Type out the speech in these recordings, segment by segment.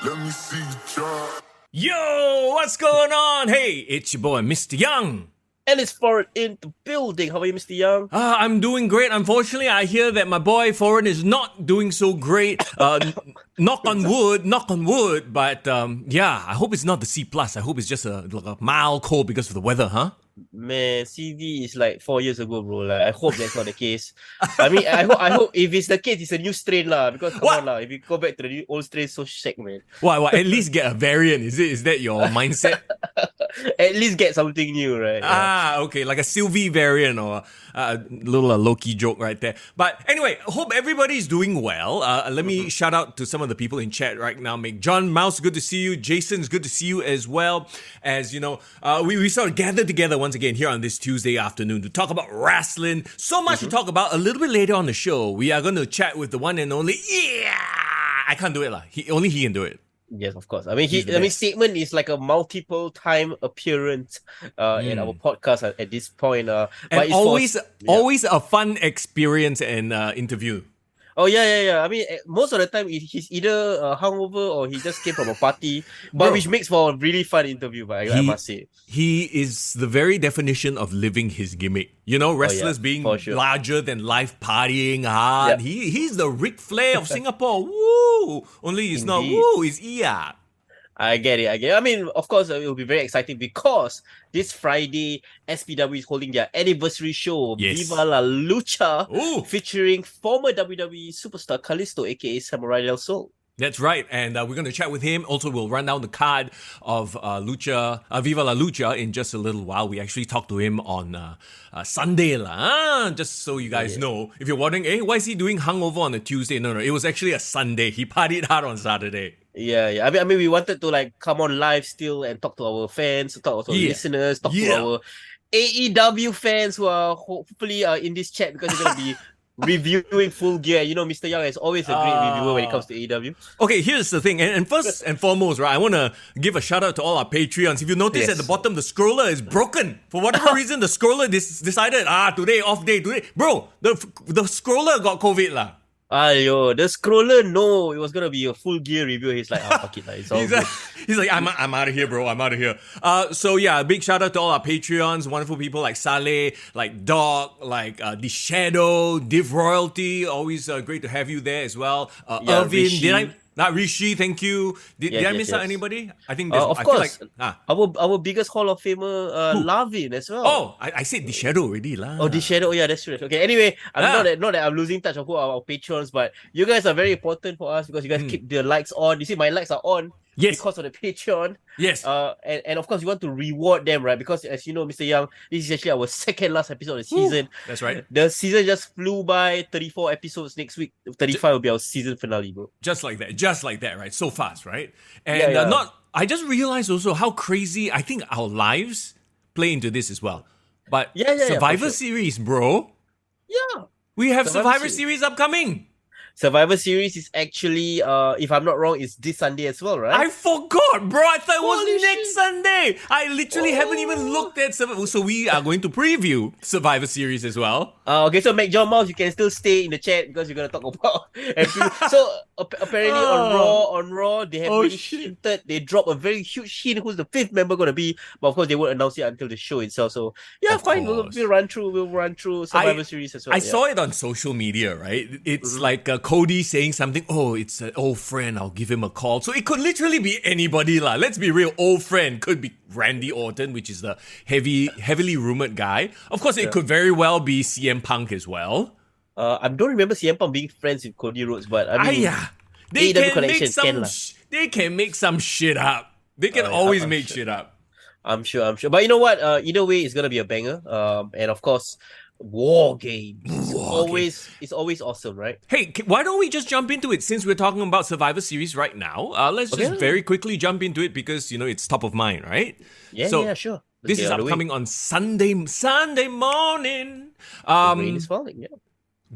Let me see you drop. Yo, what's going on? Hey, it's your boy, Mr. Young. And it's Foreign in the building. How are you, Mr. Young? I'm doing great. Unfortunately, I hear that my boy Foreign is not doing so great. Knock on wood. But yeah, I hope it's not the C+. I hope it's just like a mild cold because of the weather, huh? Man, CV is like 4 years ago, bro. Like, I hope that's not the case. I mean, I hope if it's the case, it's a new strain lah. Because come on lah, if you go back to the new old strain, so shag, man. Why? At least get a variant. Is that your mindset? At least get something new, right? Okay, like a Sylvie variant or a little Loki joke right there. But anyway, hope everybody's doing well. Let me shout out to some of the people in chat right now. Make John Mouse, good to see you. Jason's good to see you as well. As you know, we sort of gathered together once again here on this Tuesday afternoon to talk about wrestling. So much to talk about. A little bit later on the show, we are going to chat with the one and only. Yeah, I can't do it lah. Only he can do it. Yes, of course. I mean, Statement is like a multiple time appearance in our podcast at this point. And but it's always a fun experience and interview. Oh yeah. I mean, most of the time he's either hungover or he just came from a party, but which makes for a really fun interview. But I must say, he is the very definition of living his gimmick. You know, wrestlers being larger than life, partying hard. Yep. He's the Ric Flair of Singapore. Woo! Only he's not woo. He's Ia. I get it. I mean, of course, it will be very exciting because this Friday, SPW is holding their anniversary show, Viva La Lucha, featuring former WWE superstar Kalisto, aka Samurai del Sol. That's right, and we're going to chat with him. Also, we'll run down the card of Lucha, Viva La Lucha in just a little while. We actually talked to him on Sunday just so you guys know. If you're wondering, why is he doing hungover on a Tuesday? No, it was actually a Sunday. He partied hard on Saturday. Yeah. I mean, we wanted to like come on live still and talk to our fans, talk to our listeners, talk to our AEW fans who are hopefully in this chat because they're going to be reviewing Full Gear. You know, Mr. Young is always a great reviewer when it comes to AEW. Okay, here's the thing. And first and foremost, right, I want to give a shout out to all our Patreons. If you notice at the bottom, the scroller is broken. For whatever reason, the scroller decided, today, off day, today. Bro, the scroller got COVID lah. Ayo, the scroller, it was going to be a Full Gear review. He's like, fuck it, it's all good. He's like, I'm out of here, bro. I'm out of here. So yeah, big shout out to all our Patreons, wonderful people like Saleh, like Doc, like The Shadow, Div Royalty. Always great to have you there as well. Irvin, Rishi, thank you. Did I miss out anybody? I think there's, of course. Our biggest Hall of Famer, Lavin as well. Oh, I said The Shadow already lah. Oh, The Shadow. Yeah, that's true. Okay. Anyway, not that I'm losing touch of who are our patrons, but you guys are very important for us because you guys keep the likes on. You see, my likes are on. Yes. Because of the Patreon. Yes. And of course, you want to reward them, right? Because as you know, Mr. Young, this is actually our second last episode of the season. That's right. The season just flew by. 34 episodes next week. 35 will be our season finale, bro. Just like that, right? So fast, right? And I just realized also how crazy I think our lives play into this as well. But Survivor Series, bro. Yeah. We have Survivor Series upcoming. Survivor Series is actually, if I'm not wrong, is this Sunday as well, right? I forgot, bro. I thought it was next Sunday. I literally haven't even looked at Survivor. So we are going to preview Survivor Series as well. Okay, so Mac John Mouse, you can still stay in the chat because you're going to talk about So apparently on Raw, they have really hinted, they dropped a very huge hint who's the fifth member going to be. But of course, they won't announce it until the show itself. So yeah, fine. We'll run through Survivor Series as well. I saw it on social media, right? It's like Cody saying something, it's an old friend, I'll give him a call. So it could literally be anybody lah. Let's be real, old friend could be Randy Orton, which is the heavily rumored guy. Of course, it could very well be CM Punk as well. I don't remember CM Punk being friends with Cody Rhodes, but I mean, they can make some shit up. They can always make shit up. I'm sure. But you know what? Either way, it's gonna be a banger. And of course, War Games. It's always awesome, right? Hey, why don't we just jump into it since we're talking about Survivor Series right now? Let's just very quickly jump into it because, it's top of mind, right? Yeah, sure. This is upcoming on Sunday morning. Rain is falling, yeah.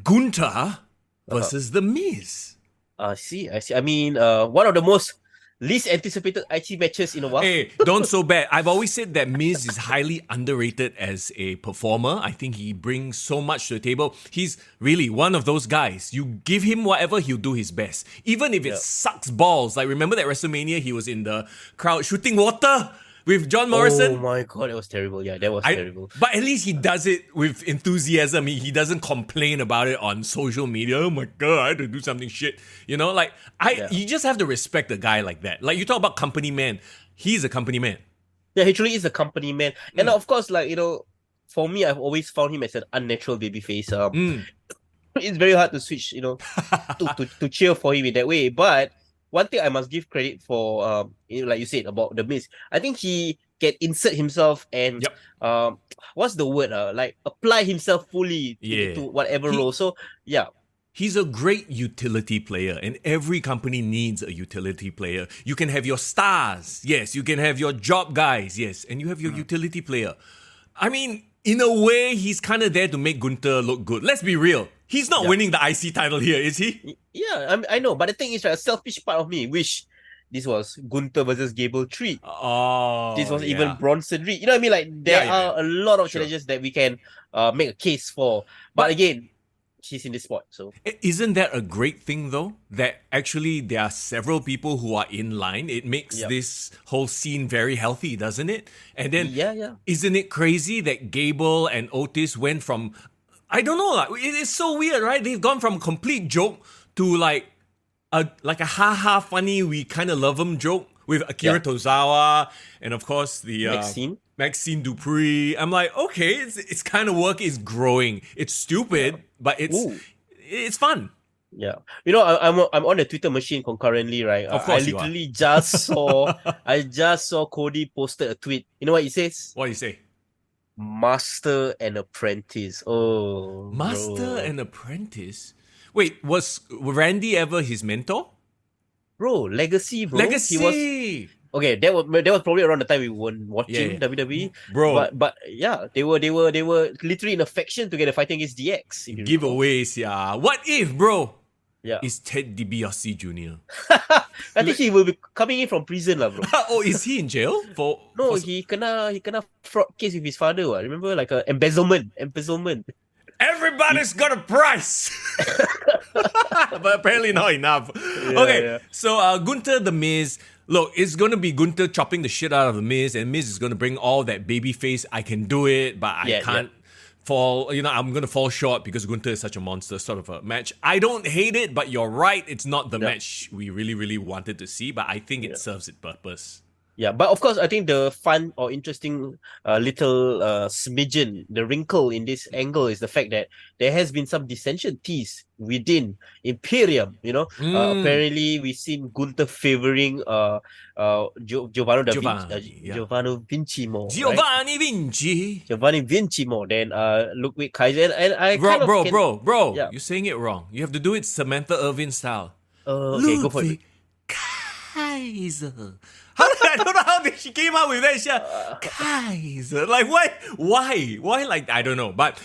Gunther versus The Miz. I see. I mean, one of the most least anticipated IC matches in a while. Hey, don't so bad. I've always said that Miz is highly underrated as a performer. I think he brings so much to the table. He's really one of those guys. You give him whatever, he'll do his best. Even if it sucks balls. Like, remember that WrestleMania, he was in the crowd shooting water with John Morrison? Oh my god, that was terrible. Yeah, that was terrible. But at least he does it with enthusiasm. He doesn't complain about it on social media. Oh my god, I had to do something shit. You know, like you just have to respect a guy like that. Like you talk about company man. He's a company man. Yeah, he truly is a company man. And of course, like, for me, I've always found him as an unnatural babyface. It's very hard to switch, to cheer for him in that way. But one thing I must give credit for, like you said about the Miz, I think he can insert himself and what's the word? Like apply himself fully to whatever role. So yeah. He's a great utility player, and every company needs a utility player. You can have your stars, yes. You can have your job guys, yes. And you have your utility player. I mean, in a way, he's kind of there to make Gunther look good. Let's be real. He's not winning the IC title here, is he? Yeah, I know. But the thing is, a selfish part of me wish this was Gunther versus Gable 3. Oh, this was even Bronson Reed. You know what I mean? Like, there are a lot of challenges that we can make a case for. But again, she's in this spot. So isn't that a great thing though? That actually there are several people who are in line. It makes this whole scene very healthy, doesn't it? And then isn't it crazy that Gable and Otis went from, I don't know, like, it is so weird, right? They've gone from complete joke to like a ha funny, we kind of love him joke with Akira Tozawa and of course the Maxine Dupree. I'm like, okay, it's kind of work is growing. It's stupid, but it's fun. Yeah, I'm on the Twitter machine concurrently, right? Of course, I literally just saw Cody posted a tweet. You know what he says? What do you say? Master and Apprentice. Oh, Master and Apprentice. Wait, was Randy ever his mentor? Bro, Legacy, bro. Legacy. He was, okay, that was probably around the time we weren't watching WWE, bro. But yeah, they were literally in a faction together fighting against DX. Giveaways, yeah. What if, bro? Yeah, is Ted DiBiase Jr. I think he will be coming in from prison, bro. Oh, is he in jail for? No, he kena fraud case with his father. Remember, like a embezzlement. Everybody's got a price. But apparently not enough. So Gunther the Miz. Look, it's going to be Gunther chopping the shit out of the Miz, and Miz is going to bring all that baby face. I can do it, but I can't fall. I'm going to fall short because Gunther is such a monster sort of a match. I don't hate it, but you're right. It's not the match we really, really wanted to see, but I think it serves its purpose. Yeah, but of course, I think the fun or interesting little smidgen, the wrinkle in this angle is the fact that there has been some dissension teased within Imperium. Apparently we've seen Gunther favoring Giovanni Vinci more. Giovanni Vinci. Giovanni Vinci more than Ludwig Kaiser. And I bro, you're saying it wrong. You have to do it Samantha Irvin style. Okay, go for it. Kaiser. I don't know how she came out with that shit. Kaiser. Like, what? Why? Like, I don't know. But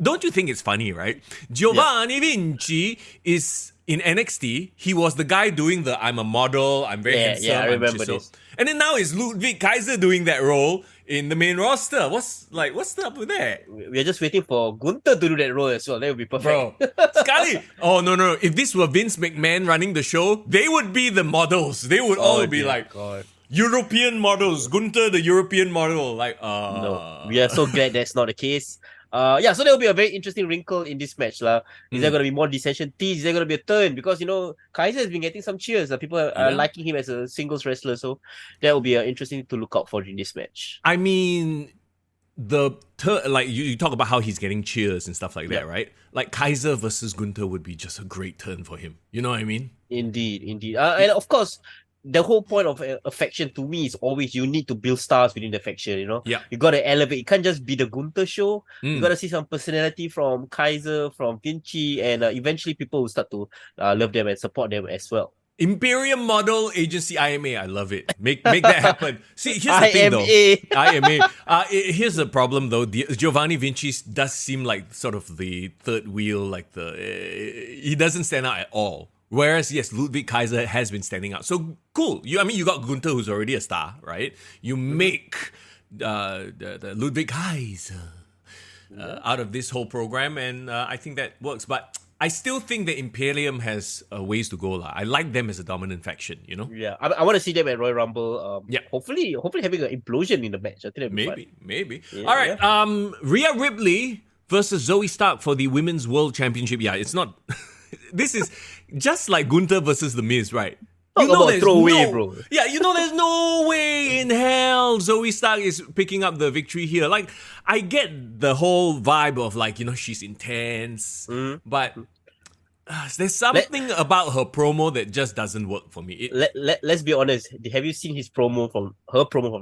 don't you think it's funny, right? Giovanni Vinci is in NXT. He was the guy doing the I'm a model, I'm very handsome. Yeah, I remember this. And then now it's Ludwig Kaiser doing that role in the main roster. What's up with that? We're just waiting for Gunther to do that role as well. That would be perfect. Bro, Scully. Oh, no. If this were Vince McMahon running the show, they would be the models. They would all be like, European models. Gunther, the European model. Like, No, we are so glad that's not the case. So there will be a very interesting wrinkle in this match. Is there going to be more dissension teased? Is there going to be a turn? Because, Kaiser has been getting some cheers. People are liking him as a singles wrestler. So that will be interesting to look out for in this match. I mean, like you talk about how he's getting cheers and stuff like that, right? Like Kaiser versus Gunther would be just a great turn for him. You know what I mean? Indeed. And of course, the whole point of a faction to me is always you need to build stars within the faction, Yeah. You got to elevate. It can't just be the Gunther show. You got to see some personality from Kaiser, from Vinci, and eventually people will start to love them and support them as well. Imperium Model Agency IMA, I love it. Make that happen. See, here's the thing though. IMA. Here's the problem though. Giovanni Vinci does seem like sort of the third wheel, like he doesn't stand out at all. Whereas, yes, Ludwig Kaiser has been standing out. So cool. You got Gunther, who's already a star, right? You make the Ludwig Kaiser out of this whole program, and I think that works. But I still think that Imperium has ways to go. I like them as a dominant faction, you know? Yeah, I want to see them at Royal Rumble. Yeah. Hopefully having an implosion in the match. I think that'd be fun. Maybe. Yeah, All right. Rhea Ripley versus Zoe Stark for the Women's World Championship. Yeah, it's not. This is just like Gunther versus The Miz, right? Talk about throwaway, bro. Yeah, there's no way in hell Zoe Stark is picking up the victory here. Like, I get the whole vibe of like, she's intense, but there's something about her promo that just doesn't work for me. Let's be honest. Have you seen her promo from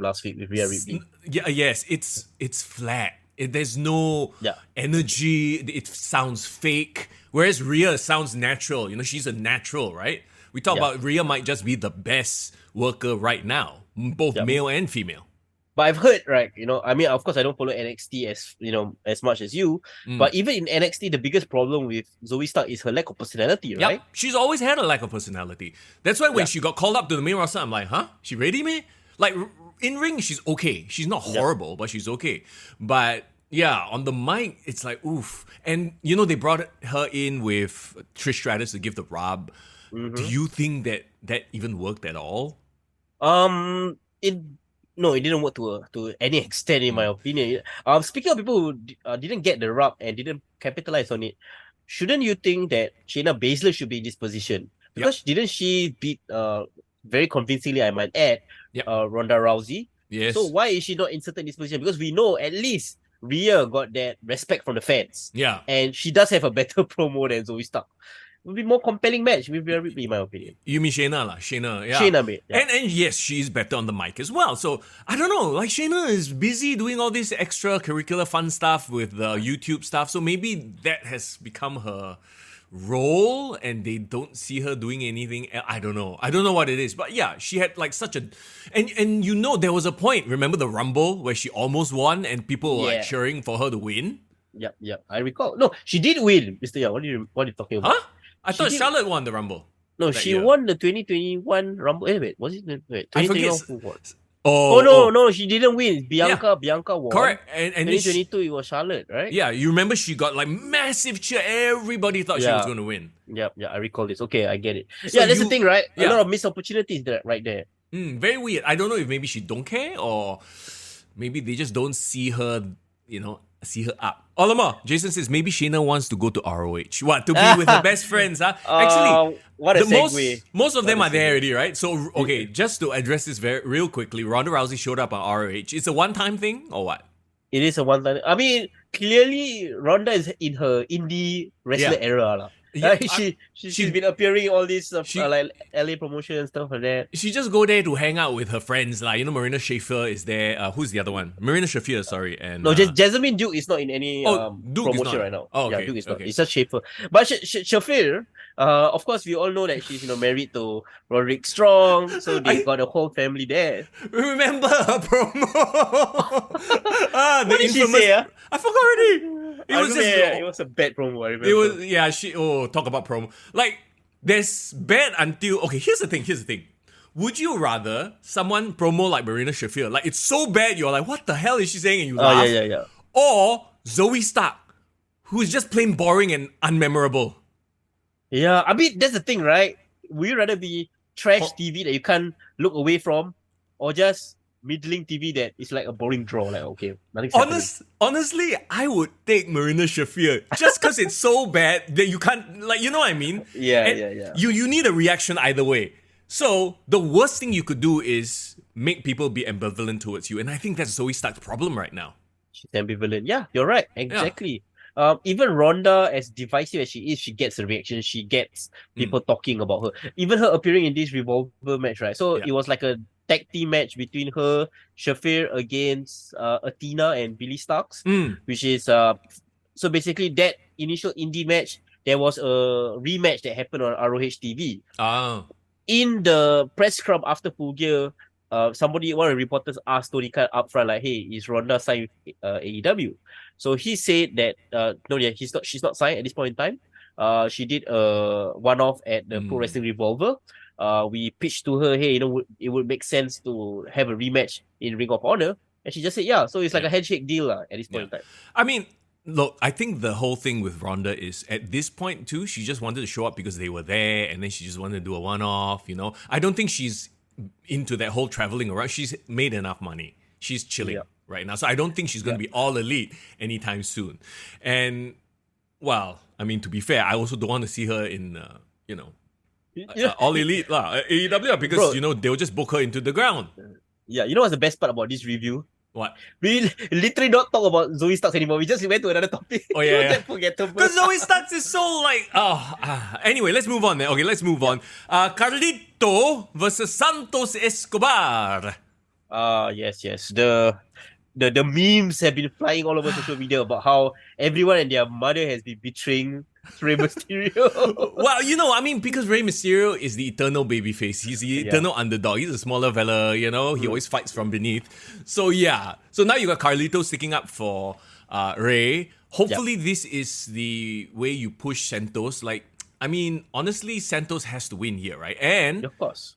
last week with Rhea Ripley? Yes, it's flat. There's no energy. It sounds fake. Whereas Rhea sounds natural. She's a natural, right? We talk about Rhea might just be the best worker right now, both male and female. But I've heard, right, of course I don't follow NXT as much as you, but even in NXT, the biggest problem with Zoe Stark is her lack of personality, right? She's always had a lack of personality. That's why when she got called up to the main roster, I'm like, huh? She ready, man? Like, in ring, she's okay. She's not horrible, but she's okay. But yeah, on the mic, it's like, oof. And, they brought her in with Trish Stratus to give the rub. Do you think that even worked at all? No, it didn't work to any extent, in my opinion. Speaking of people who didn't get the rub and didn't capitalize on it, shouldn't you think that Shayna Baszler should be in this position? Because didn't she beat very convincingly, I might add, Ronda Rousey? Yes. So why is she not inserted in this position? Because we know at least Rhea got that respect from the fans. Yeah. And she does have a better promo than Zoe Stark. It would be more compelling match with Rhea Ripley, in my opinion. You mean Shayna, Shayna, yeah. Shayna, mate. Yeah. And yes, she's better on the mic as well. So, I don't know, like Shayna is busy doing all this extracurricular fun stuff with the YouTube stuff. So maybe that has become her role and they don't see her doing anything. I don't know what it is. But yeah, she had like such a... And there was a point, remember the Rumble where she almost won and people were like cheering for her to win? Yep. I recall. No, she did win, Mr. Yang. What are you talking about? Huh? I thought Charlotte won the Rumble. No, she won the 2021 Rumble. Wait, was it? Wait, 2021 I forget. who won? Oh, no, she didn't win. Bianca won. Correct. And 2022 it was Charlotte, right? Yeah, you remember she got like massive cheer. Everybody thought she was going to win. Yeah, I recall this. Okay, I get it. So that's the thing, right? A lot of missed opportunities right there. Very weird. I don't know if maybe she don't care or maybe they just don't see her, see her up. Alamak, Jason says maybe Shayna wants to go to ROH. What, to be with her best friends, huh? Actually, what a segue. Most of them are there already, right? So, okay, just to address this real quickly, Ronda Rousey showed up on ROH. It's a one-time thing or what? It is a one-time. I mean, clearly Ronda is in her indie wrestler era. Yeah, she's been appearing in all these like LA promotion and stuff like that. She just go there to hang out with her friends. Marina Shafir is there. Who's the other one? Marina Shafir, sorry. And no, Jasmine Duke is not in any promotion right now. Oh, okay. Duke is not. It's just Shafir. But Shafir, of course, we all know that she's married to Roderick Strong, so they got a whole family there. Remember her promo? What did she say? I forgot already. It was a bad promo. I remember. It was talk about promo. Like there's bad until okay. Here's the thing. Would you rather someone promo like Marina Shafir? Like it's so bad you're like, what the hell is she saying? And you laugh. Yeah. Or Zoe Stark, who's just plain boring and unmemorable. Yeah, I mean that's the thing, right? Would you rather be trash TV that you can't look away from, or just middling TV that is like a boring draw? Like okay, nothing's happening. Honestly, I would take Marina Shafir just because it's so bad that you can't, like, you know what I mean? Yeah. You need a reaction either way. So the worst thing you could do is make people be ambivalent towards you, and I think that's Zoe Stark's problem right now. She's ambivalent. Yeah, you're right. Exactly. Yeah. Even Ronda, as divisive as she is, she gets a reaction. She gets people talking about her. Even her appearing in this Revolver match, right? So it was like a tag team match between her, Shafir against Athena and Billy Starks, which is so basically that initial indie match, there was a rematch that happened on ROH TV. In the press scrum after Full Gear, one of the reporters asked Tony Khan up front, like, hey, is Ronda signed with AEW? So he said that she's not signed at this point in time. She did a one-off at the Pro Wrestling Revolver. We pitched to her, hey, it would make sense to have a rematch in Ring of Honor. And she just said, yeah. So it's like a handshake deal at this point in time. I mean, look, I think the whole thing with Ronda is at this point too, she just wanted to show up because they were there and then she just wanted to do a one-off, you know. I don't think she's into that whole traveling around. She's made enough money. She's chilling right now. So I don't think she's going to be all elite anytime soon. And, well, I mean, to be fair, I also don't want to see her in, all elite AEW because, they'll just book her into the ground. Yeah, you know what's the best part about this review? What? We literally not talk about Zoe Starks anymore. We just went to another topic. Oh, yeah. Forgettable. Because Zoe Starks is so like... Anyway, let's move on then. Okay, let's move on. Carlito versus Santos Escobar. Yes. The memes have been flying all over social media about how everyone and their mother has been betraying Rey Mysterio. Well, because Rey Mysterio is the eternal babyface. He's the eternal underdog. He's a smaller fella, He always fights from beneath. So, yeah. So now you got Carlito sticking up for Rey. Hopefully this is the way you push Santos. Honestly, Santos has to win here, right? And of course.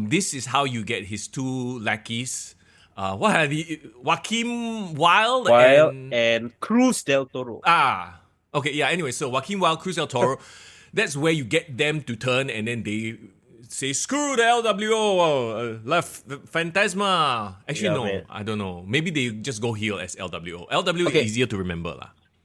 This is how you get his two lackeys. What are the Joaquim Wild and Cruz del Toro. Okay, yeah, anyway, so Joaquim Wild, Cruz del Toro, that's where you get them to turn and then they say, screw the LWO, left Phantasma. Actually, no, man. I don't know. Maybe they just go heel as LWO. LWO is easier to remember.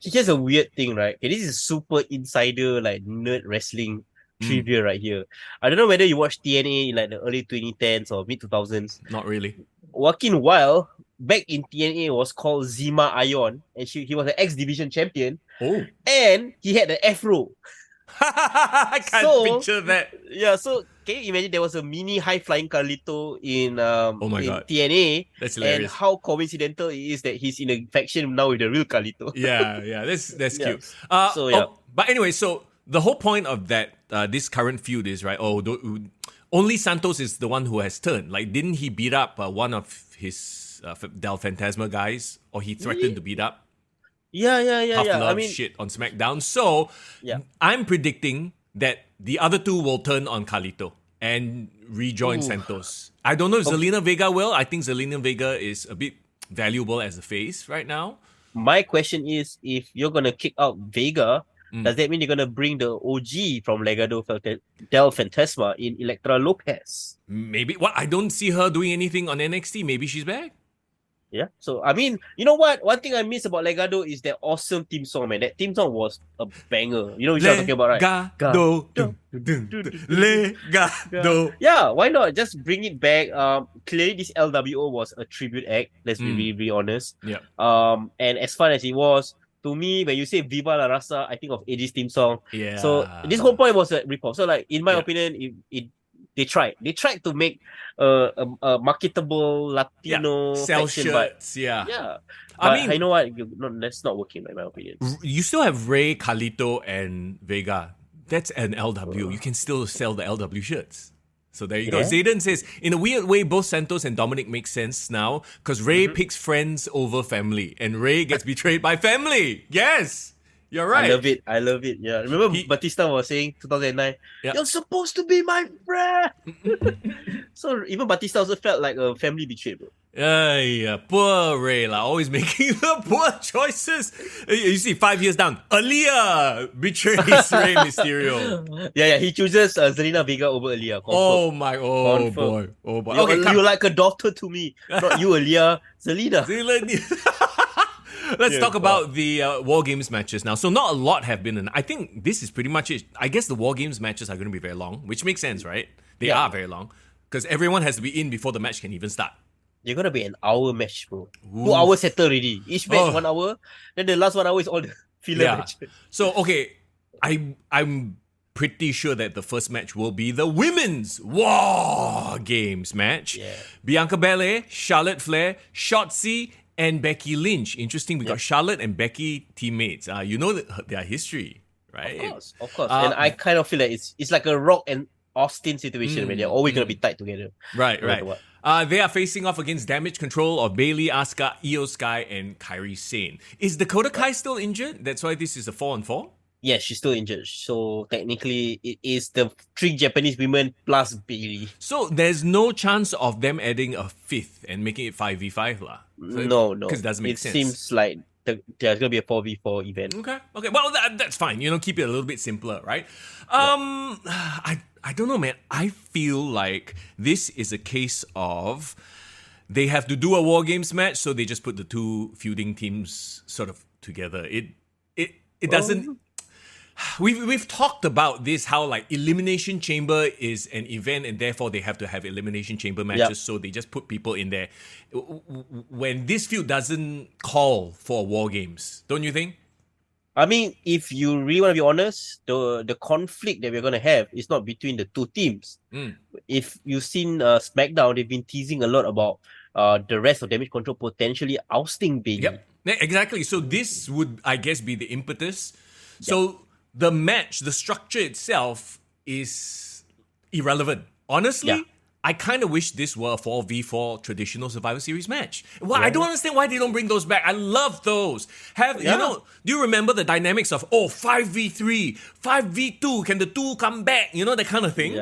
It's just a weird thing, right? Okay, this is super insider, nerd wrestling trivia right here. I don't know whether you watched TNA in the early 2010s or mid 2000s. Not really. Joaquin Wild, back in TNA, was called Zima Ion, and he was an X Division champion. Oh. And he had the afro. I can't picture that. Yeah, so can you imagine there was a mini high-flying Carlito in TNA? That's hilarious. And how coincidental it is that he's in a faction now with the real Carlito. Yeah, that's cute. But anyway, so the whole point of that, this current feud is, right, only Santos is the one who has turned. Didn't he beat up one of his Del Fantasma guys? Or he threatened to beat up? Yeah. Love shit on SmackDown. So, I'm predicting that the other two will turn on Carlito and rejoin Santos. I don't know if Zelina Vega will. I think Zelina Vega is a bit valuable as a face right now. My question is, if you're going to kick out Vega, does that mean you're going to bring the OG from Legado Del Fantasma in Elektra Lopez? Maybe. What? I don't see her doing anything on NXT. Maybe she's back. Yeah. So, you know what? One thing I miss about Legado is that awesome theme song, man. That theme song was a banger. You know what I'm talking about, right? Legado. Yeah, why not? Just bring it back. Clearly this LWO was a tribute act. Let's be really honest. Yeah. And as fun as it was, to me, when you say Viva La Raza, I think of AJ's theme song. Yeah. So this whole point was a ripoff. So in my opinion, they tried to make a marketable Latino sell faction, shirts. But, yeah. I know what, that's not working in my opinion. You still have Rey, Carlito, and Vega. That's an LW. You can still sell the LW shirts. So there you go. Zayden says, in a weird way, both Santos and Dominic make sense now because Rey picks friends over family and Rey gets betrayed by family. Yes, you're right. I love it. Yeah. Remember Batista was saying 2009, you're supposed to be my friend. So even Batista also felt like a family betrayed, bro. Poor Rey, always making the poor choices. You see, 5 years down, Aaliyah betrays Rey Mysterio. Yeah, he chooses Zelina Vega over Aaliyah. Boy. Okay, you're like a daughter to me, not you, Aaliyah. Zelina. Let's talk about the War Games matches now. So not a lot have been I think this is pretty much it. I guess the War Games matches are going to be very long, which makes sense, right? They are very long because everyone has to be in before the match can even start. They're going to be an hour match, bro. 2 hours settled already. Each match 1 hour. Then the last 1 hour is all the filler matches. So, okay, I'm pretty sure that the first match will be the Women's War Games match. Yeah. Bianca Belair, Charlotte Flair, Shotzi, and Becky Lynch. Interesting, we got Charlotte and Becky teammates. You know their history, right? Of course. And I kind of feel like it's like a Rock and Austin situation where they're always going to be tied together. Right. They are facing off against Damage Control of Bayley, Asuka, Io Sky, and Kairi Sane. Is Dakota Kai still injured? That's why this is a 4-on-4? Yes, she's still injured. So technically, it is the three Japanese women plus Bailey. So there's no chance of them adding a fifth and making it 5v5 lah. So, No, because no. it doesn't make It sense. seems like there's gonna be a 4v4 event. Okay. Well, that's fine. Keep it a little bit simpler, right? I don't know, man. I feel like this is a case of they have to do a War Games match, so they just put the two feuding teams sort of together. It doesn't. We've talked about this, how like Elimination Chamber is an event and therefore they have to have Elimination Chamber matches, so they just put people in there. When this feud doesn't call for War Games, don't you think? I mean, if you really want to be honest, the conflict that we're gonna have is not between the two teams. If you've seen SmackDown, they've been teasing a lot about the rest of Damage Control potentially ousting Bailey. Yep, exactly. So this would, I guess, be the impetus. So the match, the structure itself is irrelevant. Honestly, I kind of wish this were a 4v4 traditional Survivor Series match. Well, I don't understand why they don't bring those back. I love those. Do you remember the dynamics of 5v3, 5v2, can the two come back? That kind of thing.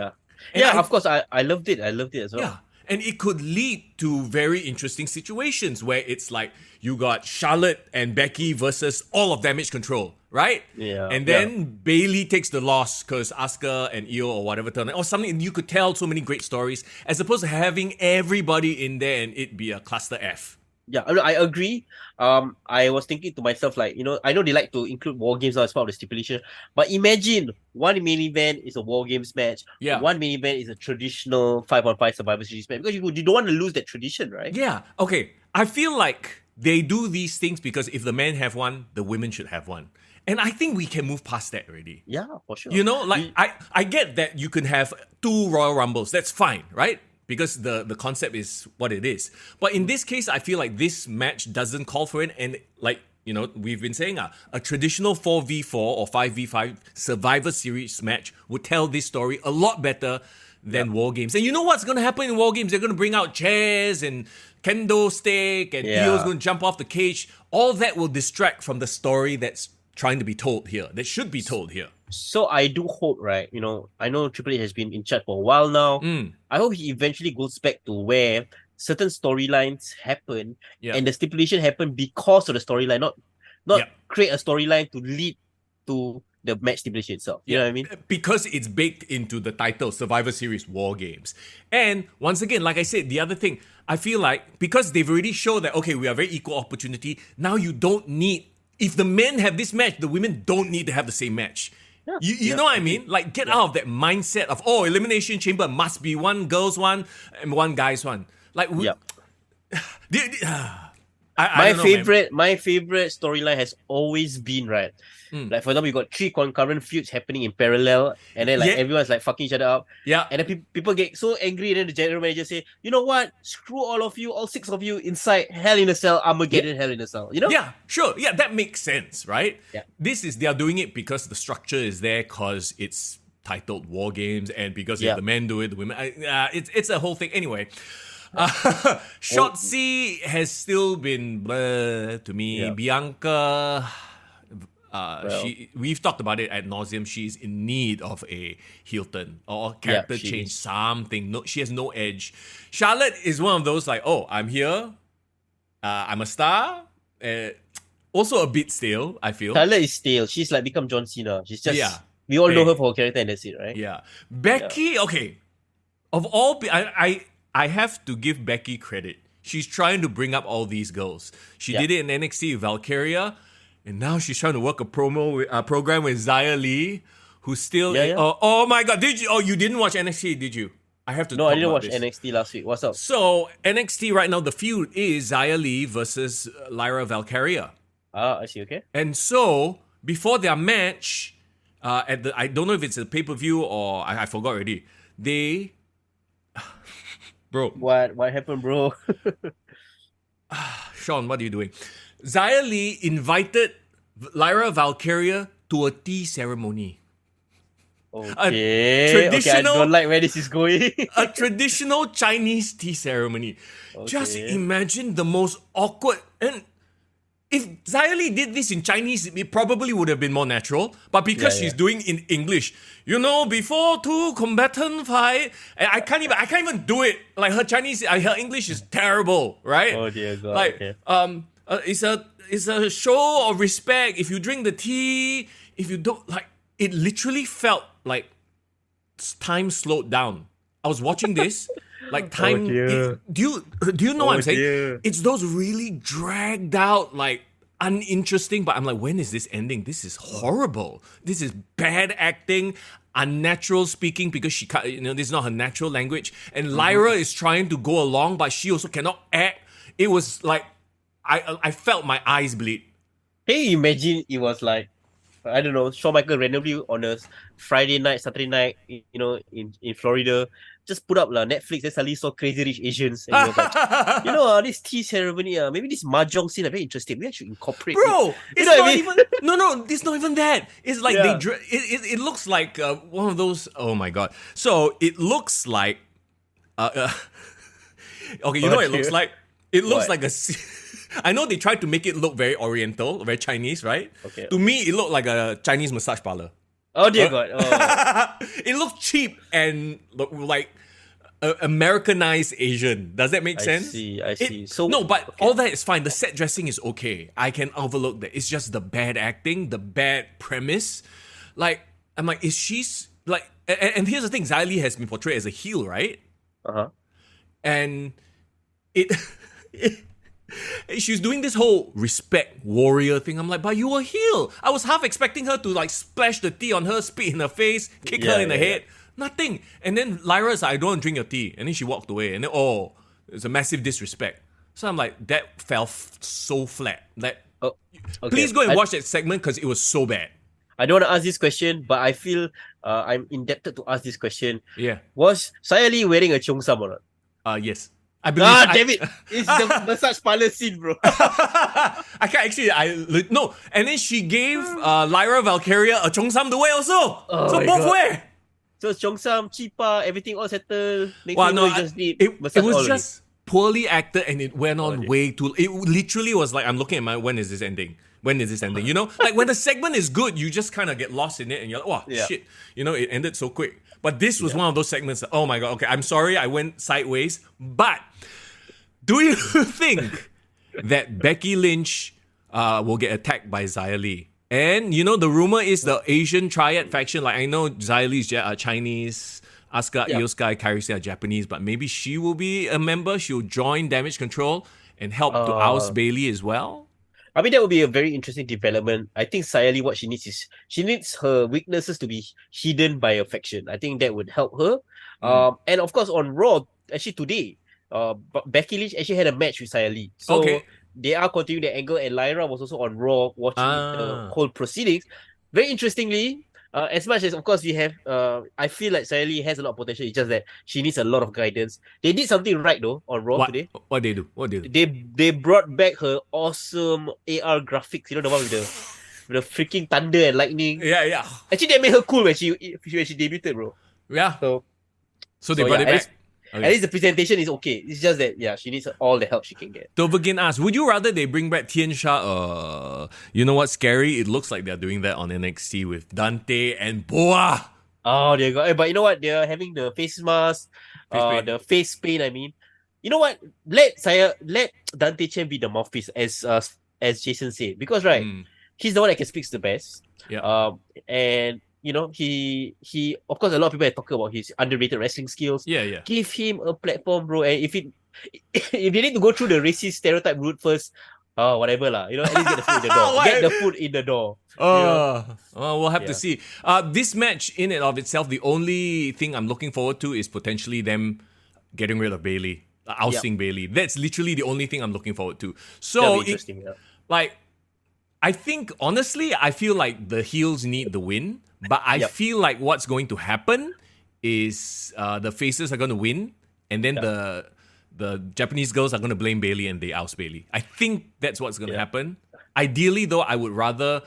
Of course, I loved it. I loved it as well. Yeah. And it could lead to very interesting situations where it's like you got Charlotte and Becky versus all of Damage Control, right? Yeah. And then Bailey takes the loss because Asuka and Io or whatever turn or something. You could tell so many great stories as opposed to having everybody in there and it be a cluster F. Yeah, I agree. I was thinking to myself, like, I know they like to include War Games now as part of the stipulation, but imagine one main event is a War Games match, one main event is a traditional 5-on-5 Survivor Series match, because you don't want to lose that tradition, right? Yeah, okay. I feel like they do these things because if the men have one, the women should have one. And I think we can move past that already. Yeah, for sure. I get that you can have two Royal Rumbles. That's fine, right? Because the concept is what it is. But in this case, I feel like this match doesn't call for it. And like, we've been saying a traditional 4v4 or 5v5 Survivor Series match would tell this story a lot better than War Games. And you know what's going to happen in War Games? They're going to bring out chairs and kendo stick and Io's going to jump off the cage. All that will distract from the story that's trying to be told here, that should be told here. So I do hope, right? I know Triple H has been in charge for a while now. I hope he eventually goes back to where certain storylines happen and the stipulation happen because of the storyline, not create a storyline to lead to the match stipulation itself. You know what I mean? Because it's baked into the title, Survivor Series War Games. And once again, like I said, the other thing, I feel like because they've already shown that, okay, we are very equal opportunity, now you don't need, if the men have this match, the women don't need to have the same match. You know what I mean? Like, get out of that mindset of, Elimination Chamber must be one girl's one and one guy's one. Like, my favorite storyline has always been, right? Like, for example, you got 3 concurrent feuds happening in parallel, and then everyone's like fucking each other up. Yeah. And then people get so angry, and then the general manager say, you know what? Screw all of you, all 6 of you inside Hell in a Cell, Armageddon Hell in a Cell. Yeah, sure. Yeah, that makes sense, right? Yeah. They are doing it because the structure is there, because it's titled War Games, and because if the men do it, the women. It's a whole thing. Anyway. Shotzi has still been bleh to me. Bianca, we've talked about it ad nauseum. She's in need of a heel turn or character change, something. No, she has no edge. Charlotte is one of those like, I'm here, I'm a star. Also a bit stale, I feel. Charlotte is stale. She's like become John Cena. She's just we all know her for her character and that's it, right? Yeah. Becky, okay. Of all, I have to give Becky credit. She's trying to bring up all these girls. She did it in NXT with Valkyria, and now she's trying to work a program with Xia Li, who's still. Oh my God! Did you? Oh, you didn't watch NXT, did you? I have to. No, I didn't watch this. NXT last week. What's up? So NXT right now, the feud is Xia Li versus Lyra Valkyria. I see. Okay. And so before their match, I don't know if it's a pay-per-view or I forgot already. They. Bro. What happened, bro? Sean, what are you doing? Xia Li invited Lyra Valkyria to a tea ceremony. Okay. I don't like where this is going. A traditional Chinese tea ceremony. Okay. Just imagine the most awkward and if Xia Li did this in Chinese, it probably would have been more natural. But because she's doing in English, before two combatant fight, I can't even do it. Like her her English is terrible, right? Oh dear God. Like, Okay. it's a show of respect. If you drink the tea, if you don't like, it literally felt like time slowed down. I was watching this. Like time, dear. do you know what I'm saying? Dear. It's those really dragged out, like uninteresting. But I'm like, when is this ending? This is horrible. This is bad acting, unnatural speaking because this is not her natural language. And Lyra is trying to go along, but she also cannot act. It was like I felt my eyes bleed. Hey, imagine it was like, I don't know, Shawn Michaels randomly on a Friday night, Saturday night, in Florida, just put up Netflix and suddenly saw Crazy Rich Asians. And he was like, this tea ceremony, maybe this mahjong scene are very interesting. We should incorporate Bro, it. it's not even. No, it's not even that. It's like Yeah. it looks like one of those. Oh my god! So it looks like. Okay, you know what it looks like? It looks What? like I know they tried to make it look very Oriental, very Chinese, right? Okay. To me, it looked like a Chinese massage parlor. Oh dear God. Oh. It looked cheap and like Americanized Asian. Does that make sense? I see. So no, but all that is fine. The set dressing is okay. I can overlook that. It's just the bad acting, the bad premise. Like, I'm like, is she's like? And here's the thing: Xia Li has been portrayed as a heel, right? Uh-huh. And she's doing this whole respect warrior thing. I'm like, but you were heel. I was half expecting her to like splash the tea on her, spit in her face, kick her in the head. Nothing. And then Lyra's like, I don't want to drink your tea. And then she walked away. And then, it's a massive disrespect. So I'm like, that fell so flat. Like, Okay. please go and watch that segment because it was so bad. I don't want to ask this question, but I feel I'm indebted to ask this question. Yeah. Was Xia Li wearing a cheongsam or not? Yes. I believe. Damn it! It's the massage parlor scene, bro. I can't actually. No. And then she gave Lyra Valkyria a cheongsam to wear also. Oh so my both God. wear. So cheongsam, chipa, everything all settled. Next Well, thing no, you just need it massage was all just poorly acted and it went on dear. way too. It literally was like, I'm looking at when is this ending? When is this ending? You know, like when the segment is good, you just kind of get lost in it and you're like, oh Yeah. shit, it ended so quick. But this was one of those segments. That, oh my god, okay, I'm sorry, I went sideways. But do you think that Becky Lynch will get attacked by Xia Li? And the rumor is the Asian Triad faction. Like I know Xia Li is Chinese, Asuka, Io Sky, Kairi Sane are Japanese, but maybe she will be a member. She'll join Damage Control and help to oust Bailey as well. I mean, that would be a very interesting development. I think Xia Li, what she needs is she needs her weaknesses to be hidden by a faction. I think that would help her. And of course, on Raw, actually today, Becky Lynch actually had a match with Xia Li. So they are continuing the angle, and Lyra was also on Raw watching the whole proceedings. Very interestingly, as much as of course we have, I feel like Xia Li has a lot of potential. It's just that she needs a lot of guidance. They did something right though on Raw today. What they do? What they do? They brought back her awesome AR graphics. You know the one with the freaking thunder and lightning. Yeah. Actually, that made her cool when she debuted, bro. Yeah. So they brought it back. At least the presentation is okay. It's just that she needs all the help she can get. Dovagin asks, would you rather they bring back Tian Sha? You know what's scary? It looks like they're doing that on NXT with Dante and Boa. Oh, they got. But you know what? They're having the face mask, paint. the face paint. I mean, you know what? Let Dante Chen be the mouthpiece, as Jason said, because he's the one that can speak the best. Yeah. And he of course a lot of people are talking about his underrated wrestling skills. Yeah. Give him a platform, bro. And if they need to go through the racist stereotype route first, whatever lah. At least get the foot in the door. Get the foot in the door. We'll have to see. This match in and of itself, the only thing I'm looking forward to is potentially them getting rid of Bailey, ousting Bailey. That's literally the only thing I'm looking forward to. So, That'll be interesting. I think honestly, I feel like the heels need the win, but I feel like what's going to happen is the faces are going to win, and then the Japanese girls are going to blame Bailey and they oust Bailey. I think that's what's going to happen. Ideally, though, I would rather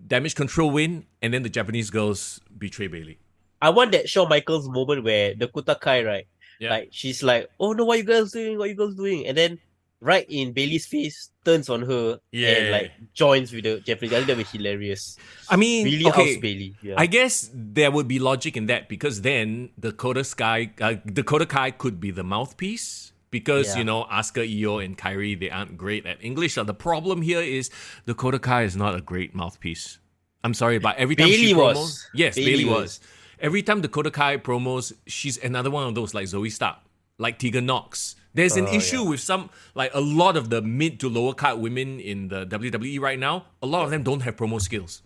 Damage Control win and then the Japanese girls betray Bailey. I want that Shawn Michaels moment where Dakota Kai, right? Yeah. Like she's like, "Oh no, what you guys doing? What you girls doing?" And then right in Bailey's face, turns on her and like joins with the Japanese. I think that was hilarious. I mean, Really okay, oust Bailey. Yeah. I guess there would be logic in that because then Dakota Kai could be the mouthpiece because, Yeah. Asuka, Io, and Kairi, they aren't great at English. So the problem here is Dakota Kai is not a great mouthpiece. I'm sorry, but every time Bailey she promos... was. Yes, Bailey Bailey was. was. Every time Dakota Kai promos, she's another one of those like Zoe Stark, like Tegan Nox. There's an issue with a lot of the mid to lower card women in the WWE right now. A lot of them don't have promo skills.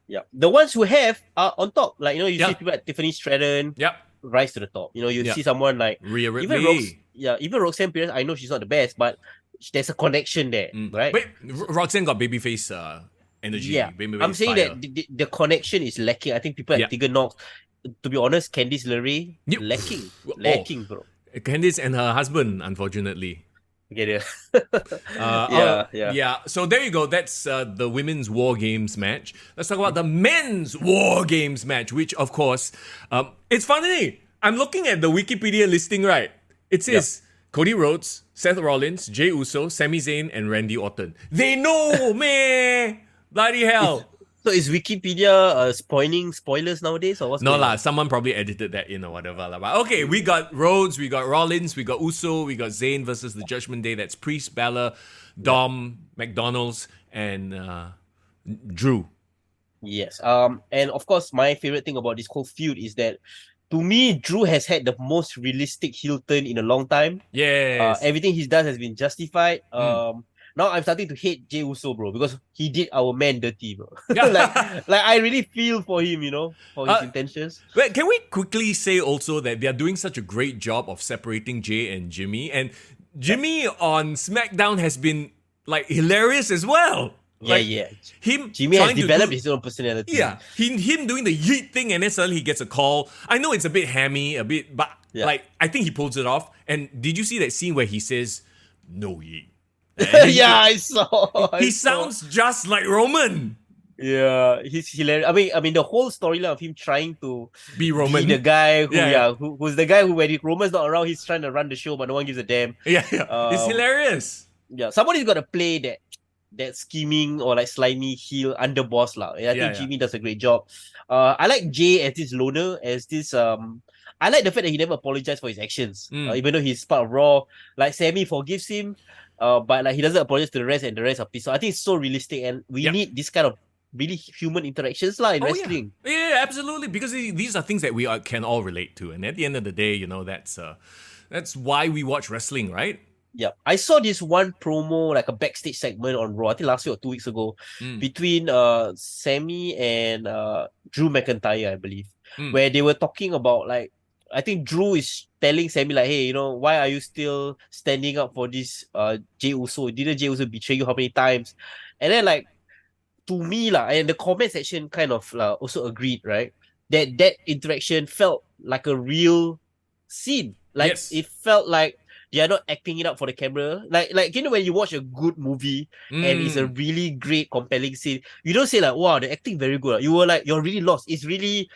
Yeah. The ones who have are on top. Like, you Yeah. see people like Tiffany Stratton Yep. rise to the top. You see someone like Rhea even Ripley. even Roxanne Perez. I know she's not the best, but there's a connection there, right? Wait, Roxanne got babyface energy. Yeah, babyface I'm saying fire. that the connection is lacking. I think people like Tegan Nox, to be honest, Candice LeRae, Yep. lacking, bro. Candice and her husband, unfortunately. Get it? Yeah. So there you go. That's the women's War Games match. Let's talk about the men's War Games match, which, of course, it's funny. I'm looking at the Wikipedia listing, right? It says Cody Rhodes, Seth Rollins, Jey Uso, Sami Zayn, and Randy Orton. They know, man! Bloody hell. So is Wikipedia spoiling spoilers nowadays, or what's No going lah, on? someone probably edited that in or whatever lah. But okay, we got Rhodes, we got Rollins, we got Uso, we got Zayn versus the Judgment Day. That's Priest, Balor, Dom, McDonald's, and Drew. Yes. And of course, my favorite thing about this whole feud is that, to me, Drew has had the most realistic heel turn in a long time. Yes. Everything he does has been justified. Now I'm starting to hate Jey Uso, bro, because he did our man dirty, bro. like I really feel for him, for his intentions. Wait, can we quickly say also that they're doing such a great job of separating Jay and Jimmy, and Jimmy on SmackDown has been like hilarious as well. Like, Jimmy has developed his own personality. Yeah, him doing the yeet thing, and then suddenly he gets a call. I know it's a bit hammy, but like I think he pulls it off. And did you see that scene where he says, "No yeet"? I saw. He sounds just like Roman. Yeah, he's hilarious. I mean, the whole storyline of him trying to be Roman, be the guy who's the guy who, when Roman's not around, he's trying to run the show, but no one gives a damn. It's hilarious. Yeah, somebody's got to play that scheming or like slimy heel underboss lah. And I think Jimmy does a great job. I like Jay as this loner, as this I like the fact that he never apologized for his actions, even though he's part of Raw. Like Sammy forgives him, but like he doesn't apologize to the rest, and the rest are pissed. So I think it's so realistic, and we need this kind of really human interactions lah in wrestling. Yeah, absolutely, because these are things that we can all relate to, and at the end of the day, that's why we watch wrestling, right? Yeah, I saw this one promo, like a backstage segment on Raw, I think last week or 2 weeks ago, between Sammy and Drew McIntyre, I believe, where they were talking about, like, I think Drew is telling Sammy, like, hey, why are you still standing up for this Jey Uso? Didn't Jey Uso betray you how many times? And then, like, to me, and the comment section kind of also agreed, right? That interaction felt like a real scene. Like, it felt like they are not acting it up for the camera. Like when you watch a good movie and it's a really great, compelling scene, you don't say like, wow, the acting very good. You were like, you're really lost. It's really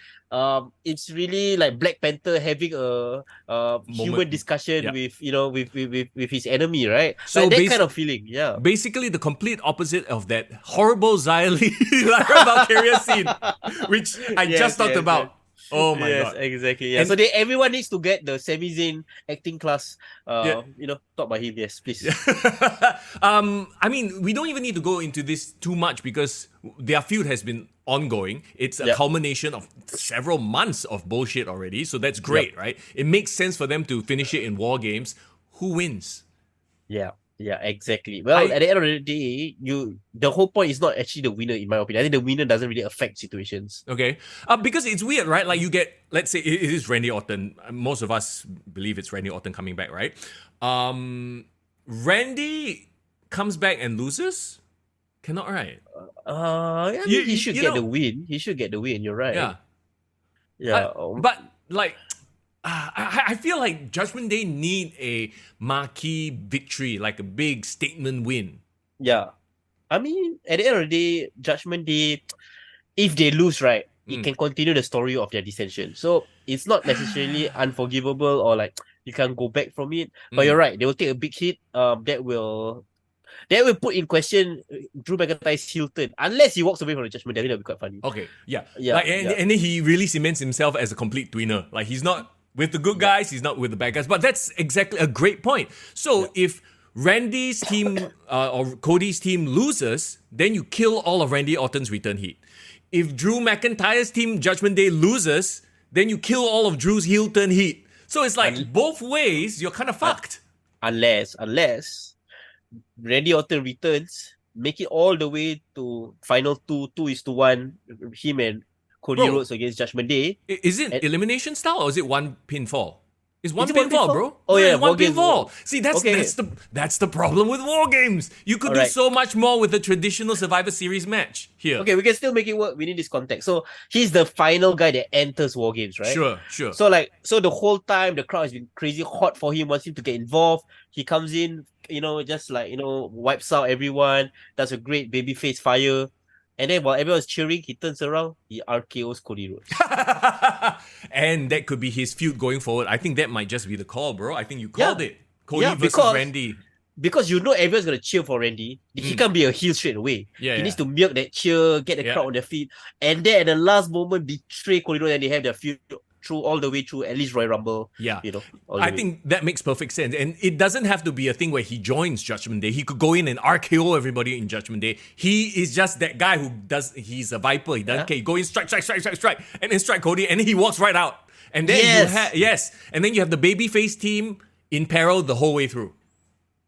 like Black Panther having a human discussion with with his enemy, right? So like that kind of feeling. Yeah. Basically the complete opposite of that horrible Xia Li Valkyria scene, which I just talked about. Oh my god! Exactly. Yeah. And so everyone needs to get the Sami Zayn acting class. Taught by him. Yes, please. I mean, we don't even need to go into this too much because their feud has been ongoing. It's a culmination of several months of bullshit already. So that's great, right? It makes sense for them to finish it in War Games. Who wins? Yeah, exactly. Well, at the end of the day, the whole point is not actually the winner, in my opinion. I think the winner doesn't really affect situations. Okay. Because it's weird, right? Like you get, let's say it is Randy Orton. Most of us believe it's Randy Orton coming back, right? Randy comes back and loses? Cannot, right? He should get the win. He should get the win. You're right. Yeah. But like, I feel like Judgment Day need a marquee victory, like a big statement win. Yeah. I mean, at the end of the day, Judgment Day, if they lose, right, it can continue the story of their dissension. So it's not necessarily unforgivable or like You can't go back from it. But you're right, they will take a big hit. That will put in question Drew McIntyre's heel turn. Unless he walks away from the Judgment Day, that'll be quite funny. Okay, yeah. Yeah, Like, and then he really cements himself as a complete tweener. Like, he's not with the good guys, he's not with the bad guys. But that's exactly a great point. So if Randy's team or Cody's team loses, then you kill all of Randy Orton's return heat. If Drew McIntyre's team Judgment Day loses, then you kill all of Drew's heel turn heat. So it's like both ways, you're kind of fucked. Unless Randy Orton returns, make it all the way to final 2-1, him and Cody Rhodes against Judgment Day. Is it elimination style or is it one pinfall? It's one Is it pinfall, one pinfall? bro. Oh, yeah, one War Games. pinfall. See, Okay. that's the problem with War Games. You could do Alright. so much more with a traditional Survivor Series match here. Okay, we can still make it work. We need this context. So he's the final guy that enters War Games, right? Sure. So the whole time the crowd has been crazy hot for him, wants him to get involved. He comes in, just wipes out everyone, does a great babyface fire. And then while everyone's cheering, he turns around, he RKO's Cody Rhodes. And that could be his feud going forward. I think that might just be the call, bro. I think you called it. Cody versus because- Randy. Because everyone's gonna cheer for Randy. He can't be a heel straight away. Yeah, he needs to milk that cheer, get the crowd on their feet, and then at the last moment betray Cody Rhodes and they have their feud all the way through at least Royal Rumble. Yeah. All the I way. think that makes perfect sense. And it doesn't have to be a thing where he joins Judgment Day. He could go in and RKO everybody in Judgment Day. He is just that guy he's a Viper. He doesn't care. He go in, strike, and then strike Cody, and then he walks right out. And then and then you have the babyface team in peril the whole way through.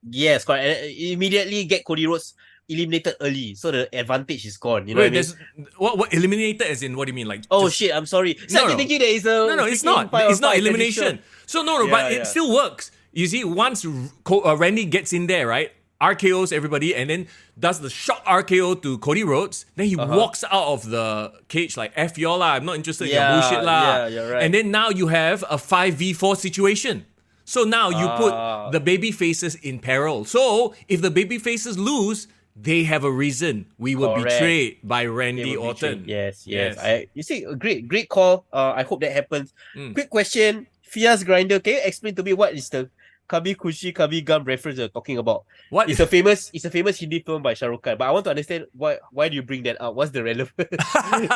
Yes, correct. And immediately get Cody Rhodes eliminated early, so the advantage is gone. You know Wait, what I mean? what eliminated as in what do you mean? Like Shit, I'm sorry. So No. I'm thinking that it's a No, it's not. It's not elimination. So but Yeah. it still works. You see, once Randy gets in there, right? RKOs everybody and then does the shock RKO to Cody Rhodes. Then he walks out of the cage like, F y'all lah, I'm not interested in your bullshit lah. Yeah, you're right. And then now you have a 5v4 situation. So now you put the baby faces in peril. So if the baby faces lose, they have a reason. We were Correct. betrayed by They Randy were Orton. betrayed. Yes. You see, a great call. I hope that happens. Quick question. Fia's Grinder, can you explain to me what is the Kabi Kushi Kabi Gum reference you're talking about? What? It's a famous Hindi film by Shah Rukh Khan, but I want to understand why do you bring that up? What's the relevance?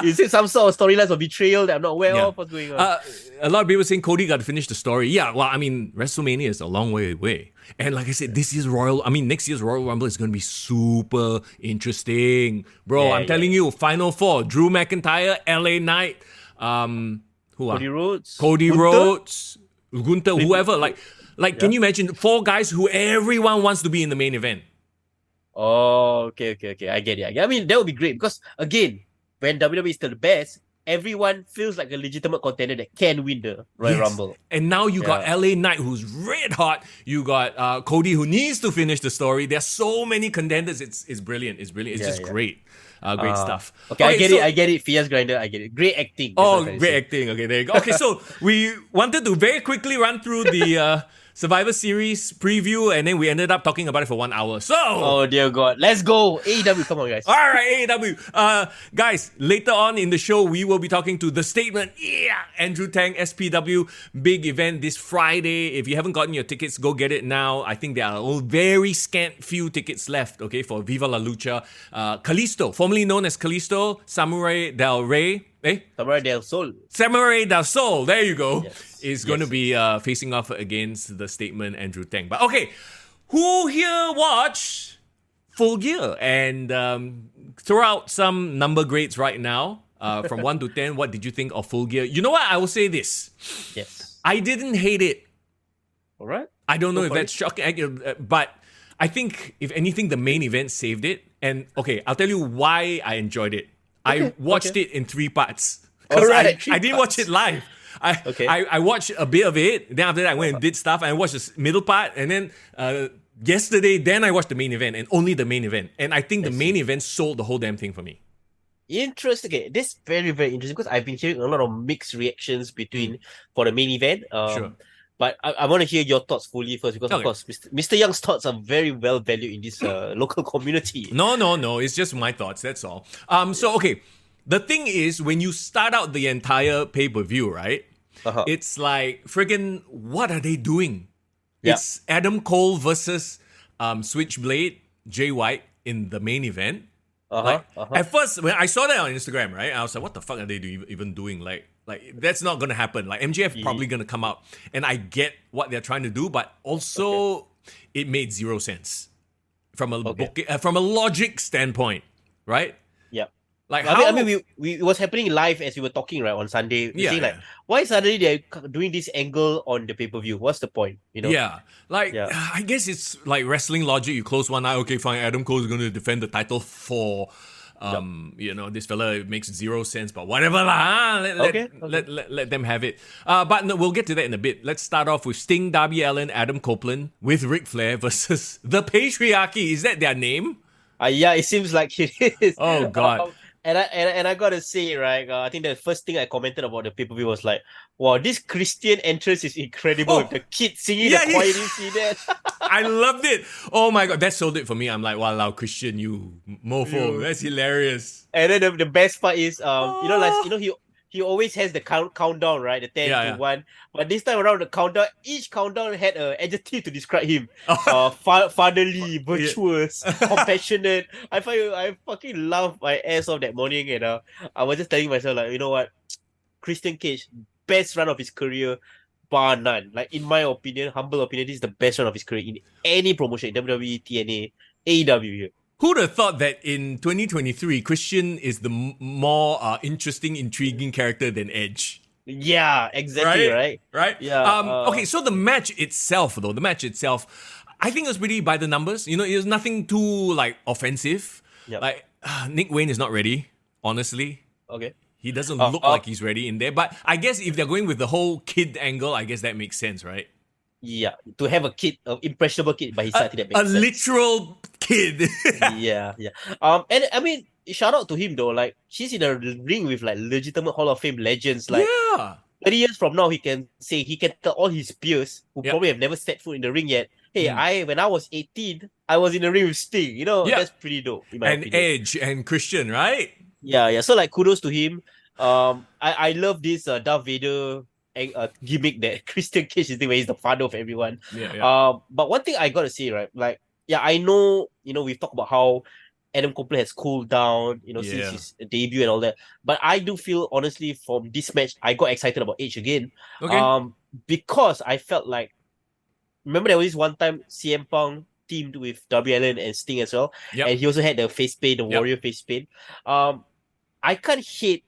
Is it some sort of storylines of betrayal that I'm not aware of? What's going on? A lot of people saying Cody got to finish the story. Yeah, well, I mean, WrestleMania is a long way away. And like I said, next year's Royal Rumble is going to be super interesting. Bro, I'm telling you, Final Four, Drew McIntyre, LA Knight, Cody Rhodes. Cody Gunther? Rhodes, Gunther, whoever. Like, can you imagine 4 guys who everyone wants to be in the main event? Oh, okay. I get it. I mean, that would be great because, again, when WWE is still the best, everyone feels like a legitimate contender that can win the Royal Rumble. And now you got LA Knight who's red hot. You got Cody who needs to finish the story. There's so many contenders. It's brilliant. It's just great. Great stuff. Okay, I get it. Fia's Grinder, I get it. Great acting. Great acting. Okay, there you go. Okay, so we wanted to very quickly run through the Survivor Series preview, and then we ended up talking about it for 1 hour. So, oh dear God, let's go AEW. Come on, guys. All right, AEW. Guys, later on in the show, we will be talking to The Statement. Yeah, Andrew Tang, SPW, big event this Friday. If you haven't gotten your tickets, go get it now. I think there are a very scant few tickets left, okay, for Viva La Lucha. Kalisto, formerly known as Kalisto, Samurai Del Rey. Samurai Del Sol, there you go, is going to be facing off against The Statement, Andrew Tang. But okay, who here watched Full Gear? And throw out some number grades right now, from 1 to 10. What did you think of Full Gear? You know what? I will say this. Yes. I didn't hate it. All right. I don't know if that's shocking, but I think, if anything, the main event saved it. And okay, I'll tell you why I enjoyed it. I watched it in 3 parts. Because I didn't watch it live. I watched a bit of it. Then after that, I went and did stuff. And I watched the middle part. And then yesterday, then I watched the main event. And only the main event. And I think the main event sold the whole damn thing for me. Interesting. Okay, this is very, very interesting because I've been hearing a lot of mixed reactions for the main event. Sure. But I want to hear your thoughts fully first because, of course, Mr. Young's thoughts are very well valued in this local community. No. It's just my thoughts. That's all. So, okay. The thing is, when you start out the entire pay-per-view, right? It's like friggin' what are they doing? Yeah. It's Adam Cole versus Switchblade Jay White in the main event. At first, when I saw that on Instagram, right, I was like, "What the fuck are they even doing? Like that's not gonna happen. Like MJF probably gonna come out, and I get what they're trying to do, but also it made zero sense from a from a logic standpoint, right? Yeah. Like I mean, it was happening live as we were talking, right, on Sunday. We're saying, like, why suddenly they're doing this angle on the pay-per-view? What's the point? You know? Yeah. I guess it's like wrestling logic. You close one eye, okay, fine. Adam Cole is going to defend the title for, this fella. It makes zero sense, but whatever lah. Let them have it. But no, we'll get to that in a bit. Let's start off with Sting, Darby Allin, Adam Copeland with Ric Flair versus the Patriarchy. Is that their name? Yeah, it seems like it is. Oh God. And I gotta say, right, I think the first thing I commented about the pay-per-view was like, wow, this Christian entrance is incredible. With the kid singing the choir, you see that? I loved it. Oh my God, that sold it for me. I'm like, wow, Christian, you mofo. That's hilarious. And then the best part is, he always has the countdown, right? The 10 to 1. But this time around, each countdown had an adjective to describe him. Fatherly, virtuous, compassionate. I fucking laughed my ass off that morning. And I was just telling myself, like, you know what? Christian Cage, best run of his career, bar none. Like, in my opinion, humble opinion, this is the best run of his career in any promotion, WWE, TNA, AEW here. Who'd have thought that in 2023, Christian is the more interesting, intriguing character than Edge? Yeah, exactly, right? Yeah. Okay, so the match itself, I think it was pretty by the numbers. You know, it was nothing too, like, offensive. Yep. Like, Nick Wayne is not ready, honestly. Okay. He doesn't look like he's ready in there. But I guess if they're going with the whole kid angle, I guess that makes sense, right? Yeah, to have a kid, an impressionable kid by his side, that makes sense. A literal kid. yeah. And I mean, shout out to him though. Like, he's in a ring with like legitimate Hall of Fame legends. Like, 30 years from now, he can tell all his peers who probably have never set foot in the ring yet. Hey, when I was 18, I was in the ring with Sting. You know, that's pretty dope. In my opinion. Edge and Christian, right? Yeah. So like, kudos to him. I love this Darth Vader gimmick that Christian Cage is doing, where he's the father of everyone. But one thing I gotta say, right, like, I know, we've talked about how Adam Copeland has cooled down, since his debut and all that. But I do feel, honestly, from this match, I got excited about Edge again. Okay. Because I felt like, remember there was this one time CM Punk teamed with Darby Allin and Sting as well, and he also had the face paint, the Warrior face paint. I can't hate,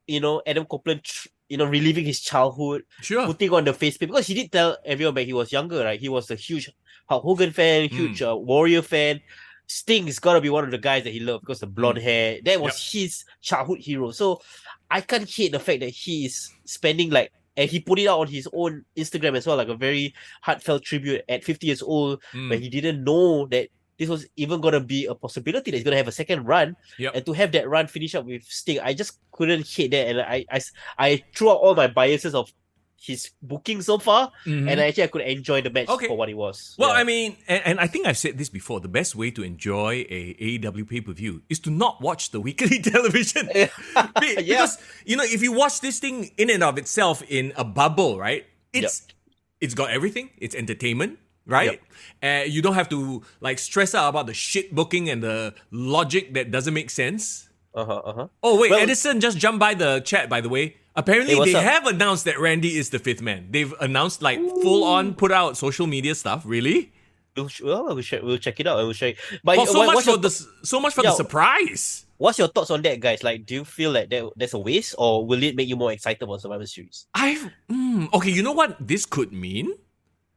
Adam Copeland, reliving his childhood, putting on the face paint, because he did tell everyone when he was younger, right? He was a huge Hulk Hogan fan, huge Warrior fan. Sting is gotta be one of the guys that he loved because the blonde hair. That was his childhood hero. So I can't hate the fact that he is spending and he put it out on his own Instagram as well, like a very heartfelt tribute at 50 years old, when he didn't know that this was even going to be a possibility that he's going to have a second run. And to have that run finish up with Sting, I just couldn't hate that. And I threw out all my biases of his booking so far, and I could enjoy the match for what it was. Well, I mean, and I think I've said this before, the best way to enjoy a AEW pay-per-view is to not watch the weekly television. Because, if you watch this thing in and of itself in a bubble, right, it's got everything. It's entertainment, right? You don't have to stress out about the shit booking and the logic that doesn't make sense. Oh wait, Edison just jumped by the chat, by the way. Apparently they have announced that Randy is the fifth man. They've announced full on put out social media stuff. Really? We'll check it out. We'll check. But so much for the surprise. What's your thoughts on that, guys? Like, do you feel like that's a waste, or will it make you more excited about Survivor Series? Okay, you know what this could mean?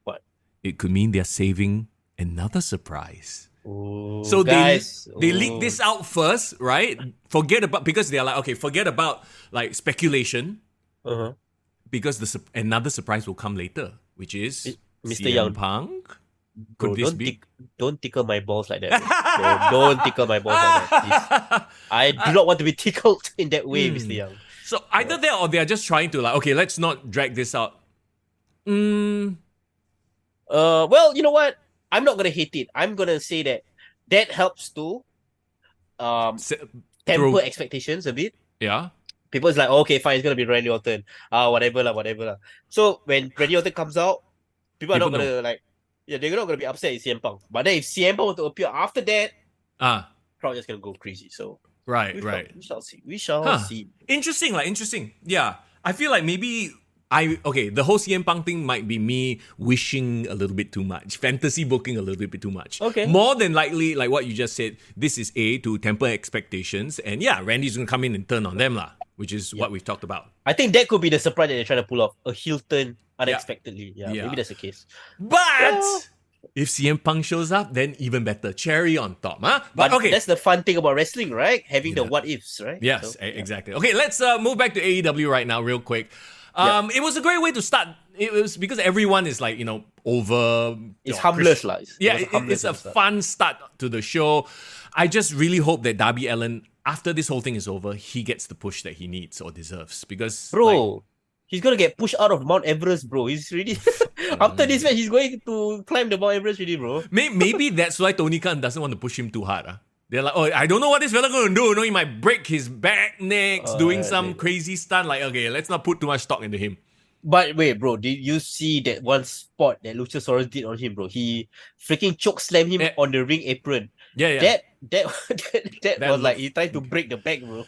What? It could mean they're saving another surprise. Ooh, so guys, they leak this out first, right? Because they're like, okay, forget about speculation, because another surprise will come later, which is Mr. CM Young Punk. Bro, don't tickle my balls like that. Bro, don't tickle my balls like that, please. I do not want to be tickled in that way, Mr. Young. So either that, or they're just trying to okay, let's not drag this out. Well, you know what? I'm not gonna hate it. I'm gonna say that helps to temper expectations a bit. Yeah. people's like, okay, fine, it's gonna be Randy Orton. Whatever lah. So when Randy Orton comes out, people are not People know. gonna they're not gonna be upset with CM Punk. But then if CM Punk were to appear after that, Ah, crowd just gonna go crazy. So right. we shall see. We shall Huh. see. Interesting. Yeah. I feel like maybe the whole CM Punk thing might be me wishing a little bit too much. Fantasy booking a little bit too much. Okay. More than likely, like what you just said, this is to temper expectations. And yeah, Randy's gonna come in and turn on them lah, which is what we've talked about. I think that could be the surprise that they're trying to pull off. A heel turn unexpectedly. Yeah, Yeah. maybe that's the case. But Well- if CM Punk shows up, then even better. Cherry on top, huh? But okay. that's the fun thing about wrestling, right? Having the what ifs, right? Yes, So, exactly. Okay, let's move back to AEW right now, real quick. It was a great way to start. It was because everyone is like, over. It's harmless, lah. It's a fun start to the show. I just really hope that Darby Allin, after this whole thing is over, he gets the push that he needs or deserves. Because, Bro, he's gonna get pushed out of Mount Everest, bro. He's really after this match, he's going to climb the Mount Everest, really, bro. maybe that's why Tony Khan doesn't want to push him too hard. They're like, oh, I don't know what this fella gonna do. He might break his back next, doing some crazy stunt. Like, okay, let's not put too much stock into him. But wait, bro, did you see that one spot that Luchasaurus did on him, bro? He freaking choke slammed him on the ring apron. Yeah. That was was- like he tried to break the back, bro.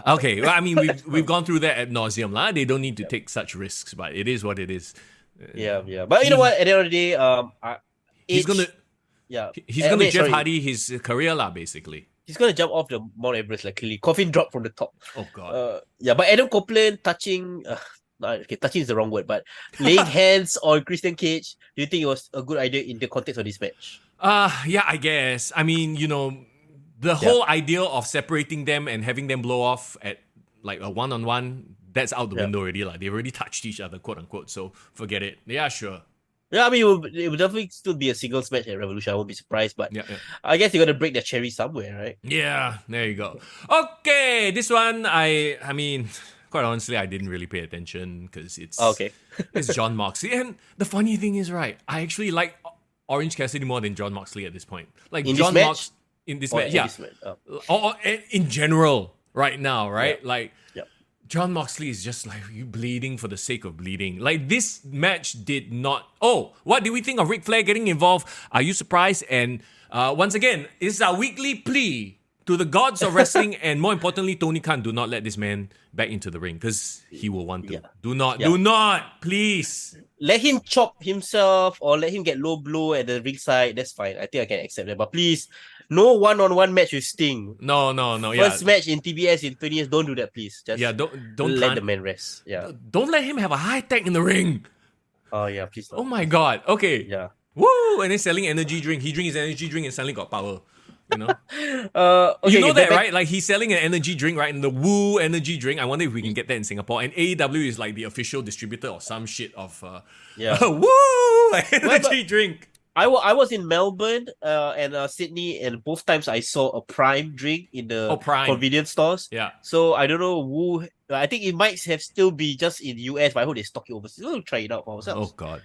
Okay, well, I mean, we've gone through that ad nauseum, lah. They don't need to take such risks, but it is what it is. Yeah. But you know what? At the end of the day, He's gonna Jeff Jeff Hardy his career, lah, basically. He's gonna jump off the Mount Everest, like clearly. Coffin drop from the top. Oh god. But Adam Copeland touching. Okay, touching is the wrong word, but laying hands on Christian Cage. Do you think it was a good idea in the context of this match? Yeah, I guess. I mean, the whole idea of separating them and having them blow off at like a one-on-one, that's out the window already. Like, they already touched each other, quote unquote. So forget it. Yeah, sure. Yeah, I mean, it would definitely still be a singles match at Revolution. I won't be surprised, but Yeah. I guess you're gonna break the cherry somewhere, right? Yeah, there you go. Okay, this one, I mean, quite honestly, I didn't really pay attention because it's it's Jon Moxley. And the funny thing is, right, I actually like Orange Cassidy more than Jon Moxley at this point. Like In Jon this Mox match? in this Or match, at yeah. this match? Oh. Or in general, right now, right? Yeah. Like Yeah. Jon Moxley is just like you bleeding for the sake of bleeding. Like this match did not. Oh, what do we think of Ric Flair getting involved? Are you surprised? And once again, it's our weekly plea to the gods of wrestling, and more importantly, Tony Khan, do not let this man back into the ring because he will want to. Yeah. Do not, please. Let him chop himself or let him get low blow at the ringside. That's fine. I think I can accept that. But please, no one-on-one match with Sting. No. First match in TBS in 20 years. Don't do that, please. Just Don't let the man rest. Yeah. Don't let him have a high tech in the ring. Oh yeah, please. Oh my god. Okay. Yeah. Woo! And then selling energy drink. He drinks his energy drink and suddenly got power. Okay, You know that, back- right? Like he's selling an energy drink, right? And the Woo energy drink. I wonder if we can get that in Singapore. And AEW is like the official distributor or some shit of Yeah. Woo energy drink. I was in Melbourne and Sydney, and both times I saw a Prime drink in the Prime. convenience stores. Yeah. So I don't know who. I think it might have still be just in US, but I hope they stock it overseas. We'll try it out for Oh ourselves. god.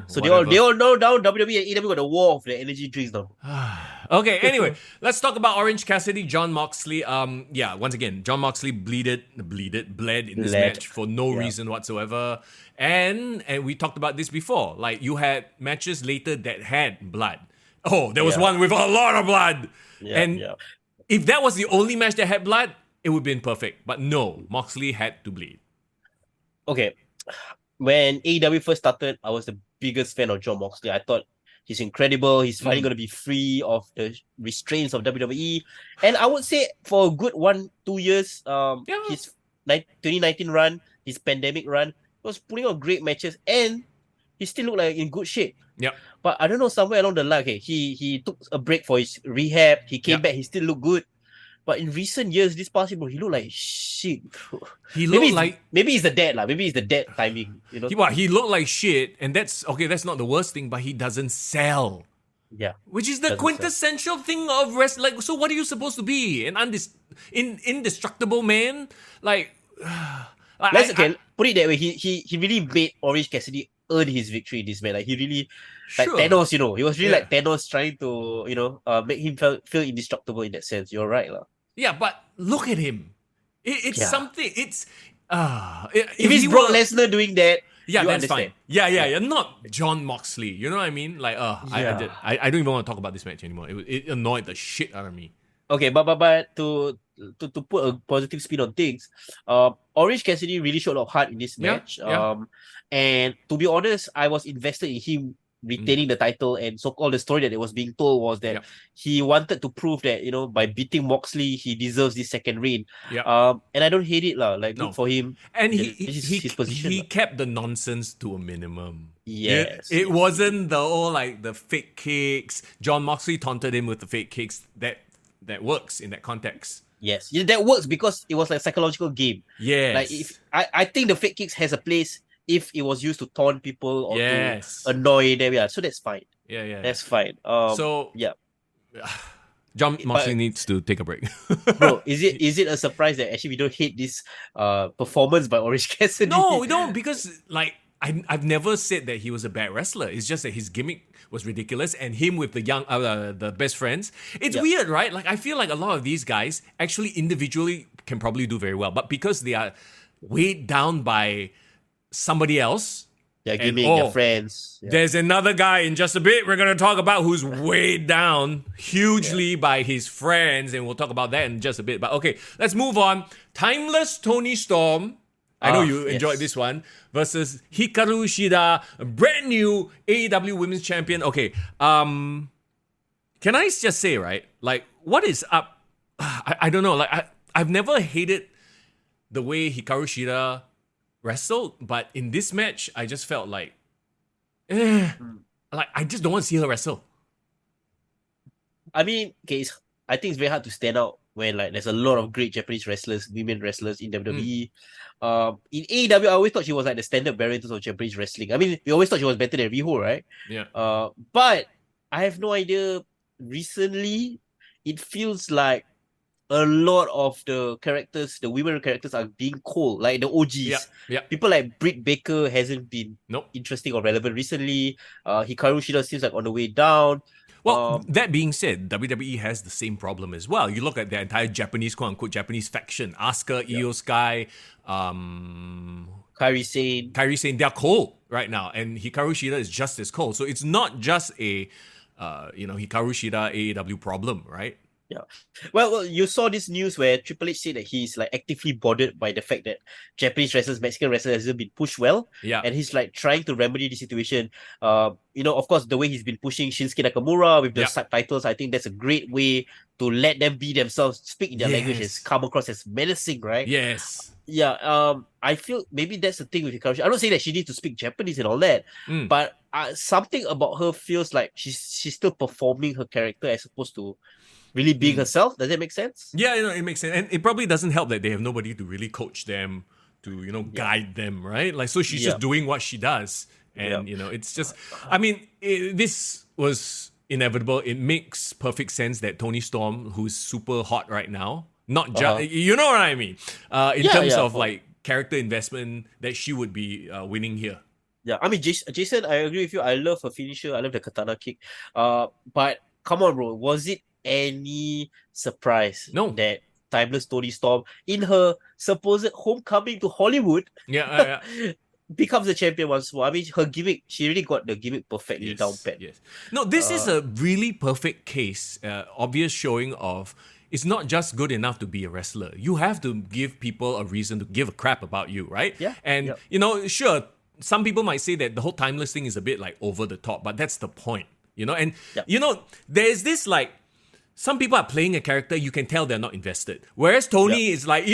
So they all know now WWE and AEW got the war of the energy drinks now. Okay, anyway, let's talk about Orange Cassidy, Jon Moxley. Once again, Jon Moxley bled in this match for no reason whatsoever. And we talked about this before. Like, you had matches later that had blood. Oh, there was one with a lot of blood. If that was the only match that had blood, it would have been perfect. But no, Moxley had to bleed. Okay, when AEW first started, I was the biggest fan of Jon Moxley. I thought he's incredible. He's finally going to be free of the restraints of WWE. And I would say for a good 1-2 years, his 2019 run, his pandemic run, he was putting on great matches and he still looked like in good shape. Yep. But I don't know, somewhere along the line, okay, he took a break for his rehab. He came back, he still looked good. But in recent years, this past year, he looked like shit. He looked like... Maybe it's the dead, lah. Maybe it's the dead timing. You know? He looked like shit, and that's not the worst thing, but he doesn't sell. Yeah. Which is the quintessential thing of wrestling. Like, so what are you supposed to be? An indestructible man? Like... put it that way. He really made Orange Cassidy earn his victory in this match. Like, he really... Like Thanos, he was really like Thanos trying to, make him feel indestructible in that sense. You're right, lah. Yeah, but look at him. It's Yeah. something. It's If it's he Brock were- Lesnar doing that, yeah, you that's understand. fine. Yeah. Not John Moxley. You know what I mean? Like, Yeah. I don't even want to talk about this match anymore. It annoyed the shit out of me. Okay, but to put a positive spin on things, Orange Cassidy really showed a lot of heart in this Yeah, match. yeah. And to be honest, I was invested in him retaining the title, and so all the story that it was being told was that Yeah. he wanted to prove that by beating Moxley, he deserves this second reign. Yeah. And I don't hate it lah. Like No. good for him. And This is his position. he kept the nonsense to a minimum. Yes, It yes. wasn't the fake kicks. John Moxley taunted him with the fake kicks. That works in that context. Yes, yeah, that works because it was like a psychological game. Yes. Like if I think the fake kicks has a place if it was used to taunt people or Yes. to annoy them. Yeah, so that's fine. Yeah. That's fine. So yeah, John Moxley needs to take a break. bro, is it a surprise that actually we don't hate this performance by Orange Cassidy? No, we don't, because like I've never said that he was a bad wrestler. It's just that his gimmick was ridiculous, and him with the the best friends. It's weird, right? Like I feel like a lot of these guys actually individually can probably do very well, but because they are weighed down by somebody else. Their And, gimmick, their friends. Yeah. There's another guy in just a bit we're going to talk about who's weighed down hugely by his friends, and we'll talk about that in just a bit. But okay, let's move on. Timeless Tony Storm. I know you enjoyed this one. Versus Hikaru Shida, a brand new AEW Women's Champion. Okay, can I just say, right? Like, what is up? I don't know. Like, I've never hated the way Hikaru Shida wrestled, but in this match, I just felt like, like I just don't want to see her wrestle. I mean, okay, I think it's very hard to stand out when like there's a lot of great Japanese wrestlers, women wrestlers in WWE. In AEW, I always thought she was like the standard bearer in terms of Japanese wrestling. I mean, we always thought she was better than Riho, right? Yeah. But I have no idea. Recently, it feels like a lot of the characters, the women characters, are being cold, like the OGs. Yeah. People like Britt Baker hasn't been Nope. interesting or relevant recently. Hikaru Shida seems like on the way down. Well, that being said, WWE has the same problem as well. You look at the entire Japanese, quote-unquote, Japanese faction. Asuka, Io Sky, Kairi Sane, they're cold right now. And Hikaru Shida is just as cold. So it's not just a, Hikaru Shida AEW problem, right? Yeah. Well, you saw this news where Triple H said that he's like actively bothered by the fact that Japanese wrestlers, Mexican wrestlers hasn't been pushed well. Yeah. And he's like trying to remedy the situation. Of course, the way he's been pushing Shinsuke Nakamura with the subtitles, I think that's a great way to let them be themselves, speak in their language, has come across as menacing, right? Yes. Yeah. I feel maybe that's the thing with Hikaru Shida. I'm not saying that she needs to speak Japanese and all that, but something about her feels like she's still performing her character as opposed to really being herself. Does that make sense? Yeah, it makes sense. And it probably doesn't help that they have nobody to really coach them, to, guide them, right? Like, so she's just doing what she does. And, it's just, I mean, this was inevitable. It makes perfect sense that Toni Storm, who's super hot right now, not just, you know what I mean? In terms of like character investment, that she would be winning here. Yeah, I mean, Jason, I agree with you. I love her finisher. I love the katana kick. But come on, bro. Was it any surprise that Timeless Toni Storm, in her supposed homecoming to Hollywood, becomes a champion once more? I mean, her gimmick, she really got the gimmick perfectly down pat. Yes. No, this is a really perfect case, obvious showing of it's not just good enough to be a wrestler. You have to give people a reason to give a crap about you, right? Yeah. And, sure, some people might say that the whole Timeless thing is a bit like over the top, but that's the point, And, there's this like, some people are playing a character, you can tell they're not invested. Whereas Toni is like,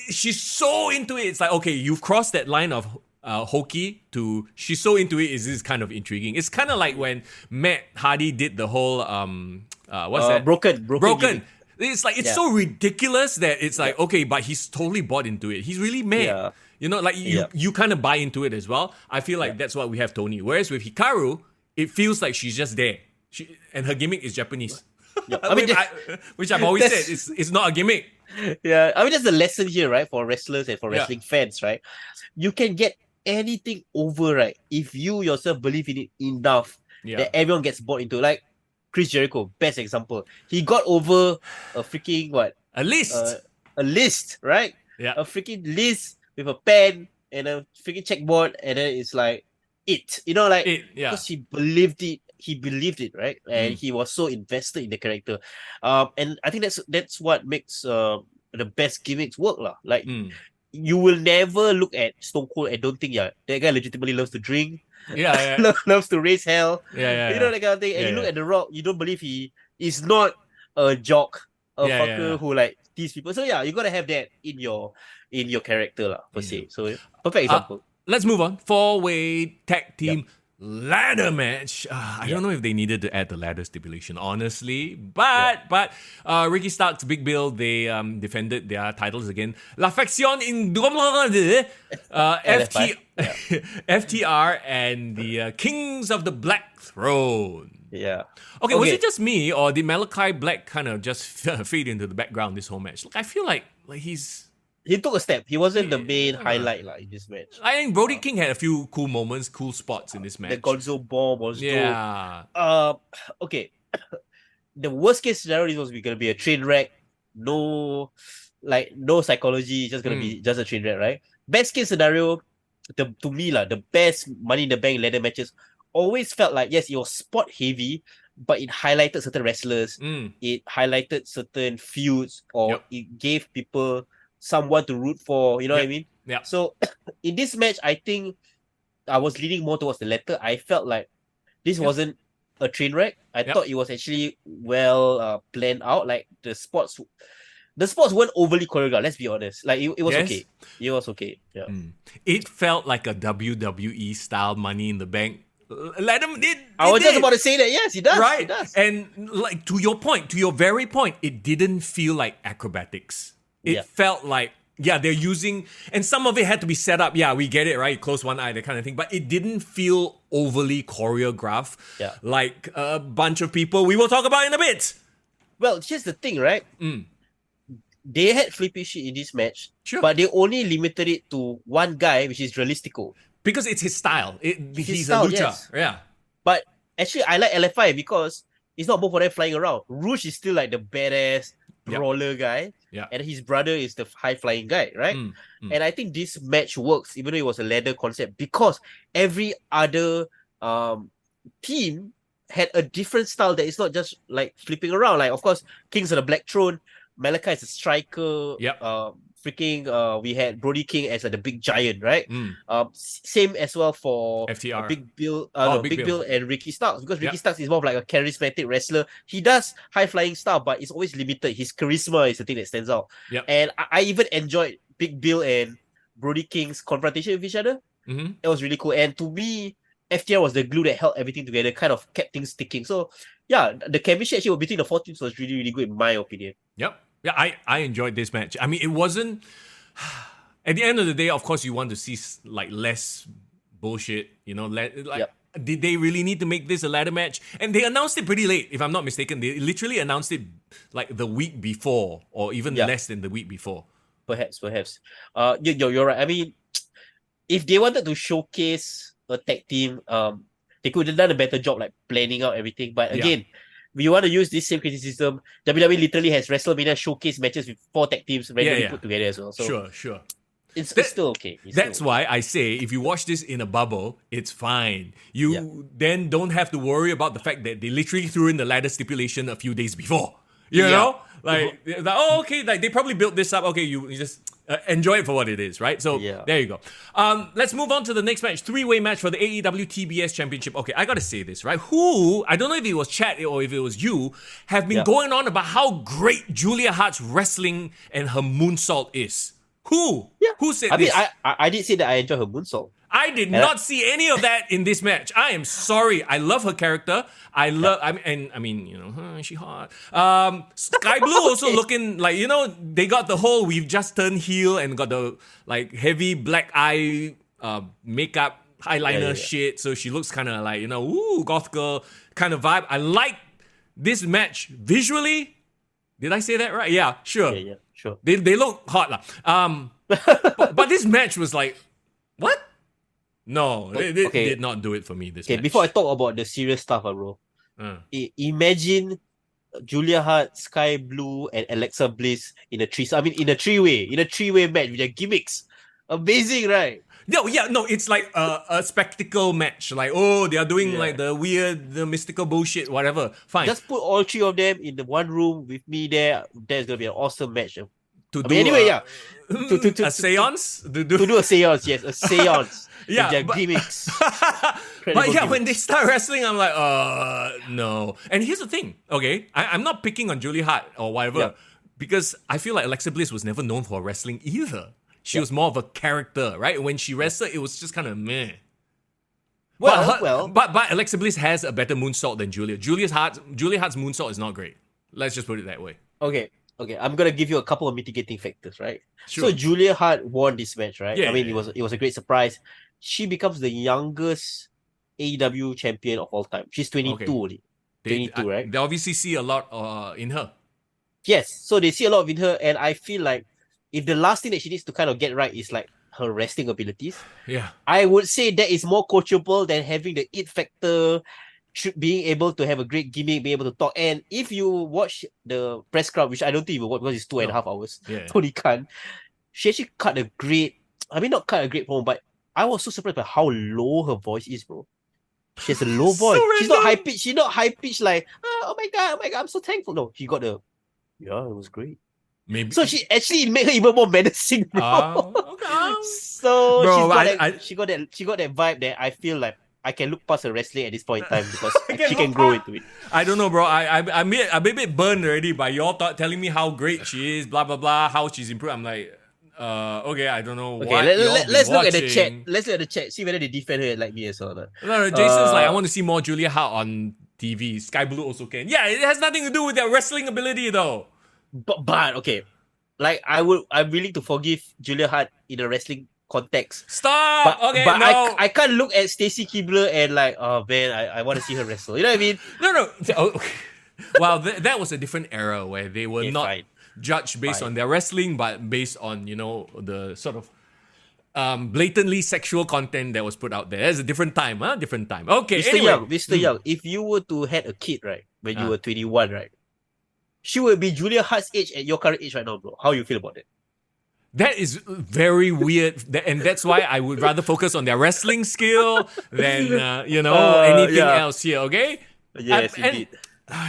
she's so into it. It's like, okay, you've crossed that line of hokey to she's so into it, is this kind of intriguing. It's kind of like when Matt Hardy did the whole, what's that? Broken. It's like, it's so ridiculous that it's like, okay, but he's totally bought into it. He's really mad. You kind of buy into it as well. I feel like that's what we have Toni. Whereas with Hikaru, it feels like she's just there. And her gimmick is Japanese. Yeah. I mean, which I've always said, it's not a gimmick. Yeah, I mean, that's the lesson here, right, for wrestlers and for wrestling fans, right? You can get anything over, right, if you yourself believe in it enough that everyone gets bought into. Like Chris Jericho, best example. He got over a freaking a list, right? Yeah. a freaking list with a pen and a freaking checkboard, and then it's like Yeah. because he believed it, right? And he was so invested in the character. And I think that's what makes the best gimmicks work, lah. Like you will never look at Stone Cold and don't think, yeah, that guy legitimately loves to drink, Yeah. loves to raise hell, Yeah. that kind of thing. And you look Yeah. at The Rock, you don't believe he is not a jock, a Yeah, fucker yeah. who like tease people. So yeah, you gotta have that in your character, lah, per se. So perfect example. Let's move on. 4-way tag team ladder match. I don't know if they needed to add the ladder stipulation, honestly. But Ricky Starks, Big Bill, they defended their titles again. La Faction Indommable, FTR, and the Kings of the Black Throne. Yeah. Okay, was it just me, or did Malachi Black kind of just fade into the background this whole match? Like, I feel like he took a step. He wasn't the main highlight in this match. I think Brody King had a few cool moments, cool spots in this match. The Gonzo bomb was dope. Okay. The worst case scenario is was going to be a train wreck. No psychology. It's just going to be just a train wreck, right? Best case scenario, to me, the best Money in the Bank ladder matches always felt like, yes, it was spot heavy, but it highlighted certain wrestlers. It highlighted certain feuds, or it gave people someone to root for. You know what I mean? Yeah. So in this match, I think I was leaning more towards the latter. I felt like this wasn't a train wreck. I thought it was actually well planned out. Like the spots weren't overly choreographed. Let's be honest. Like it was okay. It was okay. Yeah. It felt like a WWE style Money in the Bank. I was just about to say that. Yes, it does. Right. It does. And like to your very point, it didn't feel like acrobatics. It felt like, they're using, and some of it had to be set up. Yeah, we get it, right? Close one eye, that kind of thing. But it didn't feel overly choreographed. Yeah. Like a bunch of people we will talk about in a bit. Well, here's the thing, right? They had flippy shit in this match, Sure. but they only limited it to one guy, which is Realistico. Because it's his style. He's style, a lucha. yes. Yeah. But actually, I like LFI because it's not both of them flying around. Rouge is still like the badass brawler guy. Yeah. And his brother is the high-flying guy, right? And I think this match works, even though it was a ladder concept, because every other team had a different style that is not just like flipping around. Like, of course, Kings of the Black Throne, Malachi is a striker. We had Brody King as the big giant, right? Same as well for FTR. Big Bill, Big Bill and Ricky Starks, because Ricky Starks is more of like a charismatic wrestler. He does high flying stuff, but it's always limited. His charisma is the thing that stands out. And I even enjoyed Big Bill and Brody King's confrontation with each other. It was really cool. And to me, FTR was the glue that held everything together, kind of kept things sticking. So yeah, the chemistry actually between the four teams was really, really good in my opinion. Yeah, I enjoyed this match. I mean, it wasn't. At the end of the day, of course, you want to see like less bullshit. You know, did they really need to make this a ladder match? And they announced it pretty late, if I'm not mistaken. They literally announced it like the week before, or even less than the week before. Perhaps. You're right. I mean, if they wanted to showcase a tag team, they could have done a better job, like planning out everything. But again, if you want to use this same criticism, WWE literally has WrestleMania showcase matches with 4 tag teams randomly put together as well. So Sure. It's still okay. That's why I say if you watch this in a bubble, it's fine. You then don't have to worry about the fact that they literally threw in the ladder stipulation a few days before. You know? Like, okay, like they probably built this up. Okay, you just enjoy it for what it is, right? So there you go. Let's move on to the next match. 3-way match for the AEW TBS Championship. Okay, I gotta say this, right? I don't know if it was Chad or if it was you, have been going on about how great Julia Hart's wrestling and her moonsault is. Who? Yeah. Who said this? this? I did say that I enjoy her moonsault. I did not see any of that in this match. I am sorry. I love her character. I mean, you know, she hot. Sky Blue also looking like, you know, they got the whole we've just turned heel and got the like heavy black eye makeup eyeliner shit. So she looks kind of like, you know, ooh, goth girl kind of vibe. I like this match visually. Did I say that right? Yeah, sure. Yeah, sure. They look hot lah. But this match was like, what? No, they did not do it for me. This match. Before I talk about the serious stuff, bro. Imagine Julia Hart, Sky Blue, and Alexa Bliss in a three-way match with their gimmicks. Amazing, right? No, yeah, no, it's like a spectacle match. Like, oh, they are doing Yeah. like the weird, the mystical bullshit, whatever. Fine. Just put all three of them in the one room with me there. There's gonna be an awesome match. to I do mean, anyway, yeah. a seance? To do a seance, yes, a seance. Yeah, with their but- gimmicks. But yeah, when they gimmicks. start wrestling, I'm like, no. And here's the thing, okay? I'm not picking on Julie Hart or whatever, Yeah. because I feel like Alexa Bliss was never known for wrestling either. She was more of a character, right? When she wrestled, it was just kind of meh. But Alexa Bliss has a better moonsault than Julia. Julia Hart's moonsault is not great. Let's just put it that way. Okay, I'm gonna give you a couple of mitigating factors, right? Sure. So Julia Hart won this match, right? Yeah, I mean, yeah, it was a great surprise. She becomes the youngest AEW champion of all time. She's 22 Okay. only. 22, right? They obviously see a lot in her. Yes, so they see a lot in her, and I feel like if the last thing that she needs to kind of get right is like her wrestling abilities, Yeah. I would say that is more coachable than having the it factor, being able to have a great gimmick, being able to talk. And if you watch the press crowd, which I don't think you will watch because it's 2.5 hours, Yeah. Tony Khan, she actually not cut a great promo, but I was so surprised by how low her voice is, bro. She has a low So voice. She's not high random. pitched. She's not high pitched like, oh my god, I'm so thankful. No, she got yeah, it was great. Maybe. So she actually made her even more menacing, bro. Okay. So Bro, she got that vibe that I feel like I can look past her wrestling at this point in time because can she can look grow past- into it. I don't know, bro. I'm a bit burned already by y'all telling me how great she is, blah blah blah, how she's improved. I'm like, okay, I don't know what y'all Let's been look at the chat. watching. Let's look at the chat. See whether they defend her like me as well. No, Jason's like, I want to see more Julia Hart on TV. Sky Blue also can. Yeah, it has nothing to do with their wrestling ability though. But okay, like I'm willing to forgive Julia Hart in a wrestling context. Stop. Okay, but no. I can't look at Stacy Keibler and like, oh man, I want to see her wrestle. You know what I mean? No. Oh, well, that was a different era where they were Okay, not fine. judged based Fine. on their wrestling, but based on, the sort of blatantly sexual content that was put out there. It's a different time, huh? Different time. Okay, Mr. Young, if you were to had a kid, right, when you were 21, right, she would be Julia Hart's age at your current age right now, bro. How you feel about it? That is very weird, and that's why I would rather focus on their wrestling skill than anything yeah. else here. Okay? Yes, And, indeed.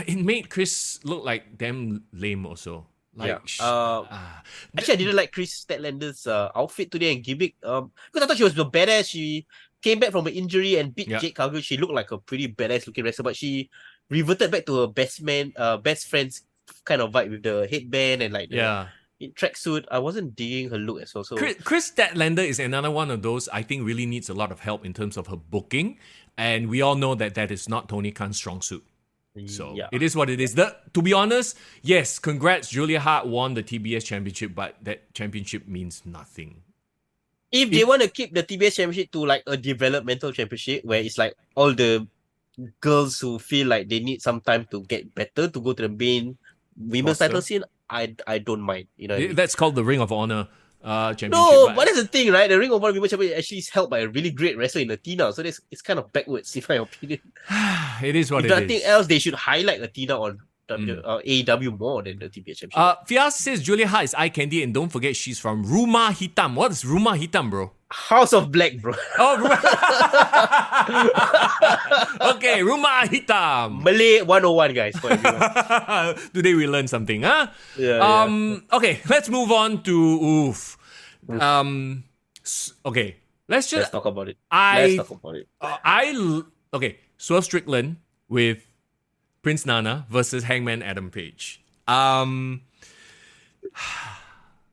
it made Chris look like damn lame also. Like, Actually, I didn't like Chris Statlander's outfit today and gimmick. Because I thought she was a badass. She came back from an injury and beat Jade Cargill. She looked like a pretty badass looking wrestler, but she reverted back to her best friend's kind of vibe with the headband and like the tracksuit. I wasn't digging her look as well. So Chris Statlander is another one of those I think really needs a lot of help in terms of her booking, and we all know that is not Tony Khan's strong suit. So it is what it is. To be honest, yes, congrats, Julia Hart won the TBS championship, but that championship means nothing. If they want to keep the TBS championship to like a developmental championship where it's like all the girls who feel like they need some time to get better to go to the main women's title scene, I don't mind. You know what I mean? That's called the Ring of Honor championship. No, but that's the thing, right? The Ring of Honor Women's Championship actually is held by a really great wrestler in Latina, so it's kind of backwards, in my opinion. It is what if it is. nothing else, they should highlight Latina on AEW more than the TBS Championship. Fias says Julia Hart is eye candy, and don't forget she's from Rumah Hitam. What is Rumah Hitam, bro? House of Black, bro. Oh, okay, Rumah Hitam. Malay 101, guys, for everyone. Today we learned something, huh? Yeah. Okay, let's move on to okay, let's talk about it. Okay, Swerve Strickland with Prince Nana versus Hangman Adam Page. Love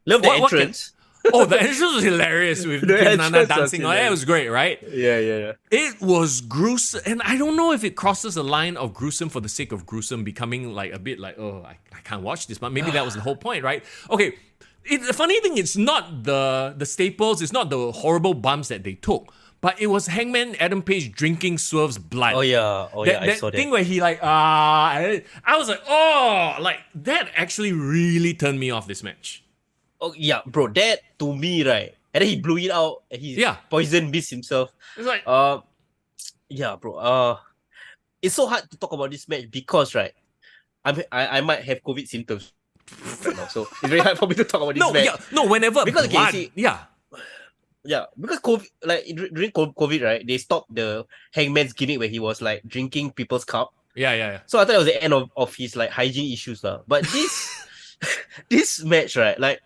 the entrance. The entrance was hilarious with Prince Nana dancing. It was great, right? Yeah. It was gruesome, and I don't know if it crosses a line of gruesome for the sake of gruesome, becoming like a bit like, I can't watch this, but maybe that was the whole point, right? Okay, the funny thing, it's not the staples, it's not the horrible bumps that they took, but it was Hangman Adam Page drinking Swerve's blood. I saw that thing where he like, I was like, like that actually really turned me off this match. Oh yeah, bro, that to me, right? And then he blew it out and he poisoned beast himself. It's like yeah, bro. It's so hard to talk about this match because, right, I might have COVID symptoms right now, so it's very hard for me to talk about this No, match. yeah, no. Whenever Because, okay, blood, see- yeah, Yeah, because COVID, like during COVID, right? They stopped the Hangman's gimmick where he was like drinking people's cup. yeah. So I thought it was the end of his like hygiene issues, lah. But this this match, right? Like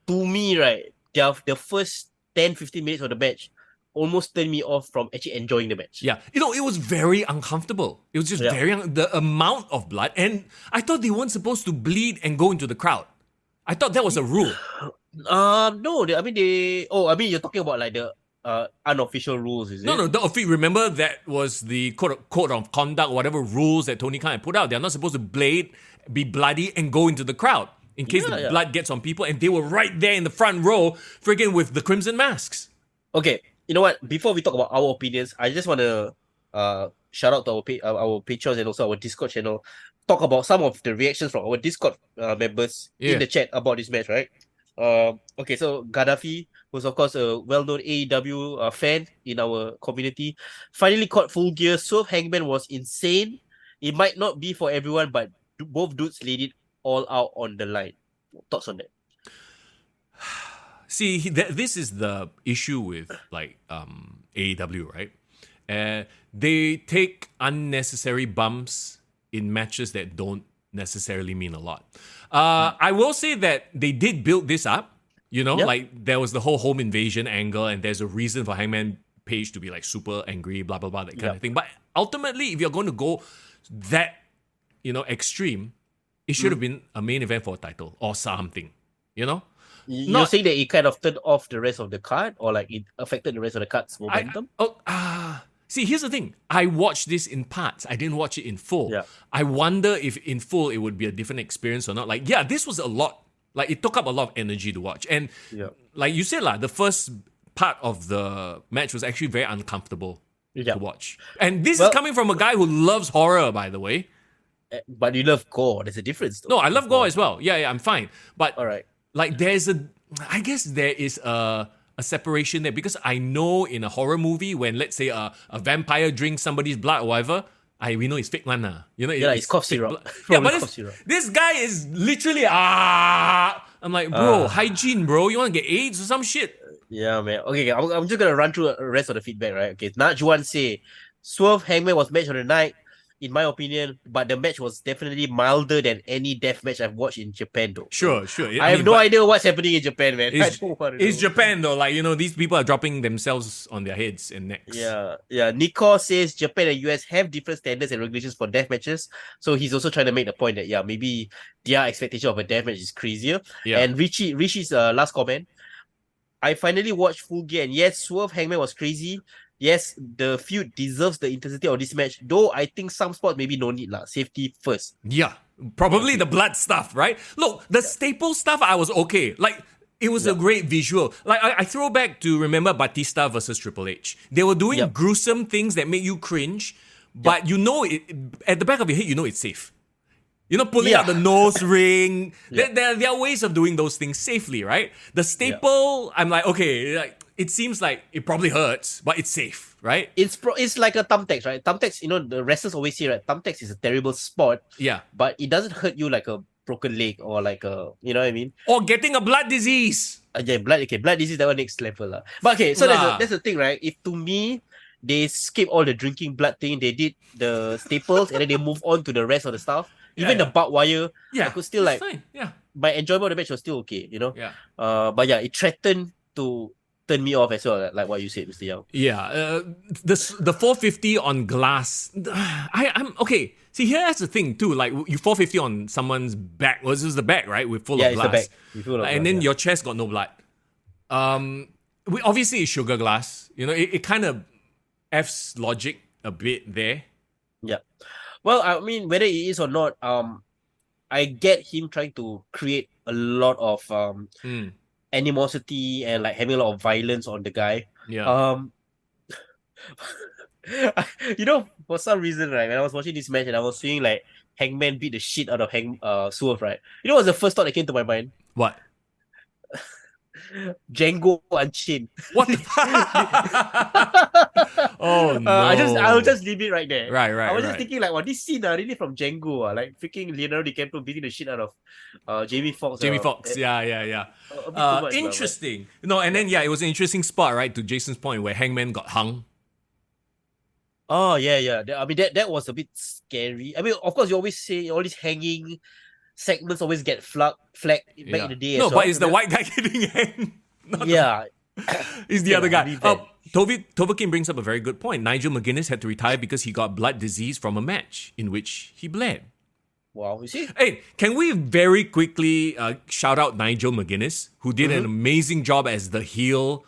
to me, right? The first 10-15 minutes of the match almost turned me off from actually enjoying the match. Yeah, it was very uncomfortable. It was just Yeah. the amount of blood, and I thought they weren't supposed to bleed and go into the crowd. I thought that was a rule. No, I mean you're talking about like the unofficial rules, is it? No, remember that was the code of conduct, whatever rules that Tony Khan had put out. They're not supposed to be bloody, and go into the crowd in case the blood gets on people. And they were right there in the front row, friggin' with the crimson masks. Okay, you know what? Before we talk about our opinions, I just want to shout out to our patrons and also our Discord channel. Talk about some of the reactions from our Discord members in the chat about this match, right? Okay, so Gaddafi, who's of course a well-known AEW fan in our community, finally caught full gear. Swerve Hangman was insane. It might not be for everyone, but both dudes laid it all out on the line. Thoughts on that? See, this is the issue with like AEW, right? They take unnecessary bumps in matches that don't necessarily mean a lot. I will say that they did build this up. Like there was the whole home invasion angle, and there's a reason for Hangman Page to be like super angry, blah blah blah, that kind of thing. But ultimately, if you're going to go that extreme, it should have been a main event for a title or something. You're saying that it kind of turned off the rest of the card, or like it affected the rest of the card's momentum? See, here's the thing. I watched this in parts. I didn't watch it in full. Yeah. I wonder if in full it would be a different experience or not. Like, yeah, this was a lot. Like, it took up a lot of energy to watch. And like you said, the first part of the match was actually very uncomfortable to watch. And this is coming from a guy who loves horror, by the way. But you love gore. There's a difference, though. No, I love gore as well. Yeah, I'm fine. But all right. Like, I guess there is a separation there, because I know in a horror movie when, let's say, a vampire drinks somebody's blood or whatever, we know it's fake one. It's cough syrup. Yeah, but this guy is literally I'm like, bro, hygiene, bro. You want to get AIDS or some shit? Yeah, man. Okay, I'm just gonna run through the rest of the feedback, right? Okay, Najwan say Swerve Hangman was match of the night, in my opinion, but the match was definitely milder than any death match I've watched in Japan, though. Sure. I have no idea what's happening in Japan, man. It's Japan, though. Like, these people are dropping themselves on their heads and necks. Yeah. Nico says Japan and US have different standards and regulations for death matches. So he's also trying to make the point that, maybe their expectation of a death match is crazier. Yeah. And Rishi's last comment, I finally watched Full Gear, and yes, Swerve Hangman was crazy. Yes, the feud deserves the intensity of this match, though I think some spots maybe no need, safety first. Yeah, probably the blood stuff, right? Look, the staple stuff, I was okay. Like, it was a great visual. Like, I throw back to, remember Batista versus Triple H. They were doing gruesome things that make you cringe, but at the back of your head, it's safe. Pulling out the nose ring. There are ways of doing those things safely, right? The staple, I'm like, okay, like, it seems like it probably hurts, but it's safe, right? It's like a thumbtacks, right? Thumbtacks, the wrestlers always say, right? Thumbtacks is a terrible sport. Yeah. But it doesn't hurt you like a broken leg or like a, you know what I mean? Or getting a blood disease. Blood disease, that one next level. But okay, so that's the thing, right? If to me, they skip all the drinking blood thing, they did the staples, and then they move on to the rest of the stuff. Even the barbed wire, I could still fine. Yeah. My enjoyment of the match was still okay, Yeah. But it threatened to turn me off as well, like what you said, Mr. Yao. Yeah. The 450 on glass. I'm okay. See, here's the thing too. Like, you 450 on someone's back. Well, this is the back, right? With full of glass. It's the back. And then your chest got no blood. Obviously it's sugar glass. It kind of F's logic a bit there. Yeah. Well, I mean, whether it is or not, I get him trying to create a lot of animosity and like having a lot of violence on the guy. Yeah. For some reason, right, when I was watching this match and I was seeing like Hangman beat the shit out of Swerve, right? What's the first thought that came to my mind? What? Django Unchained. What the Oh no. I'll just leave it right there. Right. I was just thinking like, wow, this scene really from Django, like freaking Leonardo DiCaprio beating the shit out of Jamie Foxx. Jamie Foxx, yeah. A bit too much, Interesting. No, and then it was an interesting spot, right? To Jason's point, where Hangman got hung. Oh yeah. I mean that was a bit scary. I mean, of course, you always say all these hanging segments always get flagged back in the day. No, as but well. it's the white guy getting hanged. Yeah. He's the other guy. really bad. Tovakin brings up a very good point. Nigel McGuinness had to retire because he got blood disease from a match in which he bled. Wow, you see? Hey, can we very quickly shout out Nigel McGuinness, who did an amazing job as the heel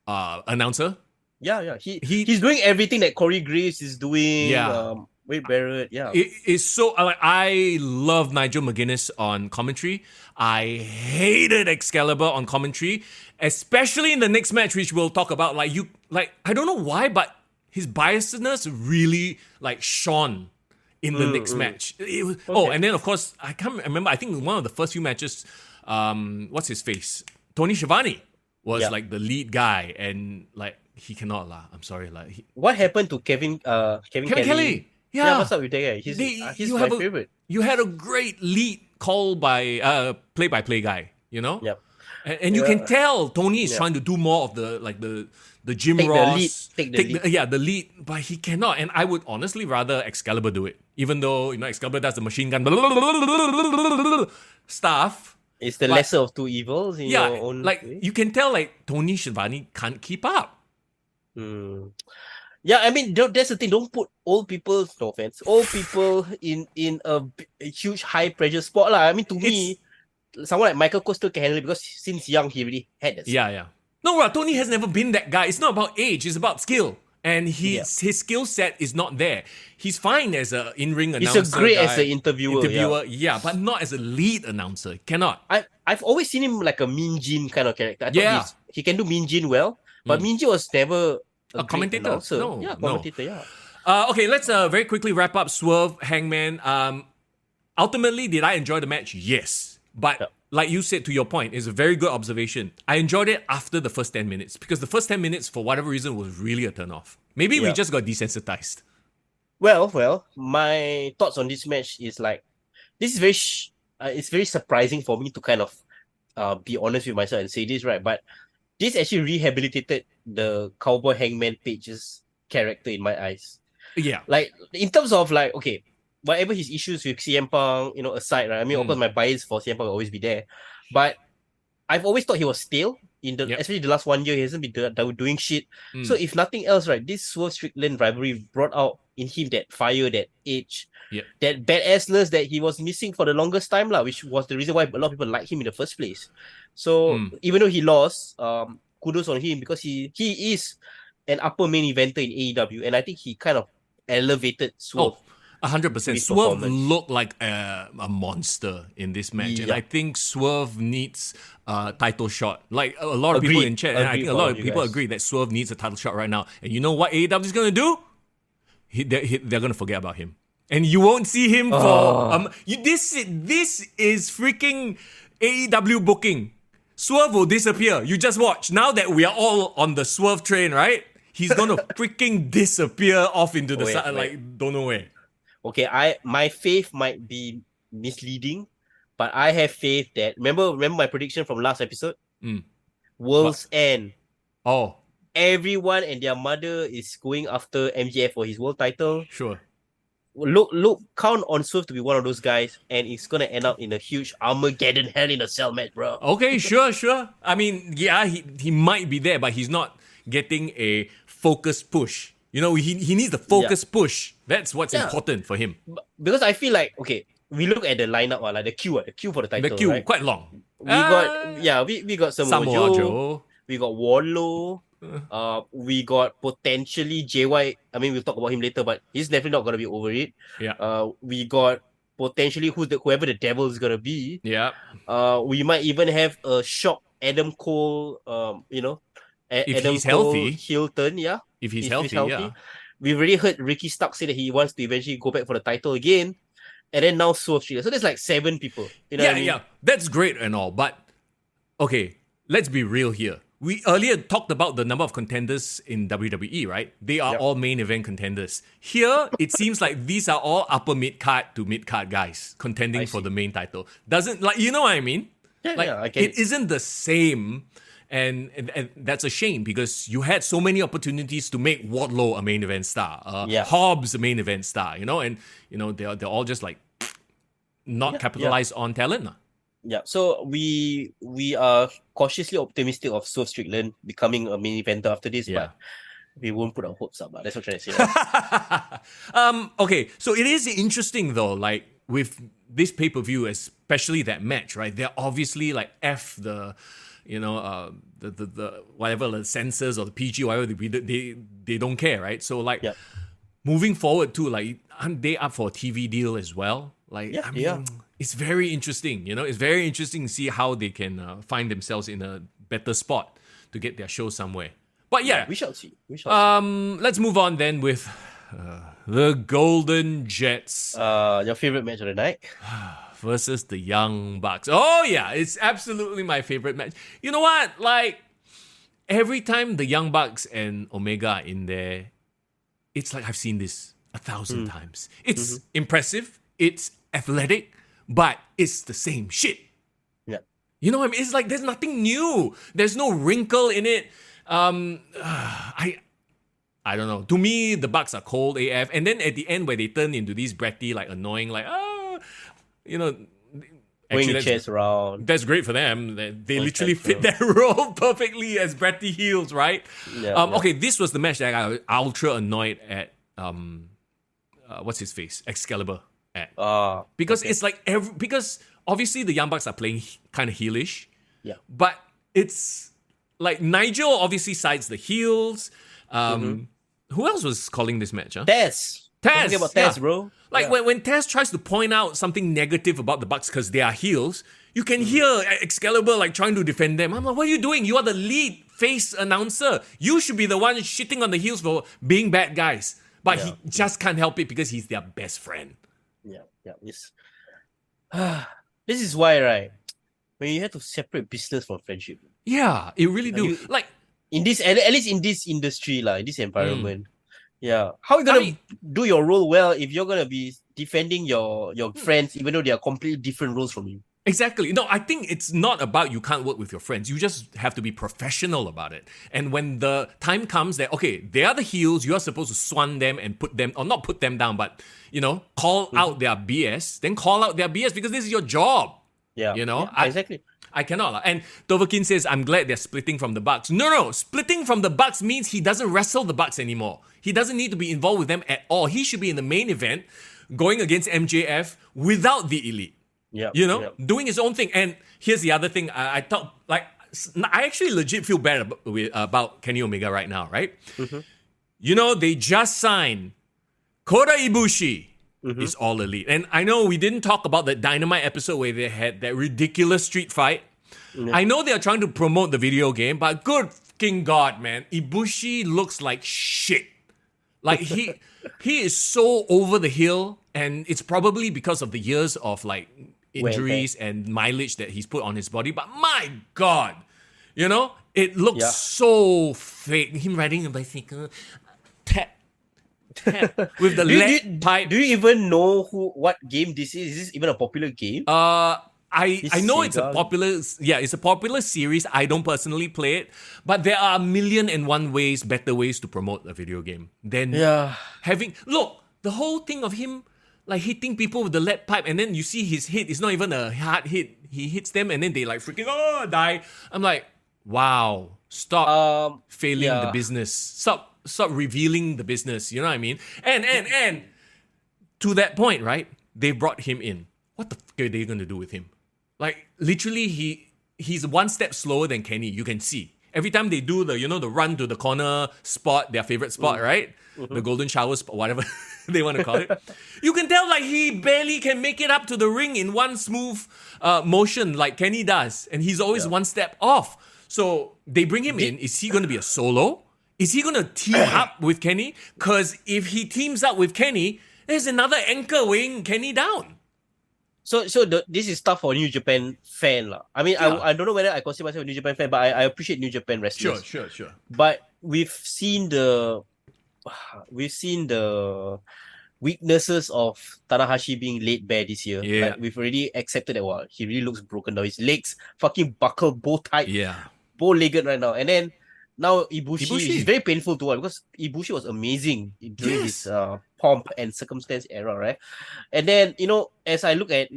announcer? Yeah. He's doing everything that Corey Graves is doing. Yeah. Wade Barrett. Yeah. It is so I love Nigel McGuinness on commentary. I hated Excalibur on commentary, especially in the next match, which we'll talk about. I don't know why, but his biasness really shone in the next match. It was, and then of course I can't remember. I think one of the first few matches, what's his face? Tony Schiavone was the lead guy, and he cannot lah. I'm sorry What happened to Kevin Kelly? Yeah, what's up with that guy? He's my favorite. You had a great lead call by play-by-play guy, you know? Yep. And you can tell Tony is trying to do more of the Jim Take Ross. the lead. The lead, but he cannot. And I would honestly rather Excalibur do it. Even though, Excalibur does the machine gun stuff. It's the lesser of two evils in your own way. You can tell Tony Schiavone can't keep up. Yeah, I mean, that's the thing. Don't put old people, no offense, old people in a huge high pressure spot. I mean, to me, someone like Michael Cole still can handle it because since young, he really had this. Yeah. No, Tony has never been that guy. It's not about age, it's about skill. And his skill set is not there. He's fine as an in-ring announcer. He's a great as an interviewer. Yeah, but not as a lead announcer. Cannot. I've always seen him like a Mean Gene kind of character. I thought he can do Mean Gene well, but Mean Gene was never a commentator. Announcer. Commentator, yeah. Okay, let's very quickly wrap up Swerve, Hangman. Ultimately, did I enjoy the match? Yes. But like you said, to your point, it's a very good observation. I enjoyed it after the first 10 minutes because the first 10 minutes, for whatever reason, was really a turn-off. Maybe we just got desensitized. Well, my thoughts on this match is this is very it's very surprising for me to kind of be honest with myself and say this, right? But this actually rehabilitated the Cowboy Hangman Page's character in my eyes. Yeah. In terms of okay, whatever his issues with CM Punk, aside, right? I mean, of course, my bias for CM Punk will always be there. But I've always thought he was stale especially the last 1 year. He hasn't been doing shit. So if nothing else, right, this Swerve Strickland rivalry brought out in him that fire, that edge, that badassness that he was missing for the longest time, which was the reason why a lot of people like him in the first place. So even though he lost, kudos on him because he is an upper main eventer in AEW, and I think he kind of elevated Swerve. 100%. Swerve looked like a monster in this match. And I think Swerve needs a title shot. Like a lot of people in chat, and I think a lot of people agree that Swerve needs a title shot right now. And you know what AEW is going to do? They're going to forget about him. And you won't see him for... This is freaking AEW booking. Swerve will disappear. You just watch. Now that we are all on the Swerve train, right? He's going to freaking disappear off into the side, don't know where. Okay, my faith might be misleading, but I have faith that remember my prediction from last episode? World's End. Oh. Everyone and their mother is going after MJF for his world title. Sure. Look, count on Swerve to be one of those guys, and it's gonna end up in a huge Armageddon Hell in a Cell match, bro. Okay, sure. I mean, yeah, he might be there, but he's not getting a focused push. He needs the focus push. That's what's important for him. Because I feel okay, we look at the lineup, the queue for the title. The queue, right? quite long. We got Samoa Joe. We got Warlow. We got potentially JY. I mean, we'll talk about him later, but he's definitely not gonna be over it. Yeah. We got potentially whoever the devil is gonna be. Yeah. We might even have a shock Adam Cole. If Adam he's Cole, healthy. Hilton, yeah. If he's healthy, yeah. We've already heard Ricky Stark say that he wants to eventually go back for the title again. And then now Swerve Strickland. So there's 7 people. You know what I mean? Yeah. That's great and all. But, okay, let's be real here. We earlier talked about the number of contenders in WWE, right? They are all main event contenders. Here, it seems like these are all upper mid-card to mid-card guys contending for the main title. Doesn't, like, you know what I mean? I get it isn't the same, and that's a shame because you had so many opportunities to make Wardlow a main event star, Hobbs a main event star, and they're all just like not capitalized on talent. Yeah, so we are cautiously optimistic of Swerve Strickland becoming a main eventer after this, but we won't put our hopes up. But that's what I'm trying to say. Okay, so it is interesting though, like with this pay-per-view, especially that match, right? They're obviously like the whatever the censors or the PG, whatever they don't care, right? So like moving forward too, like aren't they up for a TV deal as well? Like it's very interesting, It's very interesting to see how they can find themselves in a better spot to get their show somewhere. But we shall see. Let's move on then with the Golden Jets. Your favorite match of the night? Versus the Young Bucks. Oh yeah, it's absolutely my favorite match. You know what? Like every time the Young Bucks and Omega are in there, it's like I've seen this 1,000 times. It's impressive. It's athletic, but it's the same shit. Yeah. You know what I mean? It's like there's nothing new. There's no wrinkle in it. I don't know. To me, the Bucks are cold AF. And then at the end where they turn into these bratty, like annoying, like, Wing the chairs around. That's great for them. They literally fit that role perfectly as bratty heels, right? Okay, this was the match that I got ultra annoyed at, what's his face? Excalibur at. Because it's like, because obviously the Young Bucks are playing kind of heelish. Yeah. But it's like Nigel obviously sides the heels. Who else was calling this match? Taz. Talking about Taz, bro. Like when Taz tries to point out something negative about the Bucks because they are heels, you can hear Excalibur like trying to defend them. I'm like, what are you doing? You are the lead face announcer. You should be the one shitting on the heels for being bad guys. But he just can't help it because he's their best friend. This is why, right? When you have to separate business from friendship. Yeah, it really do. Like in this, at least in this industry, in this environment. Yeah. How are you gonna do your role well if you're gonna be defending your friends even though they are completely different roles from you? Exactly. No, I think it's not about you can't work with your friends. You just have to be professional about it. And when the time comes that, okay, they are the heels, you are supposed to swan them and put them, or not put them down, but, call out their BS, then call out their BS because this is your job. Yeah. Exactly. I cannot. And Dovahkiin says, I'm glad they're splitting from the Bucks. No. Splitting from the Bucks means he doesn't wrestle the Bucks anymore. He doesn't need to be involved with them at all. He should be in the main event going against MJF without the Elite. Doing his own thing. And here's the other thing. I thought, I actually legit feel bad about Kenny Omega right now, right? They just signed Kota Ibushi. Is all elite. And I know we didn't talk about the Dynamite episode where they had that ridiculous street fight. I know they are trying to promote the video game, but good fucking God, man. Ibushi looks like shit. Like he is so over the hill, and it's probably because of the years of injuries and mileage that he's put on his body. But my God, it looks so fake. Him riding a bicycle, with the lead pipe. Do you even know what game this is? Is this even a popular game? I know it's a popular series. I don't personally play it, but there are 1,000,001 better ways to promote a video game than having. Look, the whole thing of him hitting people with the lead pipe, and then you see his hit. It's not even a hard hit. He hits them, and then they freaking die. I'm like, wow, stop failing the business. Stop revealing the business. You know what I mean? And to that point, right? They brought him in. What the fuck are they gonna do with him? Literally, he's one step slower than Kenny. You can see every time they do the run to the corner spot, their favorite spot, right? The golden shower spot, whatever they want to call it. You can tell he barely can make it up to the ring in one smooth motion like Kenny does, and he's always one step off. So they bring him in. Is he going to be a solo? Is he going to team up with Kenny? Because if he teams up with Kenny, there's another anchor weighing Kenny down. This is tough for New Japan fan lah. I mean, Yeah. I don't know whether I consider myself a New Japan fan, but I appreciate New Japan wrestlers. Sure. But we've seen the weaknesses of Tanahashi being laid bare this year. Yeah. Like we've already accepted that he really looks broken now. His legs fucking buckle bow-tied, Yeah. bow-legged right now. And then now Ibushi, Ibushi. is very painful to watch because Ibushi was amazing during Yes. his pomp and circumstance era, right? And then as I look at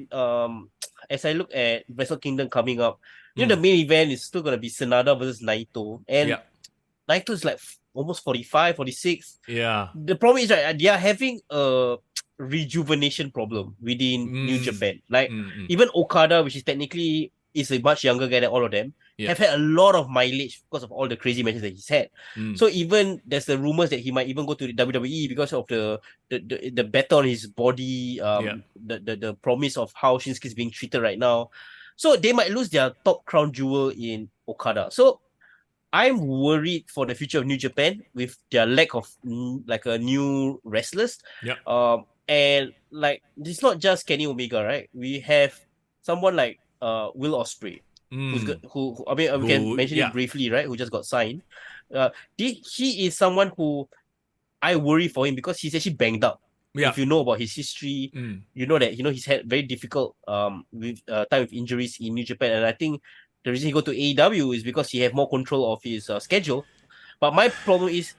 Wrestle Kingdom coming up, the main event is still gonna be Sanada versus Naito, and Yeah. Naito is like almost 45, 46. Yeah. The problem is right, they are having a rejuvenation problem within New Japan. Like even Okada, which is technically is a much younger guy than all of them, have had a lot of mileage because of all the crazy matches that he's had. So even there's the rumors that he might even go to the WWE because of the better on his body, the promise of how Shinsuke is being treated right now. So they might lose their top crown jewel in Okada. So I'm worried for the future of New Japan with their lack of like a new wrestlers. Yeah. And like it's not just Kenny Omega, right? We have someone like Will Ospreay, who's good, who I mean we can mention it briefly, right? Who just got signed. He is someone who I worry for him because he's actually banged up. Yeah. If you know about his history, you know that he's had very difficult with time with injuries in New Japan, and I think the reason he go to AEW is because he have more control of his schedule. But my problem is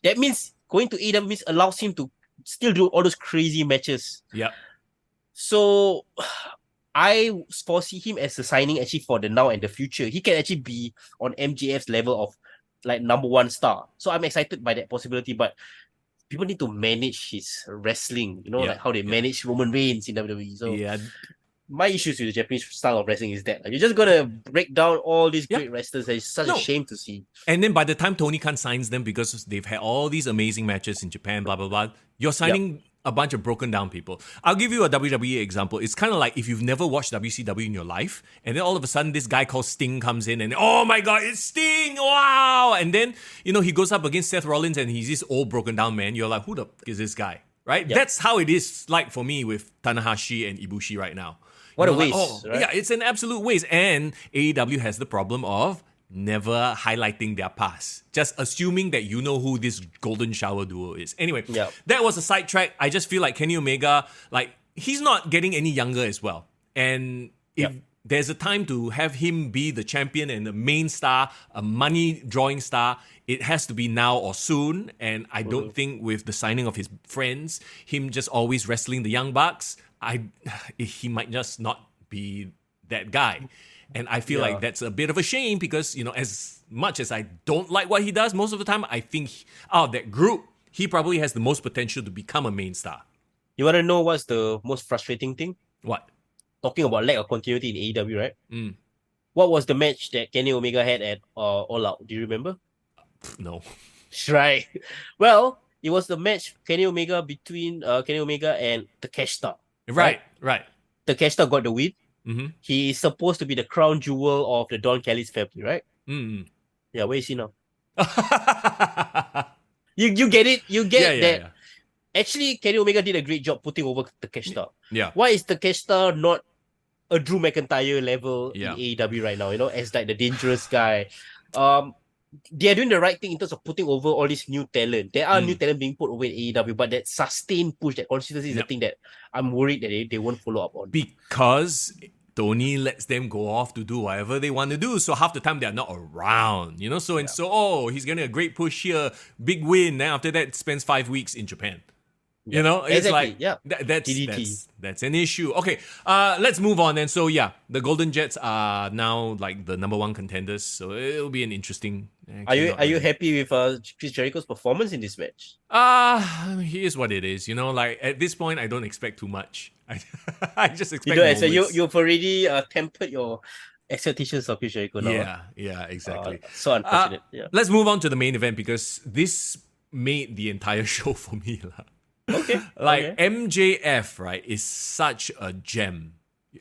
that means going to AEW means allows him to still do all those crazy matches. Yeah. So I foresee him as a signing actually for the now and the future. He can actually be on MJF's level of like number one star. So I'm excited by that possibility, but people need to manage his wrestling, like how they manage Roman Reigns in WWE. So my issues with the Japanese style of wrestling is that you're just gonna break down all these great wrestlers. That is such a shame to see. And then by the time Tony Khan signs them, because they've had all these amazing matches in Japan, blah blah blah, you're signing a bunch of broken down people. I'll give you a WWE example. It's kind of like if you've never watched WCW in your life, and then all of a sudden this guy called Sting comes in, and oh my god, it's Sting! Wow! And then he goes up against Seth Rollins, and he's this old broken down man. You're like, who the f- is this guy? Right? Yep. That's how it is like for me with Tanahashi and Ibushi right now. What a waste, right? Yeah, it's an absolute waste. And AEW has the problem of never highlighting their past. Just assuming that you know who this golden shower duo is. Anyway, that was a sidetrack. I just feel like Kenny Omega, like, he's not getting any younger as well. And if there's a time to have him be the champion and the main star, a money-drawing star, it has to be now or soon. And I don't think with the signing of his friends, him just always wrestling the Young Bucks, he might just not be that guy. And I feel like that's a bit of a shame because, as much as I don't like what he does most of the time, I think out of that group, he probably has the most potential to become a main star. You want to know what's the most frustrating thing? What? Talking about lack of continuity in AEW, right? What was the match that Kenny Omega had at All Out? Do you remember? No. Right. Well, it was the match Kenny Omega between Kenny Omega and Takeshita. Right. Takeshita got the win. Mm-hmm. He is supposed to be the crown jewel of the Don Callis family, right? Yeah, where is he now? You get it? You get that. Yeah. Actually, Kenny Omega did a great job putting over Takeshita. Yeah. Why is Takeshita not a Drew McIntyre level in Yeah. AEW right now? As like the dangerous guy. They are doing the right thing in terms of putting over all this new talent. There are new talent being put over in AEW, but that sustained push, that consistency is the thing that I'm worried that they won't follow up on. Because Tony lets them go off to do whatever they want to do. So half the time they're not around, So he's getting a great push here, big win. Then after that, spends 5 weeks in Japan. It's exactly. That's an issue. Okay, let's move on then. So the Golden Jets are now like the number one contenders. So it'll be an interesting. Are you happy with Chris Jericho's performance in this match? Here's what it is. Like at this point, I don't expect too much. I just expect. You've already tempered your expectations of Chris Jericho now. Yeah, exactly. So unfortunate. Let's move on to the main event because this made the entire show for me. Okay. MJF, right, is such a gem.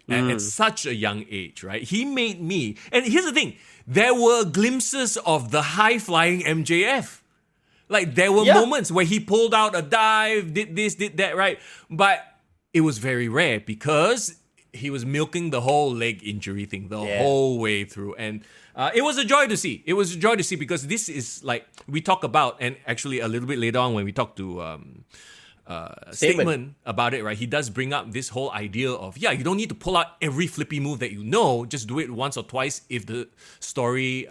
And at such a young age, right? He made me. And here's the thing. There were glimpses of the high-flying MJF. Like, there were moments where he pulled out a dive, did this, did that, right? But it was very rare because he was milking the whole leg injury thing the Yeah. whole way through, and it was a joy to see. It was a joy to see because this is like we talk about, and actually a little bit later on when we talk to Statement about it, right? He does bring up this whole idea of you don't need to pull out every flippy move that you know. Just do it once or twice if the story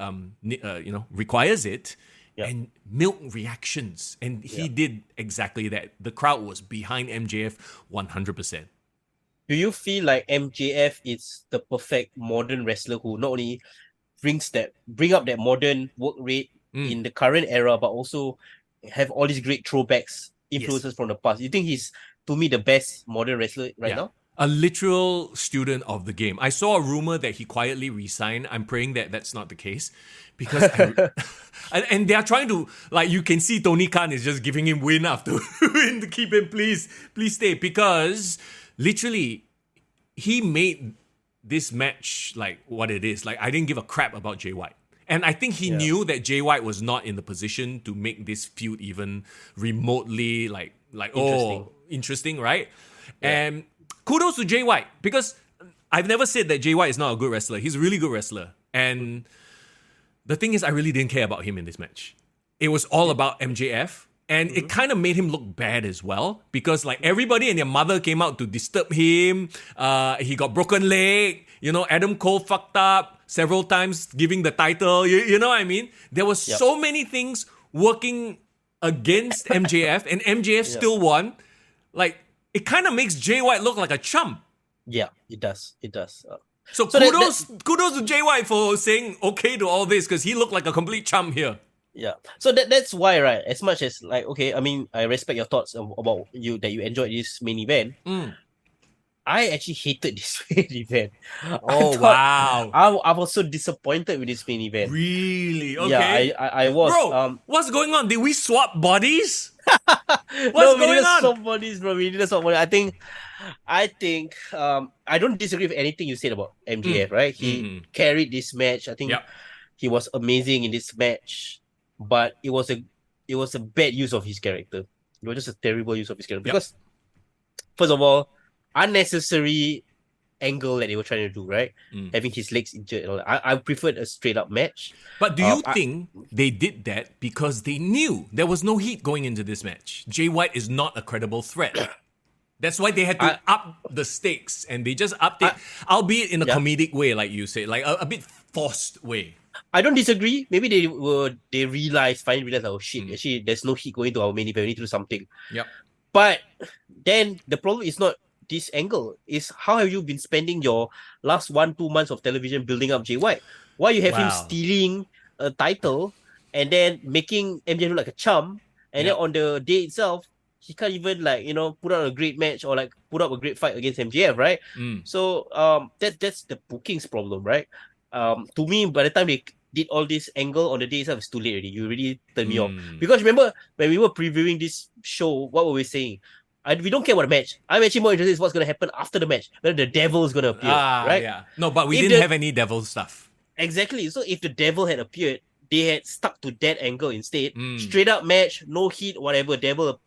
requires it. Yep. And milk reactions, and he did exactly that. The crowd was behind MJF 100%. Do you feel like MJF is the perfect modern wrestler who not only bring up that modern work rate in the current era, but also have all these great throwbacks, influences from the past? You think he's, to me, the best modern wrestler right now? A literal student of the game. I saw a rumor that he quietly resigned. I'm praying that that's not the case, because and they are trying to, like, you can see Tony Khan is just giving him win after win to keep him, please stay, because literally he made this match like what it is. Like, I didn't give a crap about Jay White. And I think he knew that Jay White was not in the position to make this feud even remotely like interesting, right? Yeah. And kudos to Jay White, because I've never said that Jay White is not a good wrestler. He's a really good wrestler. And the thing is, I really didn't care about him in this match. It was all about MJF. And it kind of made him look bad as well, because like everybody and their mother came out to disturb him. He got broken leg. Adam Cole fucked up several times giving the title. You know what I mean? There was so many things working against MJF, and MJF still won. Like, it kind of makes Jay White look like a chump. Yeah, it does. So kudos to Jay White for saying okay to all this, because he looked like a complete chump here. Yeah. So that's why, right? As much as like, okay, I mean, I respect your thoughts about you that you enjoyed this main event. I actually hated this main event. Oh, wow. I was so disappointed with this main event. Really? Okay. Yeah, I was. Bro, what's going on? Did we swap bodies? We didn't swap bodies, bro. We didn't swap bodies. I think I don't disagree with anything you said about MJF, right? He carried this match. I think he was amazing in this match, but it was a bad use of his character. It was just a terrible use of his character. Because, first of all, unnecessary angle that they were trying to do, right? Having his legs injured and all that. I preferred a straight up match. But do you think they did that because they knew there was no heat going into this match? Jay White is not a credible threat. That's why they had to up the stakes, and they just upped it, albeit in a comedic way, like you say, like a bit forced way. I don't disagree. Maybe they finally realized, oh shit, actually there's no heat going to our main event. We need to do something. Yep. But then the problem is not this angle, is how have you been spending your last 1-2 months of television building up Jay White? Why you have him stealing a title and then making MJ look like a chump, and then on the day itself he can't even put out a great match or like put up a great fight against MJF, right? So that's the booking's problem, right? To me, by the time they did all this angle on the day itself, it's too late already. You really turned me off. Because remember when we were previewing this show, what were we saying? We don't care about the match. I'm actually more interested in what's going to happen after the match. Whether the devil is going to appear, right? Yeah. No, but we didn't have any devil stuff. Exactly. So if the devil had appeared, they had stuck to that angle instead. Straight up match, no heat, whatever. Devil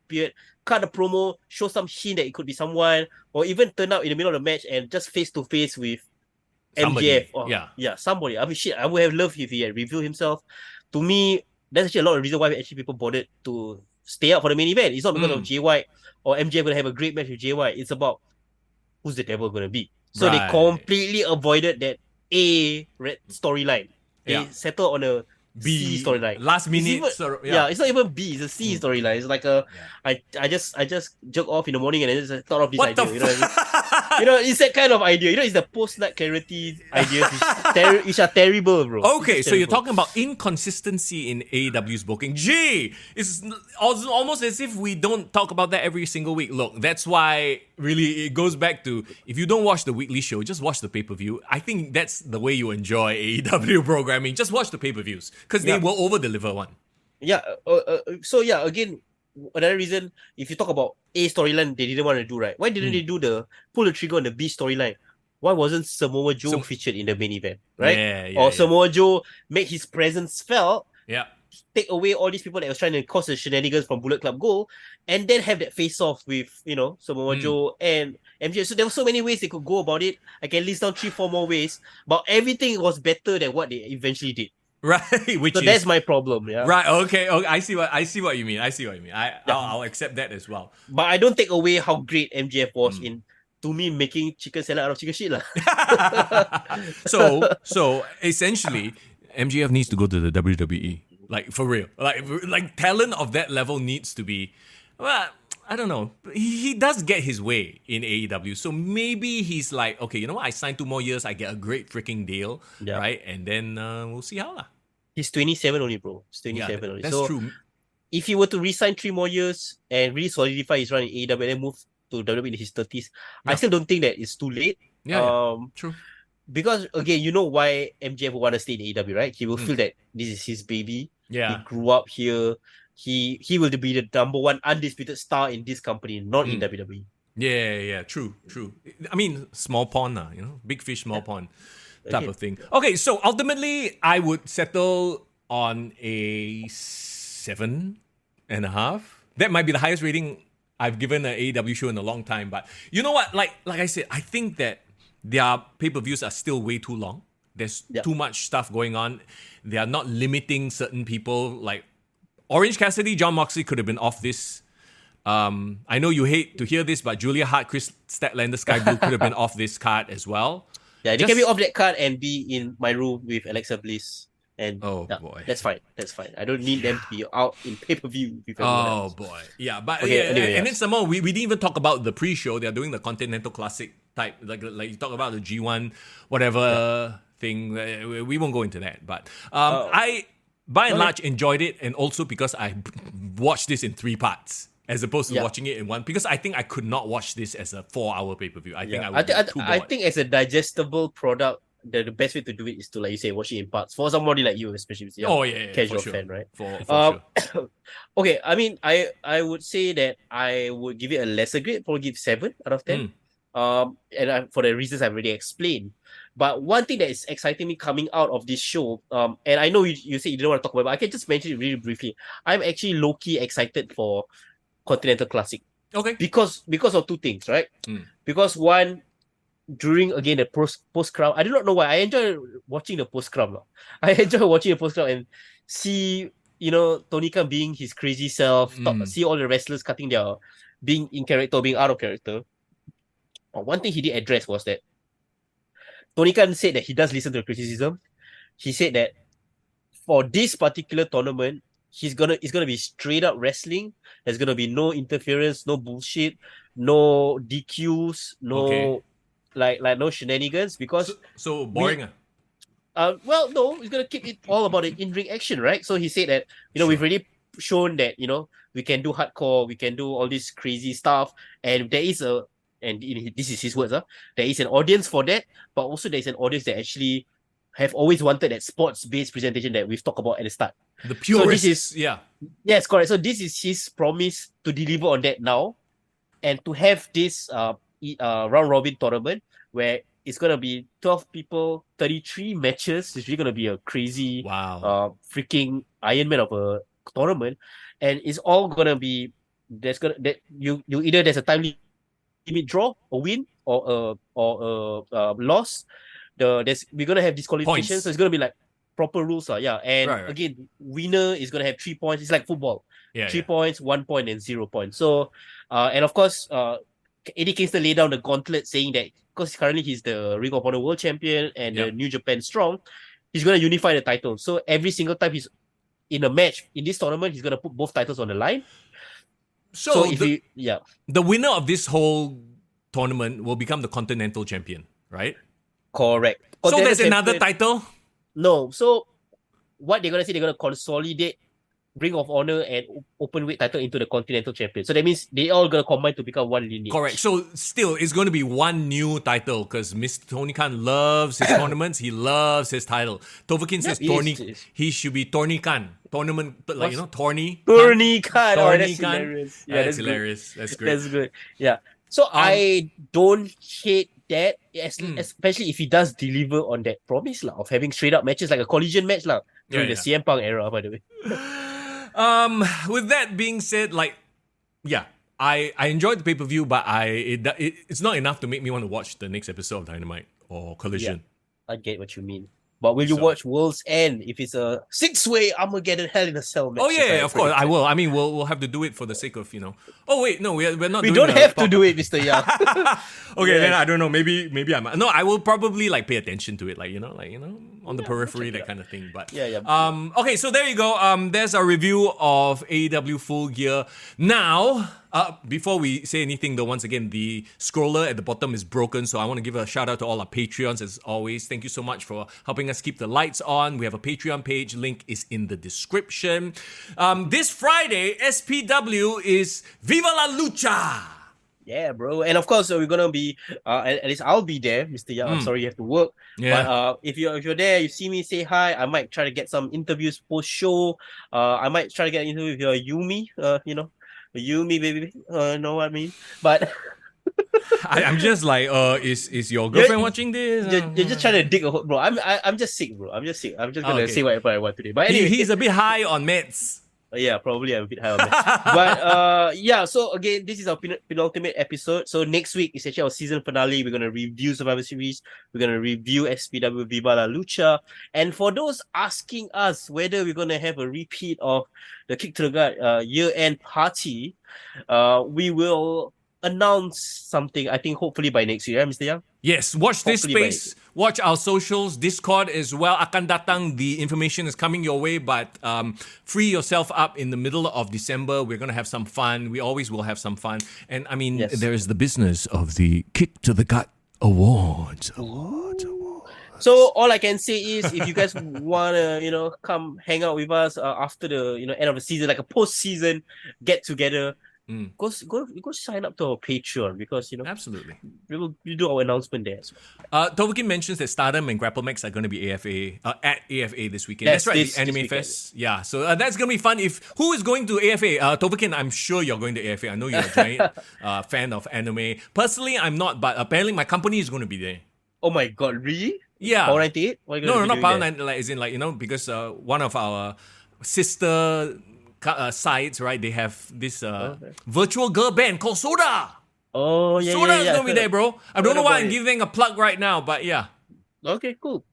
appeared, cut a promo, show some hint that it could be someone, or even turn up in the middle of the match and just face to face with MJF. Or, somebody. I mean, shit, I would have loved if he had revealed himself. To me, that's actually a lot of reason why actually people bothered to stay up for the main event. It's not because of Jay White or MJF going to have a great match with Jay White. It's about who's the devil going to be. So they completely avoided that A storyline. They settled on a B storyline. Last minute. It's not even B. It's a C storyline. It's like I just jerk off in the morning and then just thought of this idea. You know what I mean? It's that kind of idea. It's the post-nut clarity ideas which are terrible, bro. Okay, so you're talking about inconsistency in AEW's booking. Gee, it's almost as if we don't talk about that every single week. Look, that's why really it goes back to, if you don't watch the weekly show, just watch the pay-per-view. I think that's the way you enjoy AEW programming. Just watch the pay-per-views, because they will over-deliver one. Yeah, again, another reason, if you talk about A storyline they didn't want to do, right? Why didn't they pull the trigger on the B storyline? Why wasn't Samoa Joe featured in the main event, right? Or Samoa Joe make his presence felt take away all these people that was trying to cause the shenanigans from Bullet Club Gold, and then have that face off with Samoa Joe and MJF. So there were so many ways they could go about it. I can list down 3-4 more ways, but everything was better than what they eventually did. Right, so that's my problem. Yeah. Right. Okay. I see what you mean. I'll accept that as well. But I don't take away how great MJF was in, to me, making chicken salad out of chicken shit lah. So essentially, MJF needs to go to the WWE. Like, for real. Like talent of that level needs to be. Well, I don't know. He does get his way in AEW. So maybe he's like, okay, you know what? I signed 2 more years. I get a great freaking deal. Yeah. Right? And then we'll see how lah. He's 27 only, bro. He's 27 only. That's true. If he were to resign 3 more years and really solidify his run in AEW and then move to WWE in his 30s, I still don't think that it's too late. True. Because, again, you know why MJF will want to stay in AEW, right? He will feel that this is his baby. Yeah. He grew up here. He will be the number 1 undisputed star in this company, not in WWE. Yeah. True. I mean, small pond, big fish, small pond type of thing. Okay, so ultimately, I would settle on a 7.5. That might be the highest rating I've given an AEW show in a long time. But you know what? Like I said, I think that their pay-per-views are still way too long. There's too much stuff going on. They are not limiting certain people. Like Orange Cassidy, Jon Moxley could have been off this. I know you hate to hear this, but Julia Hart, Chris Statlander, Sky Blue could have been off this card as well. Yeah, they can be off that card and be in my room with Alexa Bliss. And boy, that's fine. I don't need them to be out in pay-per-view with everyone else. Boy, yeah, but Anyway, and then some more. We didn't even talk about the pre-show. They're doing the Continental Classic type, like you talk about the G1 whatever thing. We won't go into that, but I by and large enjoyed it, and also because I watched this in 3 parts as opposed to watching it in one. Because I think I could not watch this as a 4-hour pay-per-view. I think I think as a digestible product, the best way to do it is to, like you say, watch it in parts. For somebody like you, especially, casual fan, right? For sure. Okay, I mean, I would say that I would give it a lesser grade, probably give 7 out of 10. For the reasons I've already explained. But one thing that is exciting me coming out of this show, and I know you say you don't want to talk about it, but I can just mention it really briefly. I'm actually low-key excited for Continental Classic. Okay. Because of 2 things, right? Because one, during again the post crowd, I do not know why I enjoy watching the post crowd. I enjoy watching the post crowd and see Tony Khan being his crazy self. See all the wrestlers being in character or being out of character. One thing he did address was that Tony Khan said that he does listen to the criticism. He said that for this particular tournament, it's gonna be straight up wrestling. There's gonna be no interference, no bullshit, no DQs, no like no shenanigans, because so boring. Well, no, he's gonna keep it all about the in-ring action, right? So he said that we've already shown that we can do hardcore, we can do all this crazy stuff, and there is this is his words, there is an audience for that, but also there is an audience that actually have always wanted that sports-based presentation that we've talked about at the start. The purists, yes, correct. So this is his promise to deliver on that now, and to have this round robin tournament where it's gonna be 12 people, 33 matches. It's really gonna be a crazy, freaking Iron Man of a tournament, and it's all gonna be you either there's a time limit draw, a win, or a loss. We're gonna have disqualifications, so it's gonna be like proper rules, And again, winner is gonna have 3 points. It's like football, 3 points, 1 point, and 0 points. So, and of course, Eddie Kingston laid down the gauntlet, saying that because currently he's the Ring of Honor World Champion and the New Japan Strong, he's gonna unify the title. So every single time he's in a match in this tournament, he's gonna put both titles on the line. So the winner of this whole tournament will become the Continental Champion, right? Correct. So there's another title? No. So what they're gonna say, they're gonna consolidate Ring of Honor and Openweight title into the Continental Champion. So that means they all gonna combine to become one lineage. Correct. So still, it's going to be one new title because Mr. Tony Khan loves his tournaments. He loves his title. Tovakin says he should be Tony Khan. Tournament, Tony. Tony Khan. Tony That's Khan. hilarious. That's hilarious. That's great. That's good. Yeah. So I don't hate that, especially if he does deliver on that promise of having straight up matches like a collision match during the CM Punk era, by the way. With that being said, I enjoyed the pay-per-view, but it's not enough to make me want to watch the next episode of Dynamite or Collision. I get what you mean. But will you watch World's End if it's a 6-way Armageddon Hell in a Cell match? Oh yeah, of course I will. I mean, we'll have to do it for the sake of Oh wait, no, we're not. We don't have to do it, Mr. Yang. Okay, then I don't know. Maybe I might. No, I will probably pay attention to it, on the periphery, that kind of thing. But okay, so there you go. There's our review of AEW Full Gear. Now, before we say anything, though, once again, the scroller at the bottom is broken, so I want to give a shout out to all our Patreons as always. Thank you so much for helping us keep the lights on. We have a Patreon page. Link is in the description. This Friday, SPW is Viva la Lucha! Yeah, bro. And of course, we're going to be, at least I'll be there, Mr. Yang. I'm sorry you have to work. Yeah. But if you're there, you see me, say hi. I might try to get some interviews post-show. I might try to get an interview with your Yumi, Yumi, baby. Know what I mean? But... I'm just is your girlfriend watching this? You're just trying to dig a hole, bro. I'm just sick, bro. I'm just gonna say whatever I want today. But anyway, he's a bit high on meds. Yeah, probably I'm a bit high on that. But so again, this is our penultimate episode. So next week is actually our season finale. We're gonna review Survivor Series. We're gonna review SPW Viva la Lucha. And for those asking us whether we're gonna have a repeat of the Kick to the Gut year-end party, we will announce something, I think, hopefully by next year, Mr. Yang? Yes, watch this space, watch our socials, Discord as well. Akan datang, the information is coming your way, but free yourself up in the middle of December. We're going to have some fun. We always will have some fun. And I mean, there is the business of the Kick to the Gut Awards. So all I can say is, if you guys wanna, come hang out with us after the end of the season, like a post-season get together, go sign up to our Patreon because absolutely we'll do our announcement there as well. Tovakin mentions that Stardom and GrappleMax are going to be at AFA this weekend. That's right, the Anime Fest. Yeah, so that's going to be fun. Who is going to AFA? Tovakin, I'm sure you're going to AFA. I know you're a giant fan of anime. Personally, I'm not, but apparently my company is going to be there. Oh my god, really? Yeah. Power 98? No, not Power 98. Because one of our sister sites, right? They have this virtual girl band called Soda. Oh, yeah, Soda is yeah. going to be there, bro. I don't know why I'm giving a plug right now, but yeah. Okay, cool.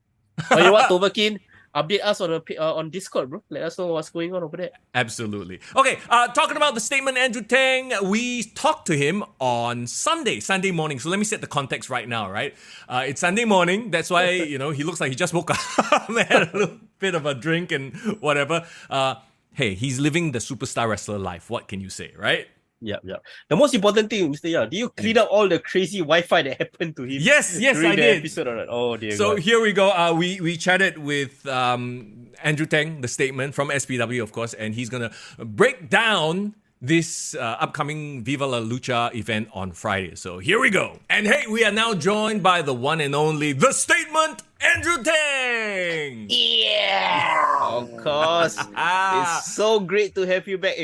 You know what, Tovakin? Update us on Discord, bro. Let us know what's going on over there. Absolutely. Okay, talking about the statement, Andrew Tang, we talked to him on Sunday morning. So let me set the context right now, right? It's Sunday morning. That's why, he looks like he just woke up and had a little bit of a drink and whatever. Hey, he's living the superstar wrestler life. What can you say, right? Yeah. The most important thing, Mr. Yang, do you clean up all the crazy Wi-Fi that happened to him? Yes, I did. Episode or not? Oh dear. So God. here we go. We chatted with Andrew Tang, the statement from SPW, of course, and he's gonna break down this upcoming Viva la Lucha event on Friday. So here we go. And hey, we are now joined by the one and only The Statement, Andrew Tang. Yeah, of course. It's so great to have you back.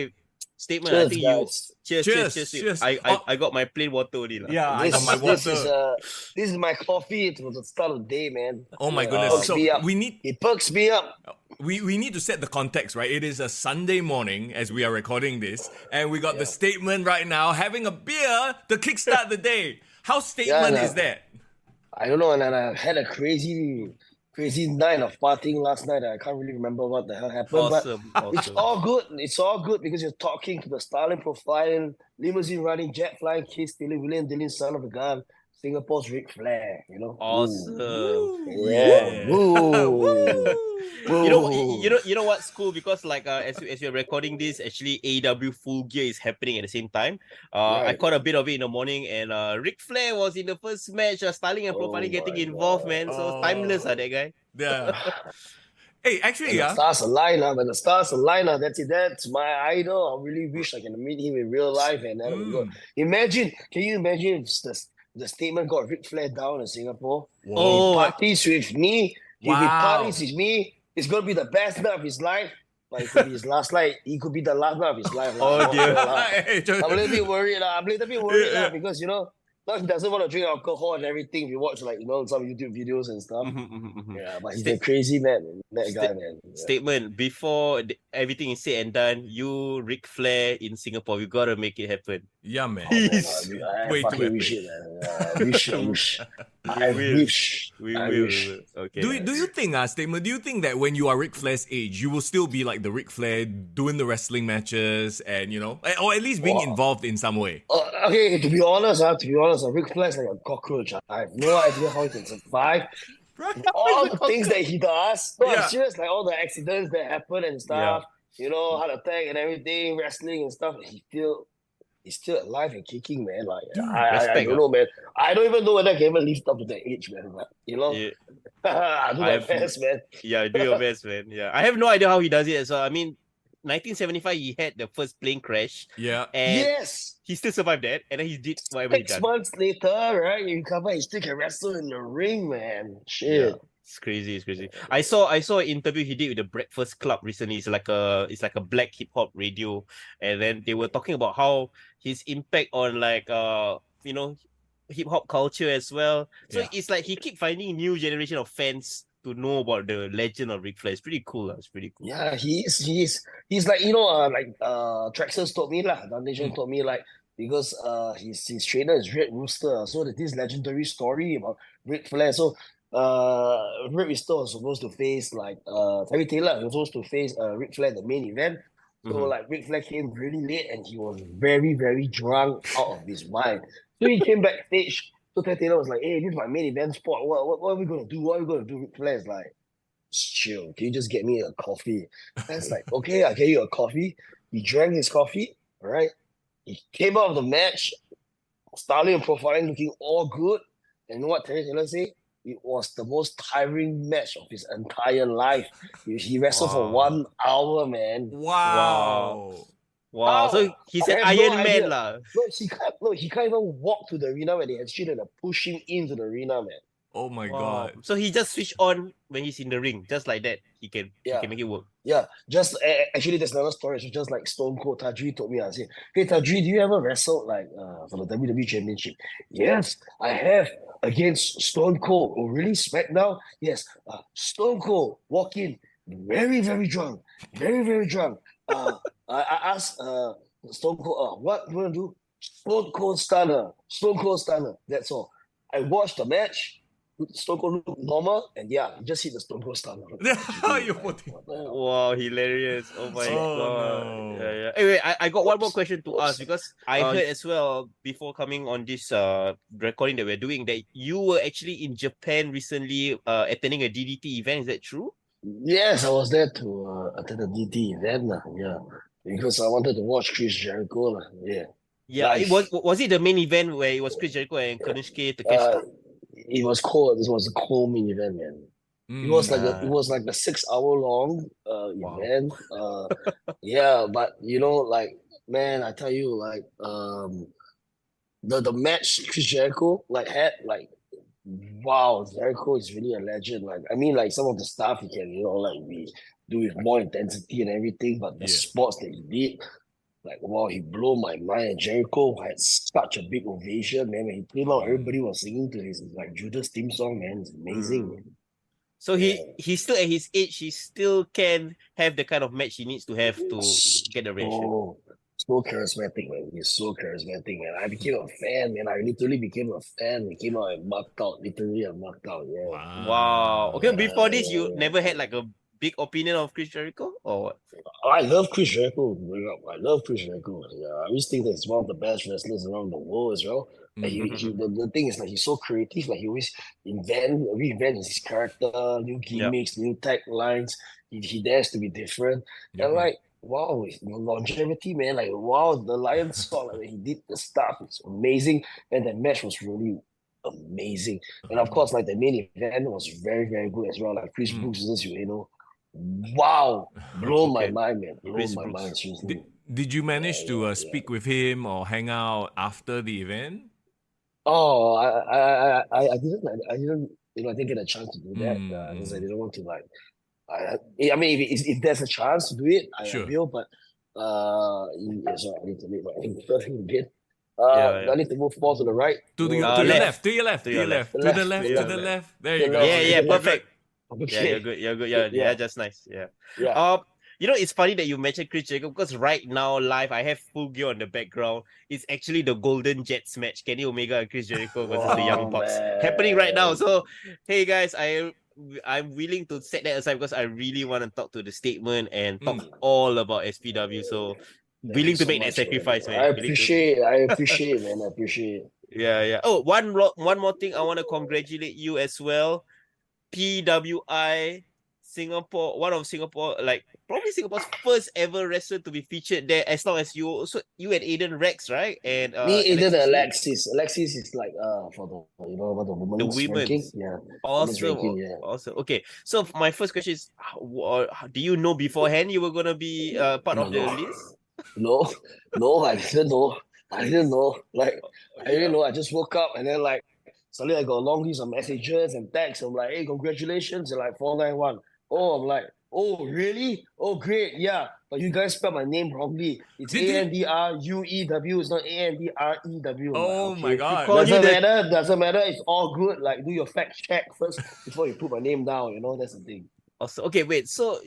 Statement, cheers, I think guys. Cheers. I got my plain water already. Yeah, I got my water. This is my coffee to the start of the day, man. Oh my goodness. So it perks me up. We need to set the context, right? It is a Sunday morning as we are recording this, and we got The Statement right now having a beer to kickstart the day. How statement is that? I don't know, and I had a crazy night of partying last night. I can't really remember what the hell happened. Awesome. It's all good. It's all good because you're talking to the styling, profiling, limousine running, jet flying, kiss stealing, William Dillon, son of a gun, Singapore's Ric Flair. Awesome. Yeah. You know what's cool, because as we're recording this, actually AEW Full Gear is happening at the same time. I caught a bit of it in the morning, and Ric Flair was in the first match, styling and profiling getting involved, man. So timeless, that guy. Yeah. Hey, actually, The stars align, when the stars align, that's it. That's my idol. I really wish I can meet him in real life. And then can you imagine if the statement got Ric Flair down in Singapore? He parties with me. If he parties with me, it's going to be the best night of his life. But it could be his last night. It could be the last night of his life. Oh, dear. I'm a little bit worried. Because, Now he doesn't want to drink alcohol and everything. If you watch like some YouTube videos and stuff. Mhm. Yeah, but he's Sta- a crazy man, that sta- guy, man. Yeah. Statement before everything is said and done. You, Ric Flair in Singapore, we gotta make it happen. Yeah, man. Oh man, Please. I Way too fucking wish epic. it, man. I wish. We I will. wish. We I will. wish. Okay. Do you think, Statement, do you think that when you are Ric Flair's age, you will still be like the Ric Flair doing the wrestling matches and, or at least being Wow. involved in some way? Okay, to be honest, Ric Flair's like a cockroach. I have no idea how he can survive. All the things that he does. No, Yeah. I'm serious, like all the accidents that happen and stuff, heart attack and everything, wrestling and stuff, he's still alive and kicking, man. Like Dude, I respect, don't know, man. I don't even know whether I can even live up to that age, man. But Yeah. I do my best, man. Yeah, do your best, man. Yeah. I have no idea how he does it. So I mean, 1975 he had the first plane crash. Yeah. And Yes. he still survived that, and then he did whatever he 6 done. months later, right? You recover, he still can wrestle in the ring, man. Shit. Yeah. It's crazy. I saw an interview he did with the Breakfast Club recently. It's like a black hip hop radio, and then they were talking about how his impact on like hip hop culture as well. So Yeah. it's like he keep finding new generation of fans to know about the legend of Ric Flair. It's pretty cool. It's pretty cool. Yeah, he's like Traxxas told me lah. Foundation told me like because his trainer is Red Rooster, so that this legendary story about Ric Flair. So Red Rooster was supposed to face like Terry Taylor was supposed to face Ric Flair the main event. So Mhm. like Ric Flair came really late and he was very very drunk out of his mind. So he came backstage. So Terry Taylor was like, "Hey, this is my main event spot. What are we gonna do? What are we gonna do?" Ric Flair's like, "Just chill. Can you just get me a coffee?" That's like, okay, I'll get you a coffee. He drank his coffee, all right? He came out of the match, styling and profiling, looking all good. And you know what Terry Taylor said? It was the most tiring match of his entire life. He wrestled for Wow. 1 hour, man. Wow. Wow. So How? he's I an have no Iron Man idea. lah. No, he can't even walk to the arena when they had shit and push him into the arena, man. Oh my Wow. God. So he just switch on when he's in the ring, just like that. He can make it work. Yeah, just actually, there's another story. It's just like Stone Cold Tajri told me. I said, "Hey Tajri, do you ever wrestle like for the WWE Championship?" Yes, I have against Stone Cold. Oh, really? SmackDown? Yes. Stone Cold walk in, very very drunk, very very drunk. I asked Stone Cold, "What you wanna do?" Stone Cold Stunner, Stone Cold Stunner. That's all. I watched the match. Stone Cold looked normal, and yeah, he just hit the Stone Cold Stunner. You're putting- What the hell? Wow, hilarious. Oh my Oh, god. no. Yeah. Anyway, I got one more question to ask because I Uh, heard as well before coming on this recording that we're doing that you were actually in Japan recently attending a DDT event. Is that true? Yes, I was there to attend the DT event, yeah, because I wanted to watch Chris Jericho, yeah. Yeah, it Live. was it the main event where it was Chris Jericho and Konosuke Takeshita? It was cold. This was a cold main event, man. It was like Mm. it was like a 6 hour long Wow. event. Yeah, but like man, I tell you, like the match Chris Jericho like had like wow, Jericho is really a legend. Like I mean, like some of the stuff he can like we do with more intensity and everything, but the Yeah. sports that he did. Like, wow, he blew my mind. And Jericho had such a big ovation, man. When he came out, everybody was singing to his like Judas theme song, man. It's amazing. Man. So he still at his age, he still can have the kind of match he needs to have to get the reaction. So charismatic, man. He's so charismatic, man. I became a fan, man. I literally became a fan. He came out and marked out. Literally, I marked out, yeah. Wow. Okay, before this, you never had like a big opinion of Chris Jericho, or what? I love Chris Jericho. I love Chris Jericho. Yeah, I always think that he's one of the best wrestlers around the world as well. Like the thing is like he's so creative. Like he always reinvent his character, new gimmicks, new taglines. He dares to be different. And like wow, his longevity, man. Like wow, the Lion saw like when he did the stuff. It's amazing, and the match was really amazing. And of course, like the main event was very very good as well. Like Chris Brooks versus wow, blow my mind, man. Blow Chris my Brooks. mind, seriously. Did you manage to speak with him or hang out after the event? Oh, I didn't, I didn't get a chance to do that because I didn't want to like. I mean, if there's a chance to do it, I Sure. will. But sorry, I need to make my intro again. Yeah. I need to move more to the right. To Move your left. left, to your left, to your left, The to the left, left, the to left, the yeah. left. There the you go. left. Yeah, You're perfect. good. Yeah, you're good. You're good. Yeah, just nice. Yeah. Yeah. It's funny that you mentioned Chris Jericho because right now, live, I have full gear on the background. It's actually the Golden Jets match, Kenny Omega and Chris Jericho versus the Young Wow, Bucks, happening right now. man. So, hey guys, I'm willing to set that aside because I really want to talk to the statement and talk all about SPW. So, Thank willing you to so make that much, man. sacrifice, man. I Willing to. appreciate it, man. I appreciate it. Yeah. Oh, one more thing, I want to congratulate you as well. PWI Singapore, one of Singapore, like probably Singapore's first ever wrestler to be featured there. As long as you and Aiden Rex, right? And Me, Aiden, Alexis, Alexis. Alexis is like for the about the the women's ranking. women's. Yeah. Women's Awesome, ranking, yeah. awesome. Okay, so my first question is, do you know beforehand you were gonna be part of the No. list? No, no, I didn't know. I didn't know. Like I didn't know. I just woke up and then like suddenly I got a long list of messages and texts. I'm like, hey, congratulations. And like 491. Oh, I'm like, oh, really? Oh, great. Yeah. But you guys spelled my name wrongly. It's Did you- Andruew. It's not Andrew. Oh my God. Call you Doesn't the matter. Doesn't matter. It's all good. Like do your fact check first before you put my name down. That's the thing. Also, okay, wait. So,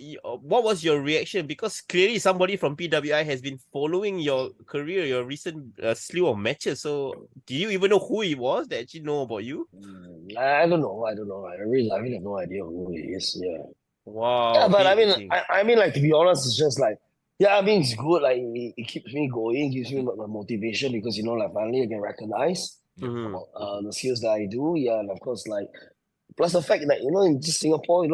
what was your reaction? Because clearly, somebody from PWI has been following your career, your recent slew of matches. So, do you even know who he was that actually know about you? I don't know. I really have no idea who he is. Yeah. Wow. Yeah, but amazing. I mean, like to be honest, it's just like, yeah, I mean, it's good. Like it keeps me going, gives me my motivation because like finally I get recognized Mhm. the skills that I do. Yeah, and of course, like plus the fact that in just Singapore, we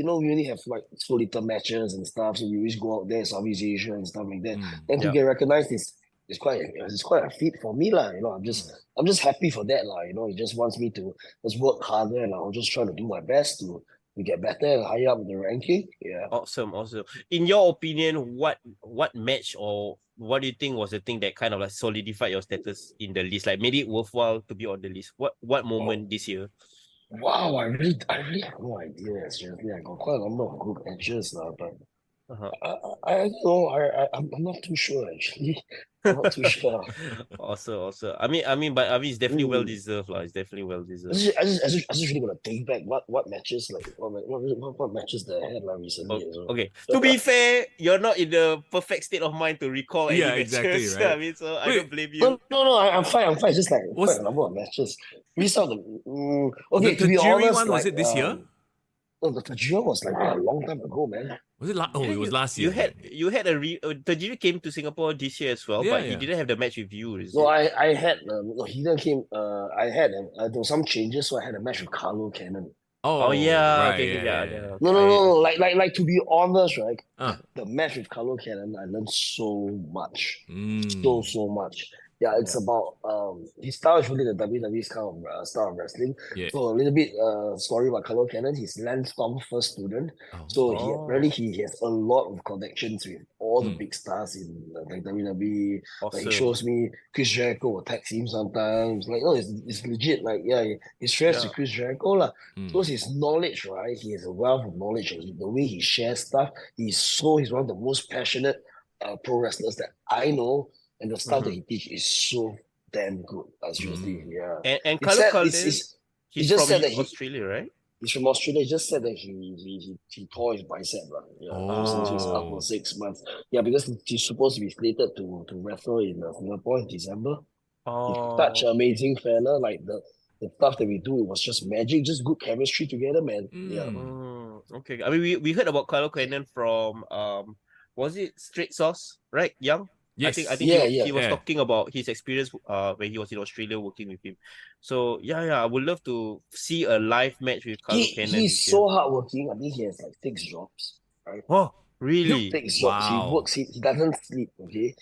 only have like so little matches and stuff, so we always go out there, Southeast Asia and stuff like that. And to Yeah. get recognized is quite a feat for me, lah. I'm just happy for that, lah. He just wants me to just work harder, and I'll just try to do my best to get better and higher up in the ranking. Yeah. Awesome. In your opinion, what match or what do you think was the thing that kind of like solidified your status in the list, like made it worthwhile to be on the list? What moment this year? Wow, I really have no idea. Seriously, I got quite a number of good matches now, but Uh-huh. I don't know. I'm not too sure actually. I'm not too sure. Also, I mean, but it's definitely well deserved, lah. It's definitely well deserved. I just really gonna think back what matches like what matches that I had like recently. as well. Okay. To be fair, you're not in the perfect state of mind to recall any Yeah, matches. exactly, right. I mean, so I Wait, don't blame you. No, I'm fine. It's just like Was- quite a number of matches. We saw the okay. The To be Tajiri honest, one, was like, it this year? No, the Tajiri was like a long time ago, man. Was it it was last year. You had Tajiri came to Singapore this year as well, Yeah, but he yeah. didn't have the match with you. Is No, it? I had no, he didn't came. I had there was some changes, so I had a match with Carlo Cannon. Oh yeah, right, okay, yeah. yeah. No. Like to be honest, right? Ah. The match with Carlo Cannon, I learned so much, Mm. so much. Yeah, it's about his style is really the WWE's kind of style of wrestling. Yeah. So a little bit story about Carlo Cannon. He's Lansdowne first student. Oh. So Oh. he has a lot of connections with all the Mm. big stars in like WWE. Like Awesome. he shows me Chris Jericho will text him sometimes. Like, no, it's legit. Like, yeah, he's friends with Chris Jericho. Lah. Mm. So his knowledge, right? He has a wealth of knowledge. And the way he shares stuff, he's one of the most passionate pro wrestlers that I know. And the stuff that he teaches is so damn good. Seriously, yeah. And He Carlo said- Calden, he's he's just from said that he- Australia, right? He's from Australia. He just said that he tore his bicep. Since he's out for 6 months. Yeah, because he's supposed to be slated to wrestle in Singapore in December. He's such an amazing fella. Like the stuff that we do, it was just magic, just good chemistry together, man. Yeah. Okay. I mean, we heard about Carlo Cannon from was it Straight Sauce, right? Young. Yes. I think Yeah, he was yeah. talking about his experience when he was in Australia working with him. So yeah, I would love to see a live match with Carlo Cannon. He's so hardworking. I think he has like 6 jobs. Right? Oh, really? 6 jobs. Wow. He works. He doesn't sleep. Okay.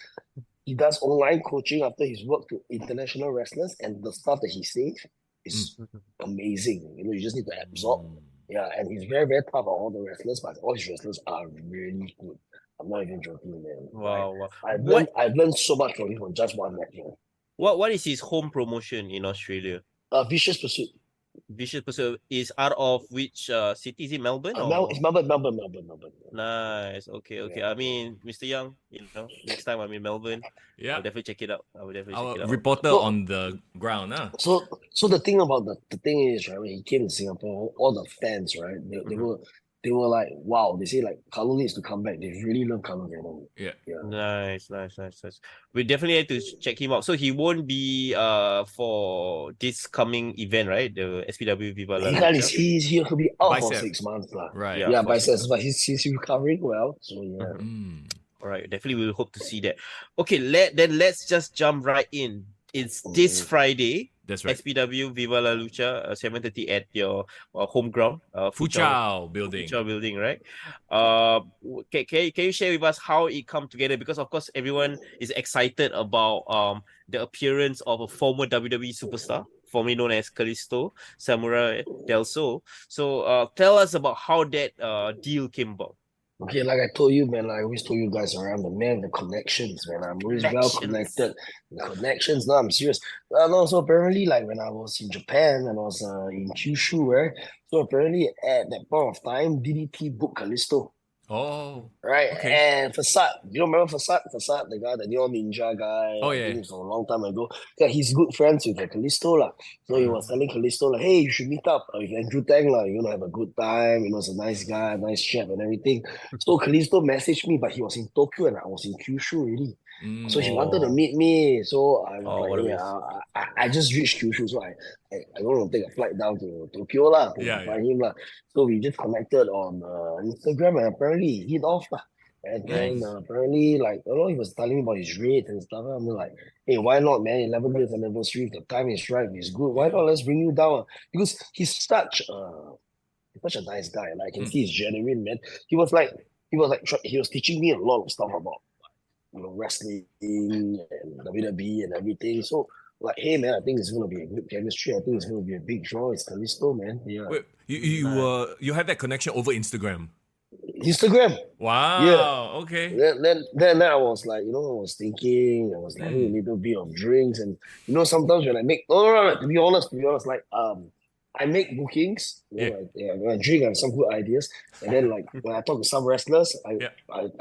He does online coaching after his work to international wrestlers, and the stuff that he says is amazing. You just need to absorb. Yeah, and he's very, very tough on all the wrestlers, but all his wrestlers are really good. I'm not even joking, man. Wow. I've learned so much from him from just one match. What is his home promotion in Australia? Vicious Pursuit. Vicious Pursuit is out of which city? Is it Melbourne or? It's Melbourne. Nice. Okay. Yeah. I mean, Mr. Young, next time I'm in Melbourne, Yeah. I'll definitely check it out. Our reporter So- on the ground, huh? So the thing about the thing is, right, when he came to Singapore, all the fans, right, they were like, wow, they say like Carlo needs to come back. They really love Carlo Venom. Yeah. Yeah. Nice. We definitely have to check him out. So he won't be for this coming event, right? The SPW Viva La He can't, Lucha. he'll be out for Bicep. 6 months. Lah. Right. Yeah. Yeah, for biceps, but he's recovering well. So yeah. Mm. All right, definitely we'll hope to see that. Okay, let's just jump right in. It's this Friday. That's right. SPW Viva La Lucha, 7:30 at your home ground, Fuchao building. Fuchao building, right? Can you share with us how it come together? Because of course everyone is excited about the appearance of a former WWE superstar, formerly known as Kalisto Samurai Del Sol. So tell us about how that deal came about. Okay, like I told you, man, I always told you guys around the man, the connections, man. I'm always well connected. The connections, no, I'm serious. And also apparently, like when I was in Japan and I was in Kyushu, right? So apparently at that point of time, DDT booked Kalisto, Oh. right? Okay. And Facade, you remember Facade? Facade, the guy, the Neon Ninja guy. Oh, I yeah. think it's from a long time ago. Yeah, he's good friends with Kalisto, lah. So he was telling Kalisto, like, hey, you should meet up with Andrew Tang, lah. You're gonna have a good time. You know, it's a nice guy, nice chef and everything. So Kalisto messaged me, but he was in Tokyo and I was in Kyushu already. So he wanted to meet me. So I was what a like, I just reached Kyushu. So I don't want to take a flight down to Tokyo lah to find him lah. So we just connected on Instagram and apparently he hit off lah. And then apparently, like, you know, he was telling me about his rate and stuff. I'm like, hey, why not, man? 11 years anniversary, if the time is right, he's good. Why not? Let's bring you down. Because he's such a nice guy. Like, I can see he's genuine, man. He was teaching me a lot of stuff about, you know, wrestling and WWE and everything. So, like, hey, man, I think it's going to be a good chemistry. I think it's going to be a big draw. It's Kalisto, man. Yeah. Wait, you had that connection over Instagram. Instagram. Wow. Yeah. Okay. Then I was like, you know, I was thinking, I was like, a little bit of drinks. And, you know, sometimes when I make, to be honest, like, I make bookings, you know, when I drink, I have some good ideas. And then, like, when I talk to some wrestlers, I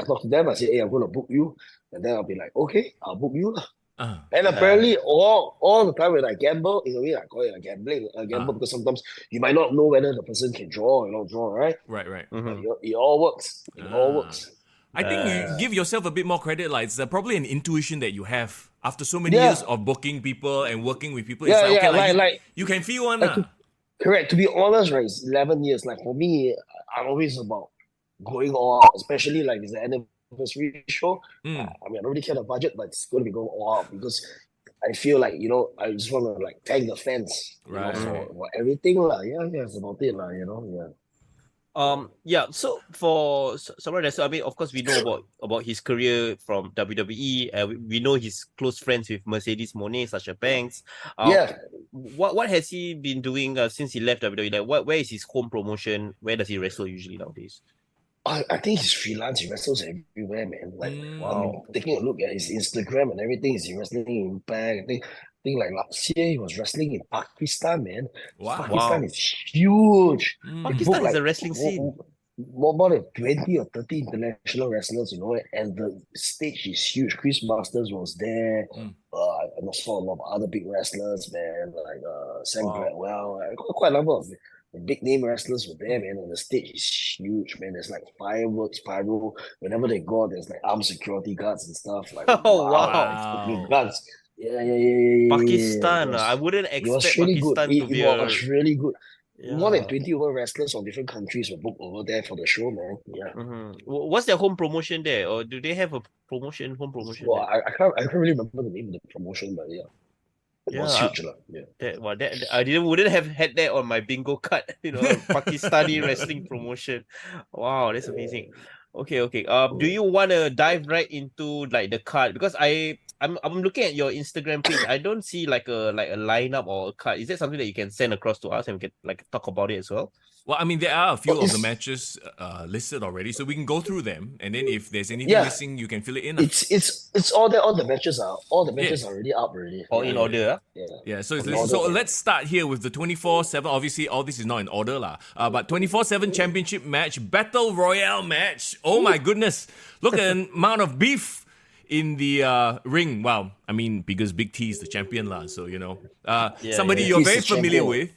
talk to them, I say, hey, I'm going to book you. And then I'll be like, okay, I'll book you. And apparently, all the time when I gamble, in a way, I call it a gambling, because sometimes you might not know whether the person can draw or not draw, right? Right. It all works. It all works. I think you give yourself a bit more credit. Like, it's probably an intuition that you have after so many years of booking people and working with people. It's you can feel one. Correct. To be honest, right, it's 11 years. Like, for me, I'm always about going all out, especially like it's the anniversary show. I mean, I don't really care the budget, but it's going to be going all out because I feel like, you know, I just want to like thank the fans, for everything lah. Yeah, it's about it lah. You know, So for Samurai Dessa, I mean, of course, we know about his career from WWE. We know he's close friends with Mercedes Moné, Sasha Banks. What has he been doing since he left WWE? Like, where is his home promotion? Where does he wrestle usually nowadays? I think he's freelance. He wrestles everywhere, man. Like, taking a look at his Instagram and everything, he's wrestling in Impact. I think like last year he was wrestling in Pakistan, man. Wow. Pakistan is huge. Pakistan is a wrestling scene. More than 20 or 30 international wrestlers, you know, and the stage is huge. Chris Masters was there. I saw a lot of other big wrestlers, man, like Sam Gradwell. Quite a number of big name wrestlers were there, man, and the stage is huge, man. There's like fireworks, pyro. Whenever they go, there's like armed security guards and stuff. Like, wow. Guns. Yeah. Pakistan, I wouldn't expect really Pakistan good. to be It was really good. Yeah. More than 20 over wrestlers from different countries were booked over there for the show, man. Yeah. What's their home promotion there, or do they have a home promotion? Well, I can't really remember the name of the promotion, but yeah. It was huge, That I wouldn't have had that on my bingo card. You know, Pakistani wrestling promotion. Wow, that's amazing. Okay. Do you want to dive right into like the card? Because I I'm looking at your Instagram page. I don't see like a lineup or a card. Is that something that you can send across to us and we can like talk about it as well? Well, I mean, there are a few of the it's- matches listed already, so we can go through them, and then if there's anything Yeah. missing, you can fill it in. It's all there. All the matches are already up already. Or in order, huh? Yeah. Yeah, so In order, yeah. let's start here with the 24/7. Obviously, all this is not in order, lah. But 24/7 championship match, battle royale match. Oh my goodness! Look at the amount of beef in the ring. Well, I mean, because Big T is the champion, lah. So somebody you're He's very the familiar champion. with.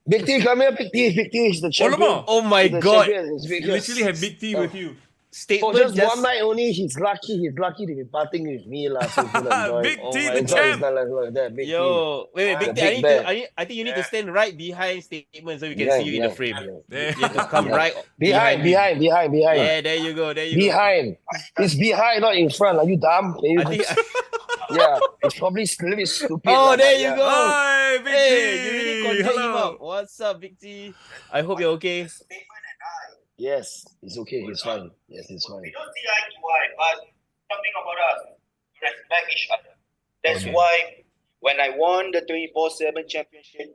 Big T, come here. Big T is the champion. Lama. Oh my He's the god. champion. He's big- You literally have Big T with you. For Statement just one night only, he's lucky to be partying with me, lah. So he's gonna enjoy. Big T, my the God. champ. Like that, Big T. Yo, wait, Big The T, big bear. I think you need to stand right behind Statement so we can Behind, see you in the behind, frame. Yeah. You have to come right Behind. Yeah, there you go. Behind. It's behind, not in front. Are you dumb? Can you I think. yeah, it's probably a little bit stupid. Oh, lah, there but you yeah. go. Hi, Big T. Hey, you really contact him Hello. up. What's up, Big T? I hope you're okay. Yes, it's okay. He's fine. Yes, he's fine. We don't see eye to eye, but something about us, we respect each other. That's Okay. why when I won the 24/7 championship,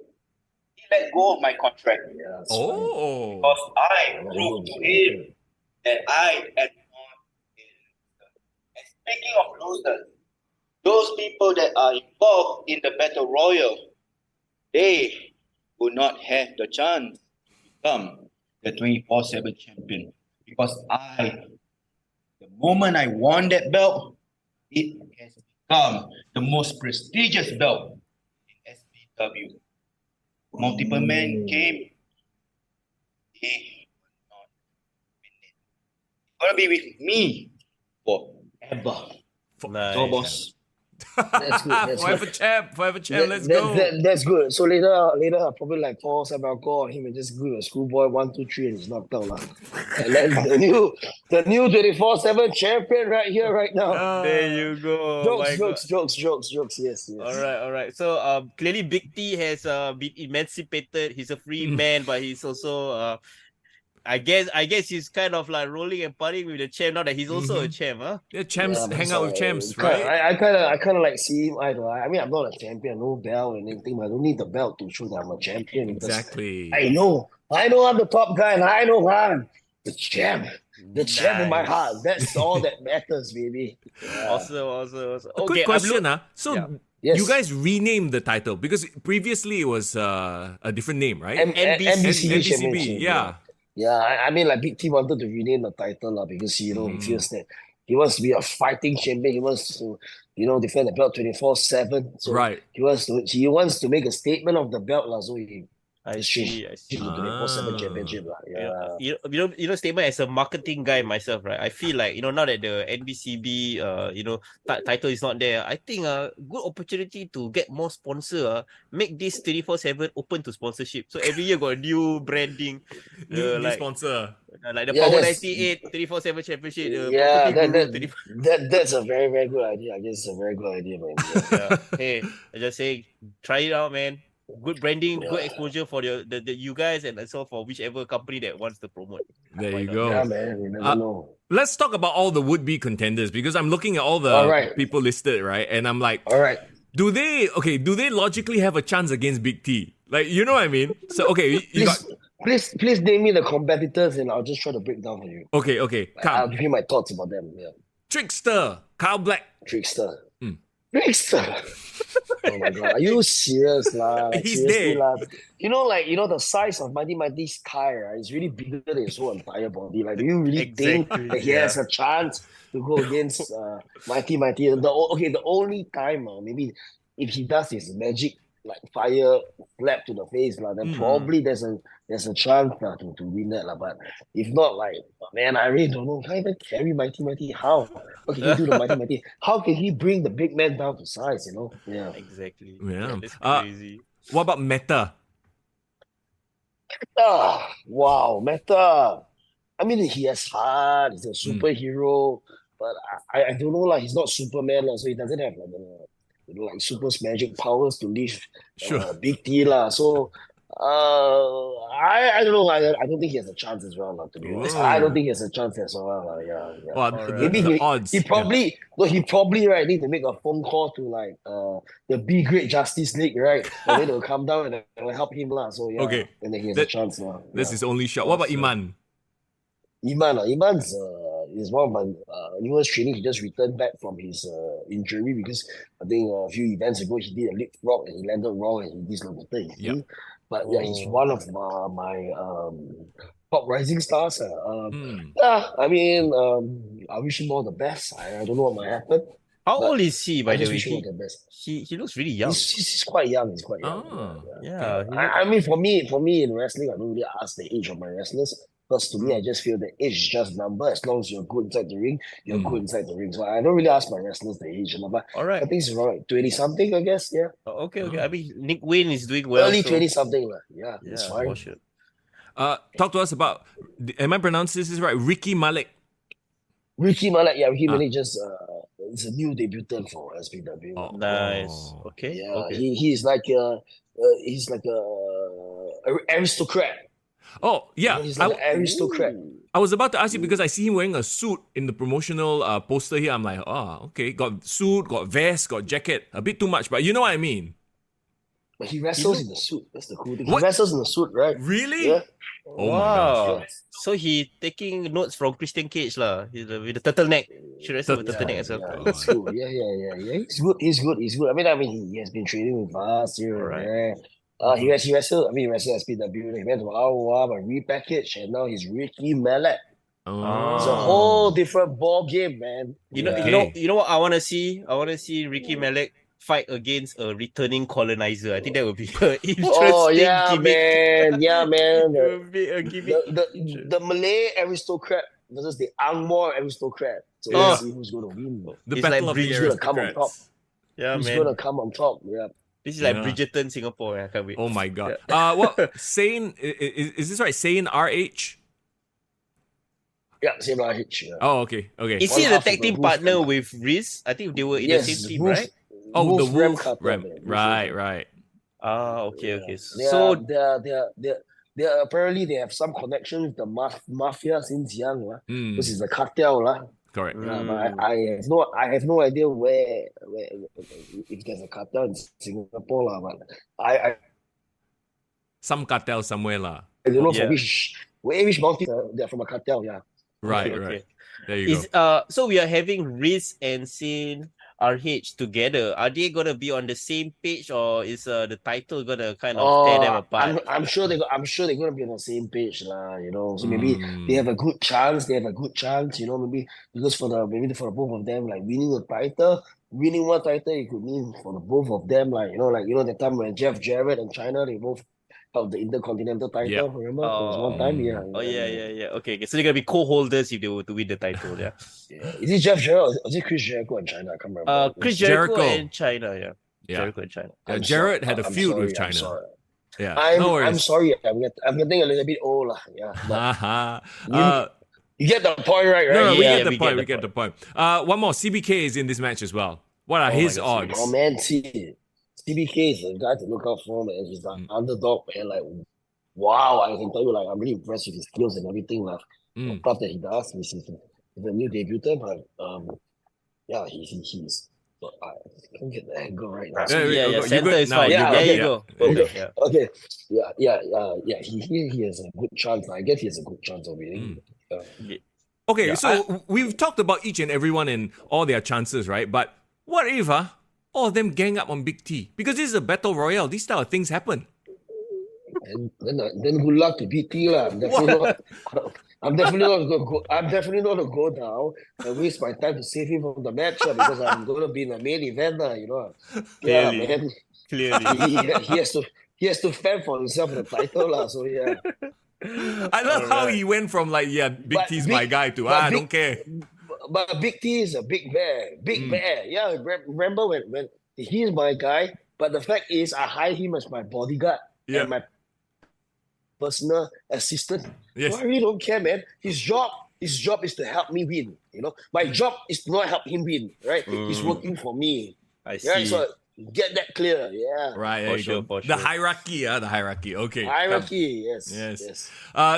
he let go of my contract Yeah, it's Oh. because I fine. proved to him that I am not a loser. And speaking of losers, those people that are involved in the battle royal, they will not have the chance to become the 24/7 champion because the moment I won that belt, it has become the most prestigious belt in SPW. Multiple men came, they will not win it. It's gonna be with me forever. Nice. So, boss. That's good. That's Forever good. champ, let's That- go. that's good. So later, I'll probably like pour some alcohol on him and just do a schoolboy 1, 2, 3 and he's knocked out, lah. And then the new 24/7 champion right here, right now. There you go. My God. Jokes. Yes. All right. So clearly Big T has been emancipated. He's a free man, but he's also I guess he's kind of like rolling and partying with the champ now that he's also a champ, huh? Yeah, champs Yeah, hang so out with champs, kinda- right? I kind of like see him eye to eye. I mean, I'm not a champion, no belt and anything, but I don't need the belt to show that I'm a champion. because Exactly. I know I'm the top guy, and I know I'm the champ. The champ in my Nice. heart. That's all that matters, baby. Yeah. Awesome. A quick question, So Yeah. Yes. you guys renamed the title because previously it was a different name, right? NBC NBCB, championship, yeah. Yeah, I mean, like Big T wanted to rename the title lah because he feels that he wants to be a fighting champion. He wants to, defend the belt 24/7. So Right. he wants to make a statement of the belt lah. So he I see. changed the 24/7 Ah. championship lah. Yeah. You know, Statement as a marketing guy myself, right? I feel like now that the NBCB title is not there, I think good opportunity to get more sponsor. Make this 24/7 open to sponsorship. So every year got a new branding. New like sponsor. like the Yeah, Power that's- 98 24/7 championship. The Yeah, Property Guru that, 24 that that's a very, very good idea. I guess it's a very good idea, man. Yeah. Yeah. Hey, I just say try it out, man. Good branding, good Yeah. exposure for the you guys and also for whichever company that wants to promote. There Why you not? go. Yeah, man. You never know. Let's talk about all the would-be contenders because I'm looking at all the All right. people listed, right? And I'm like, All right. do they logically have a chance against Big T? Like, you know what I mean? So, okay, you got... Please name me the competitors and I'll just try to break down for you. Okay, I'll come. give you my thoughts about them. Yeah. Trickster, Kyle Black. Trickster. Mm. Trickster. Oh my god. Are you serious, lah? Like, He's seriously, there. lah. The size of Mighty Mighty's thigh, right? It's really bigger than his whole entire body. Like, do you really think Exactly, that he has a chance to go against Mighty Mighty? The only time, maybe if he does his magic like fire flap to the face, then probably there's a chance to win that. But if not, like, man, I really don't know. Can't even carry Mighty Mighty. How? What can he do to Mighty Mighty? How can he bring the big man down to size, Yeah. Exactly. Yeah. That's crazy. What about Meta? Wow, Meta. I mean, he has heart. He's a superhero, but I don't know, like, he's not Superman, so he doesn't have like super magic powers to lift Sure. Big T, lah. So I don't know. I don't think he has a chance as well, to be honest. I don't think he has a chance as well. Yeah. Well, Maybe the odds. he probably right need to make a phone call to like the B grade Justice League, right? And then they'll come down and they'll help him lah. So yeah, Okay. and then he has a chance now. This is only shot. What about Iman? Iman's is one of my newest training. He just returned back from his injury because I think a few events ago he did a leapfrog and he landed wrong and he dislocated his knee. But yeah, he's one of my top rising stars. Yeah, I mean, I wish him all the best. I don't know what might happen. How old is he, by I the just way? wish him all the best. He looks really young. He's quite young. He's quite young. Oh. Yeah. I mean, for me in wrestling, I don't really ask the age of my wrestlers. Because to me, I just feel the age is just a number. As long as you're good inside the ring, you're good inside the ring. So I don't really ask my wrestlers the age. But All right. I think it's around 20-something, I guess. Yeah. Okay. I mean, Nick Wayne is doing well. Early so- 20-something. Yeah, it's Yeah, fine. for sure. Talk to us about, am I pronouncing this right? Ricky Malik. Ricky Malik just is a new debutant for SPW. Nice. Okay. Yeah, Okay. he's like a aristocrat. Oh, yeah. He's like an aristocrat. I was about to ask you because I see him wearing a suit in the promotional poster here. I'm like, okay. Got suit, got vest, got jacket. A bit too much, but you know what I mean. But he wrestles in the suit. That's the cool thing. What? He wrestles in the suit, right? Really? Yeah. Oh my gosh. Wow. So he taking notes from Christian Cage lah. He's with the turtleneck. Should wrestle with turtleneck as well. Yeah, it's cool. Yeah. He's good. I mean, he has been training with us here and there. He wrestled SPW. He went to Awa, but repackaged, and now he's Ricky Malik. Oh. It's a whole different ball game, man. You know, Okay. you know what I want to see? I want to see Ricky Malik fight against a returning colonizer. I think that would be an interesting Oh yeah, gimmick. man. Yeah, man. It would be a gimmick. The Malay aristocrat versus the Angmor aristocrat. So let's see who's gonna win. The It's battle like of the Bridge gonna come on aristocrats. Yeah, Who's man. gonna come on top? Yeah. This is like Yeah. Bridgerton, Singapore. I can't wait. Oh my god. What Sane is this right? Sane RH? Yeah, same RH. Yeah. Oh, okay. Is One he the half tag of the team Wolf partner Ram. with Riz? I think they were in Yes, the same team, Wolf- right? Oh, the Ram Wolf Cartel, Ram. man. Wolf Right, Ram. right. Okay. They are, So they're apparently they have some connection with the mafia since young, lah. Mm, This is the cartel, lah. correct. Yeah, but I have no idea where if there's a cartel in Singapore, lah. But I Some cartel somewhere lah. don't know Yeah. for which mountain they're from a cartel. Yeah. Right, Okay. right. There you is go. so we are having Riz and Sin RH together. Are they gonna be on the same page, or is the title gonna kind of tear them apart? I'm sure they're gonna be on the same page, lah. So maybe they have a good chance. Maybe because for the both of them, like winning one title, it could mean for the both of them, that time when Jeff Jarrett and China, they both held the Intercontinental title. Yeah. Remember? There was one time, yeah. Oh yeah. Okay. So they're gonna be co-holders if they were to win the title. Yeah. Yeah. Is it Jeff Jarrett or is it Chris Jericho in China? I can't remember. Chris Jericho, Jericho. and China. Yeah. Yeah. Jericho and China. Yeah, Jarrett had a I'm feud sorry, with I'm China. sorry. Yeah. I'm No worries. sorry. I'm getting a little bit old, lah. Yeah. But Haha. you get the point, right? No, we Yeah, get the we point. get We the get the point. One more. CBK is in this match as well. What are Oh my his God, odds? Oh man, CBK is a guy to look out for, man. He's an underdog, man. Like, wow, I can tell you, like, I'm really impressed with his skills and everything, like, the stuff that he does. He's a new debutant, but yeah, he's. But I can't get the angle right now. Yeah, Yeah. you Center good is now, fine. you Yeah, good, there you yeah. go. There you go. Yeah. Okay, yeah. He has a good chance. I guess he has a good chance of winning. Okay, Yeah, so we've talked about each and everyone and all their chances, right? But what if all of them gang up on Big T? Because this is a battle royale. These type of things happen. And then good luck to BT lah. I'm definitely not gonna go. I'm definitely not gonna go down and waste my time to save him from the match because I'm gonna be in the main event lah. Yeah, Clearly. man. Clearly. He has to fend for himself in the title lah. So yeah. I love how he went from like, Big But T's Big- my guy to, but I Big- don't care. But Big T is a big bear. Big bear. Yeah, remember when he's my guy, but the fact is I hired him as my bodyguard Yeah. and my personal assistant. Yes. So I really don't care, man. His job is to help me win. My job is to not help him win, right? He's working for me. I see. Right? So Get that clear. Yeah. Right, there For you sure, go. for The sure. hierarchy, the hierarchy. Okay. Hierarchy. Yes. Yes. Yes.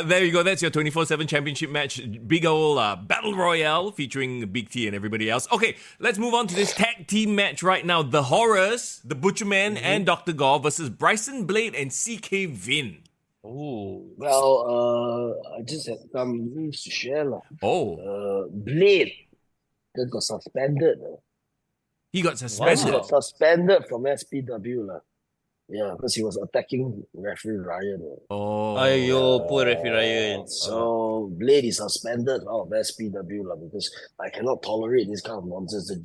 There you go. That's your 24/7 championship match. Big old battle royale featuring Big T and everybody else. Okay, let's move on to this tag team match right now. The Horrors, the Butcherman and Dr. Gore versus Bryson Blade and CK Vin. Ooh. Well, I just had some news to share. Oh, Blade that got suspended. he got He suspended. got suspended from SPW. Yeah, because he was attacking referee Ryan. Oh, Ayo, poor referee Ryan. So Blade is suspended out of SPW because I cannot tolerate this kind of nonsense. The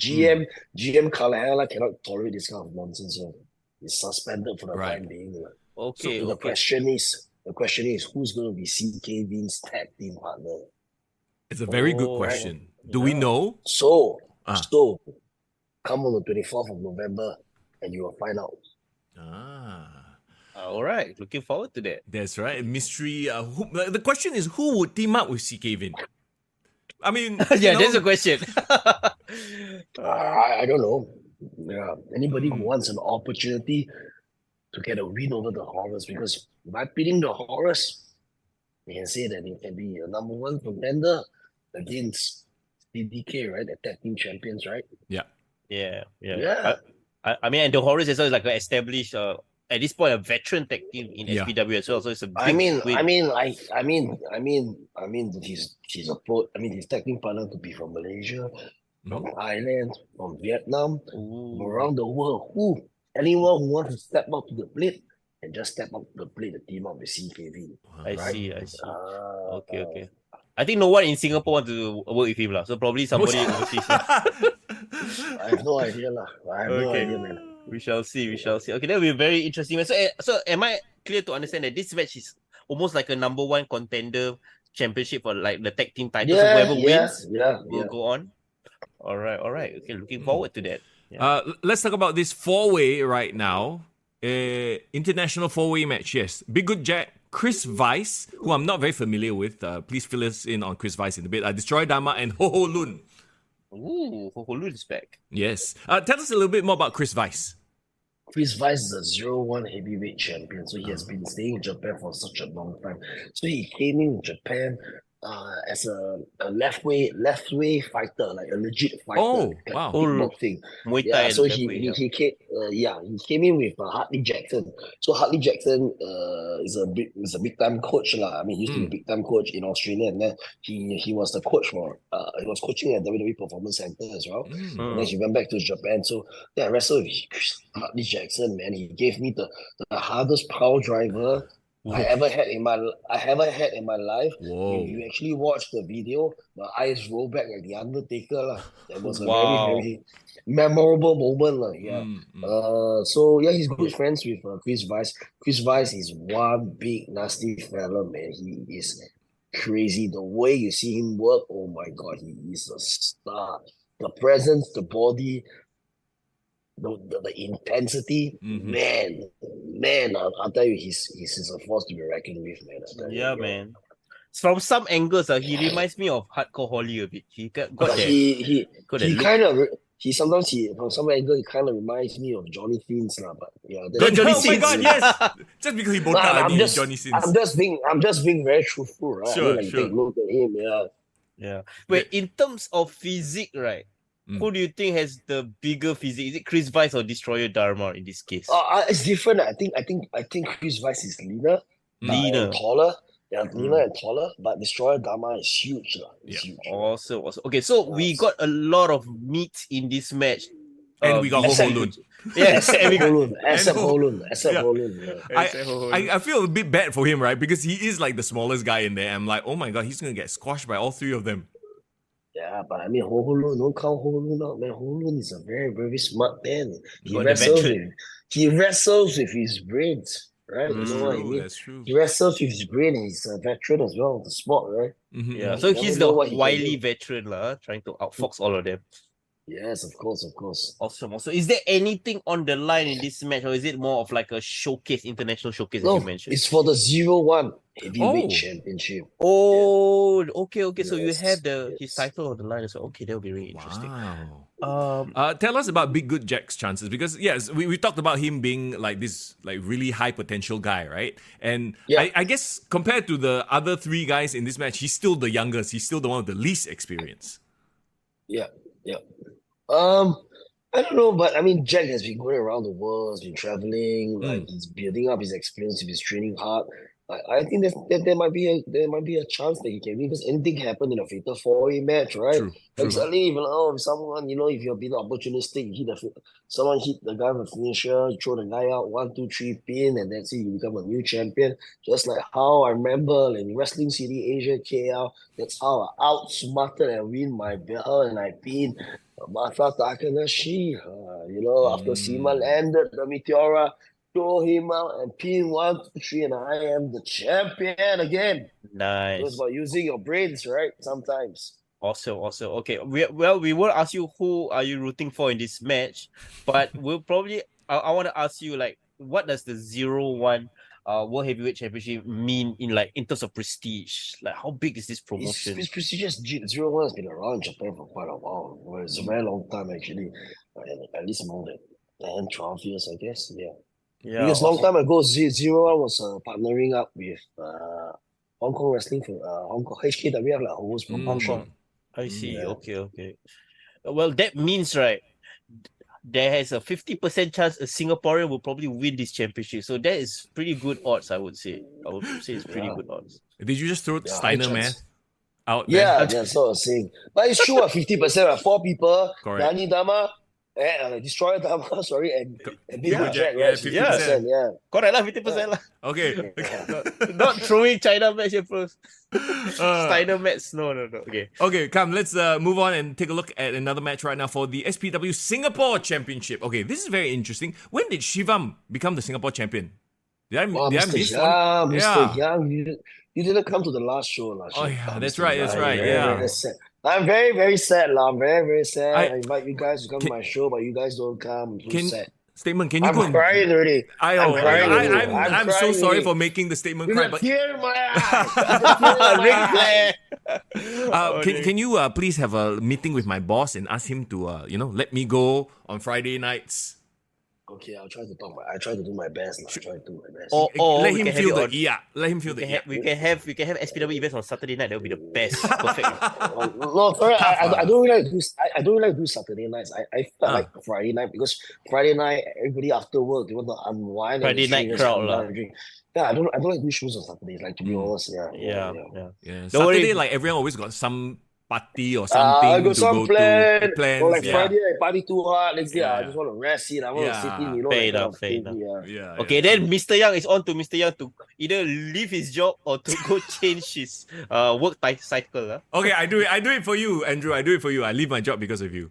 GM Kalahela cannot tolerate this kind of nonsense. So he's suspended for the Right. time being. Okay, So the okay. question is who's going to be CK Vin's tag team partner? it's a very good Oh, question. Do we know? So Ah. come on the 24th of November and you will find out. All right, looking forward to that. That's right. Mystery. The question is, who would team up with CK Vin? I mean, Yeah, that's a question. I don't know. Yeah, anybody who wants an opportunity to get a win over the Horrors, because by beating the Horrors, they can say that they can be a number one contender against CDK, right? The tag team champions, right? Yeah. Yeah. I mean, and the Horrors as well is like an established, at this point, a veteran tag team in Yeah. SPW as well. So it's a big He's his tag team partner to be from Malaysia, from Thailand, from Vietnam, from around the world. Anyone who wants to step up to the plate can just step up to the plate and team up with CKV. I Right. see. Okay. I think no one in Singapore wants to work with him, so probably somebody overseas. I have no idea, I have no Okay. idea, man. We shall see. Okay, that will be very interesting. So am I clear to understand that this match is almost like a number one contender championship for like the tag team title? So whoever wins will go on. All right. Okay, looking forward to that. Let's talk about this four-way right now. International four-way match, yes. Big Good Jack, Chris Weiss, who I'm not very familiar with. Please fill us in on Chris Weiss in a bit. Destroy Dama and Ho Ho Lun. Ooh, Ho Ho Lun is back. Yes. Tell us a little bit more about Chris Weiss. Chris Weiss is a 0-1 heavyweight champion, so he has been staying in Japan for such a long time. So he came in Japan as a left way fighter, like a legit fighter. Oh, like wow. kickboxing. Muay Thai. So left he way, he came in with Hartley Jackson. So Hartley Jackson is a big time coach lah. I mean, he used to be a big time coach in Australia, and then he was the coach for he was coaching at WWE Performance Center as well. And then he went back to Japan. So I wrestled with Hartley Jackson, man. He gave me the hardest power driver I ever had in my life. Whoa. If you actually watch the video, my eyes roll back like the Undertaker lah. That was a Wow. very, very memorable moment lah. Yeah. So yeah, he's good friends with Chris Weiss. Chris Weiss is one big nasty fella, man. He is crazy. The way you see him work, oh my god, he is a star. The presence, the body, the intensity, man, I'll tell you, he's a force to be reckoned with, man. I'll tell you. Yeah, man. From some angles, he reminds me of Hardcore Holly a bit. He got But that. he got that look. kind of from some angle he kind of reminds me of Johnny Sins lah. But yeah, Johnny Oh my Sins. god, yes! Just because he both I'm Johnny Sins. I'm just being very truthful, right? Sure, I mean, like, sure. take a look at him, yeah. Yeah. Wait, in terms of physique, right? Who do you think has the bigger physique? Is it Chris Weiss or Destroyer Dharma in this case? It's different. I think Chris Weiss is leaner, Leaner. and taller. Yeah, leaner and taller. But Destroyer Dharma is huge, lah. It's huge. Also. Okay, so we got a lot of meat in this match. And we got Ho Ho except- Lun. Yes, and we got Except Ho- Holun. Yeah. Yeah. I feel a bit bad for him, right? Because he is like the smallest guy in there. I'm like, oh my god, he's gonna get squashed by all three of them. Yeah, but I mean, Ho Ho Lun, don't count Ho Ho Lun out, man. Ho Ho Lun is a very, very smart man. He Got the wrestles with his brains, right? You know what I mean? That's true. He wrestles with his brain, and he's a veteran as well of the sport, right? yeah. You So never he's the know what he can wily do. veteran, trying to outfox all of them. Yes, of course. Awesome. So is there anything on the line in this match, or is it more of like a showcase, international showcase, as No, you mentioned? it's for the 0-1. Heavyweight Oh. Championship. Oh, okay. So you Yes, have his yes. title on the line as well. Okay, that'll be really interesting. Wow. Tell us about Big Good Jack's chances, because yes, we talked about him being like this like really high potential guy, right? And Yeah. I guess compared to the other three guys in this match, he's still the youngest. He's still the one with the least experience. Yeah. I don't know, but I mean, Jack has been going around the world, has been traveling, like he's building up his experience, he's training hard. I think there might be a chance that he can win, because anything can happen in a fatal 4-way match, right? True. Like suddenly, if someone, if you're being opportunistic, someone hit the guy with a finisher, you throw the guy out, 1, 2, 3 pin, and that's it, you become a new champion. Just like how I remember in Wrestling City Asia KL, that's how I outsmarted and win my belt, and I pinned Masa Takanashi. After Seema landed the Meteora, throw him out and pin 1, 2, 3, and I am the champion again. Nice. It's about using your brains, right? Sometimes. Awesome. Okay. We won't ask you who are you rooting for in this match, but we'll probably I want to ask you, like, what does the 0-1 World Heavyweight Championship mean in terms of prestige? Like, how big is this promotion? It's prestigious. 0-1 has been around in Japan for quite a while. Well, it's a very long time, actually. At least more than 10, 12 years, I guess. Yeah. Because long time ago, 0-1 was partnering up with Hong Kong Wrestling for Hong Kong HKWF, like host Hong promotion. Kong. I see. Yeah. Okay. Well, that means, right, there has a 50% chance a Singaporean will probably win this championship. So that is pretty good odds, I would say. It's pretty good odds. Did you just throw Yeah, Steiner, high man, chance. out there? Yeah, that's what I was saying. But it's true, 50%, 4 people, Correct. Dani Dama, Destroyer Dama, sorry, and Big Yeah, Jack, yeah, right? 50%. Yeah. Correct lah, 50% lah. Okay. Not throwing China match here first. Steiner match. No. Okay. Okay, come, let's move on and take a look at another match right now for the SPW Singapore Championship. Okay, this is very interesting. When did Shivam become the Singapore champion? Did I Mr. miss one? Young, Yeah. Mr. Young, you didn't come to the last show. Oh, yeah, that's Mr. right, Young. yeah. Very sad. I'm very, very sad. I'm very, very sad. I- I invite you guys to come to my show, but you guys don't come. I'm so sad. Statement, can you I'm go and... crying already. I'm I'm so crying sorry already. for making the statement With cry, a but tear in my eye. Ric Flair. can you please have a meeting with my boss and ask him to let me go on Friday nights? Okay, I'll try to do my best. I'll try to do my best. Let we him can have feel it the on- yeah. Let him feel the yeah. We can have SPW events on Saturday night. That would be the best. Perfect. No, sorry, I don't really like do. I don't really like do Saturday nights. I felt like Friday night, because Friday night everybody after work they want to unwind. Friday and night just crowd come down lah. and drink. Yeah, I don't like do shows on Saturdays. Like, to be honest, Yeah. Yeah, Don't Saturday, worry. like everyone always got some party or I something got to some go plan. to. Plans, Or like yeah. Friday, I party too hard. Next day, Yeah. I just want to rest it. I want to sit in. Yeah. Fair That kind enough, of fair thing, enough. Yeah. Okay, then Mr. Young is on to Mr. Young to either leave his job or to go change his work cycle. Okay, I do it for you, Andrew. I do it for you. I leave my job because of you.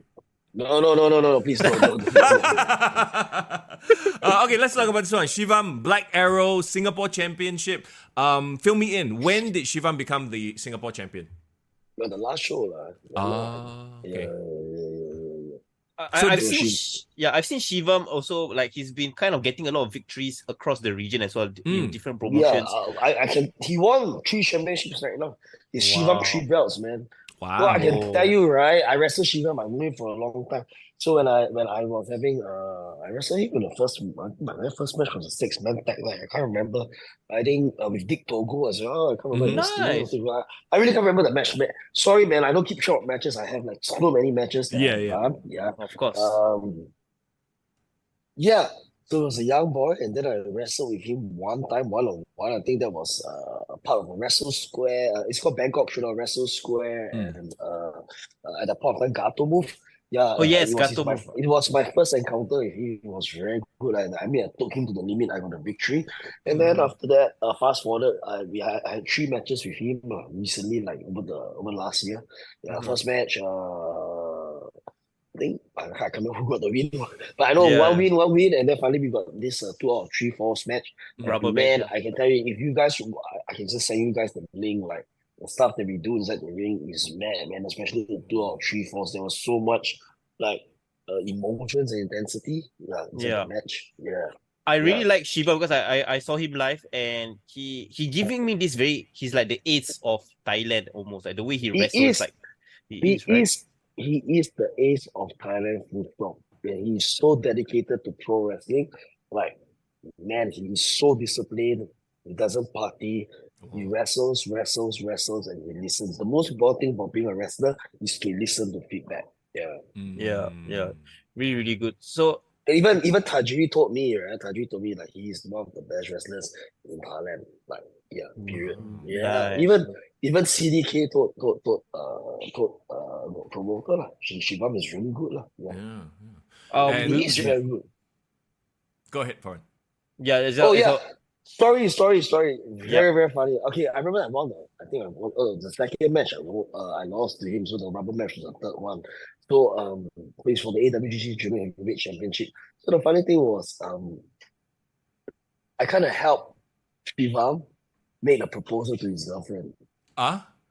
No, please don't. Okay, let's talk about this one. Shivam, Black Arrow, Singapore Championship. Fill me in. When did Shivam become the Singapore champion? No, the last show lah. Okay. I've So seen Shivam also, like, he's been kind of getting a lot of victories across the region as well in different Yeah, promotions. I can. He won 3 championships right now. He's Shivam 3 belts, man. Wow. Well, I can tell you, right? I wrestled Shivam. I knew him for a long time. So when I was having I wrestled him in the first. My very first match was a 6-man tag. Like, I can't remember. I think with Dick Togo as well. I can't remember. Nice. I really can't remember the match. Sorry, man. I don't keep track of matches. I have like so many matches. That Yeah, I've yeah. done. Yeah. Of course. Yeah. So I was a young boy, and then I wrestled with him one time, one-on-one. I think that was part of a Wrestle Square. It's called Bangkok Shoot Wrestle Square, and at that point of time, Gato move. Yeah. Oh, yes, it was Gato move. It was my first encounter with him. It was very good, and I took him to the limit. I got a victory, and then after that, fast forward, I had 3 matches with him recently, like over last year. Yeah, first match. I think I can't remember who got the win, but I know one win, and then finally we got this 2 out of 3 falls match. Rubber Man, match. I can tell you, if you guys, I can just send you guys the link. Like, the stuff that we do inside the ring is mad, man. Especially the 2 out of 3 falls. There was so much like emotions and intensity. Yeah, inside the match. Yeah. I really Yeah. like Shiva because I saw him live and he giving me this he's like the ace of Thailand almost, like the way he He wrestles, is like he he is, right? is he is the ace of Thailand full stop. Yeah, he's so dedicated to pro wrestling. Like, man, he's so disciplined. He doesn't party. He wrestles, and he listens. The most important thing about being a wrestler is to listen to feedback. Yeah. Yeah, really, really good. So Even Tajiri told me, right? Tajiri told me that he's one of the best wrestlers in Thailand. Like, yeah, period. Yeah. nice. Even CDK told promoter lah. Shibam is really good lah. Yeah. And- He is very good. Go ahead, Foreign. Yeah, it's Oh a- yeah. Story. Yeah. Very funny. Okay, I remember I won the second match. I lost to him, so the rubber match was the third one. So it's for the AWGC Junior Heavyweight Championship. So the funny thing was I kind of helped Shivam make a proposal to his girlfriend.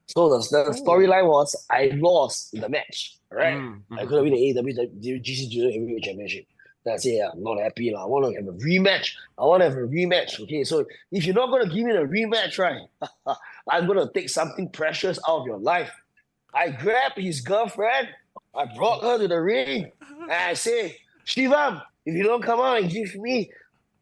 So the storyline was I lost in the match, right? I could have win the AWGC Junior Heavyweight Championship. Then I say, yeah, I'm not happy. I want to have a rematch. Okay, so if you're not going to give me a rematch, right, I'm going to take something precious out of your life. I grabbed his girlfriend. I brought her to the ring. And I say, Shivam, if you don't come out and give me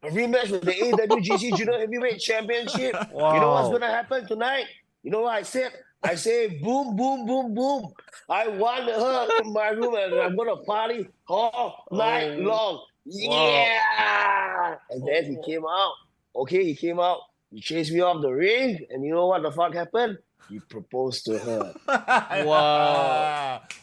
a rematch with the AWGC Junior Heavyweight Championship, you know what's going to happen tonight? You know what I said? I say, boom, boom, boom, boom. I want her in my room and I'm going to party all night long. Yeah! And then he came out. Okay, he came out. He chased me off the ring. And you know what the fuck happened? He proposed to her.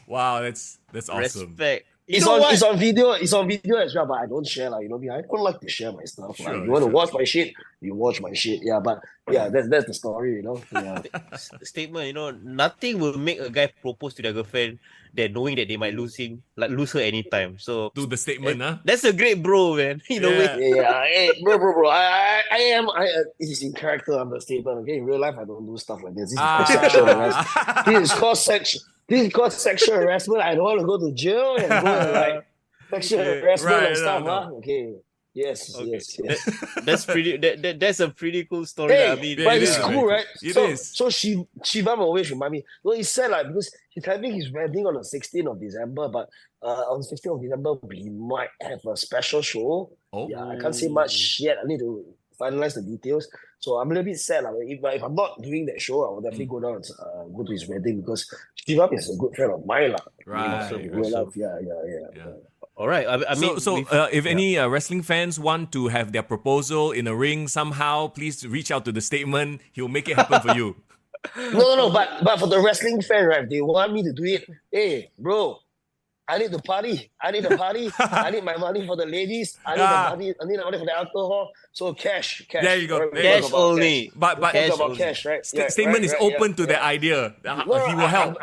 Wow, that's awesome. Respect. It's on video as well, but I don't share, like, you know, I don't like to share my stuff. Like, you want to watch my shit, you watch my shit. Yeah, but yeah, that's the story, you know. Yeah. Statement, you know, nothing will make a guy propose to their girlfriend than knowing that they might lose her anytime. So Do the statement, huh? that's a great bro, man. In a way. Yeah, hey, bro. It is in character understatement. Okay, in real life, I don't do stuff like this. This is called sexual harassment. This is called sexual harassment. I don't want to go to jail and go and like sexual harassment and stuff. Huh? Okay. Yes. That's pretty. That's a pretty cool story. Hey, I mean, but it it's is cool, very right? cool. So Shivam always remind me. Well, he said like because he's having his wedding on the 16th of December, but on the 16th of December we might have a special show. Oh. Yeah, I can't say much yet. I need to finalize the details. So I'm a little bit sad. Like, if I'm not doing that show, I will definitely go down and go to his wedding because Shivam is a good friend of mine. Right. In real life. Yeah. all right. I mean, If any wrestling fans want to have their proposal in a ring somehow, please reach out to the statement. He'll make it happen for you. No. But for the wrestling fan, right? If they want me to do it. Hey, bro, I need to party. I need my money for the ladies. I need the money for the alcohol. So cash. There you go. Right? There you cash go. only. But Cash About only. cash, right? statement is open to that idea. No, He will help.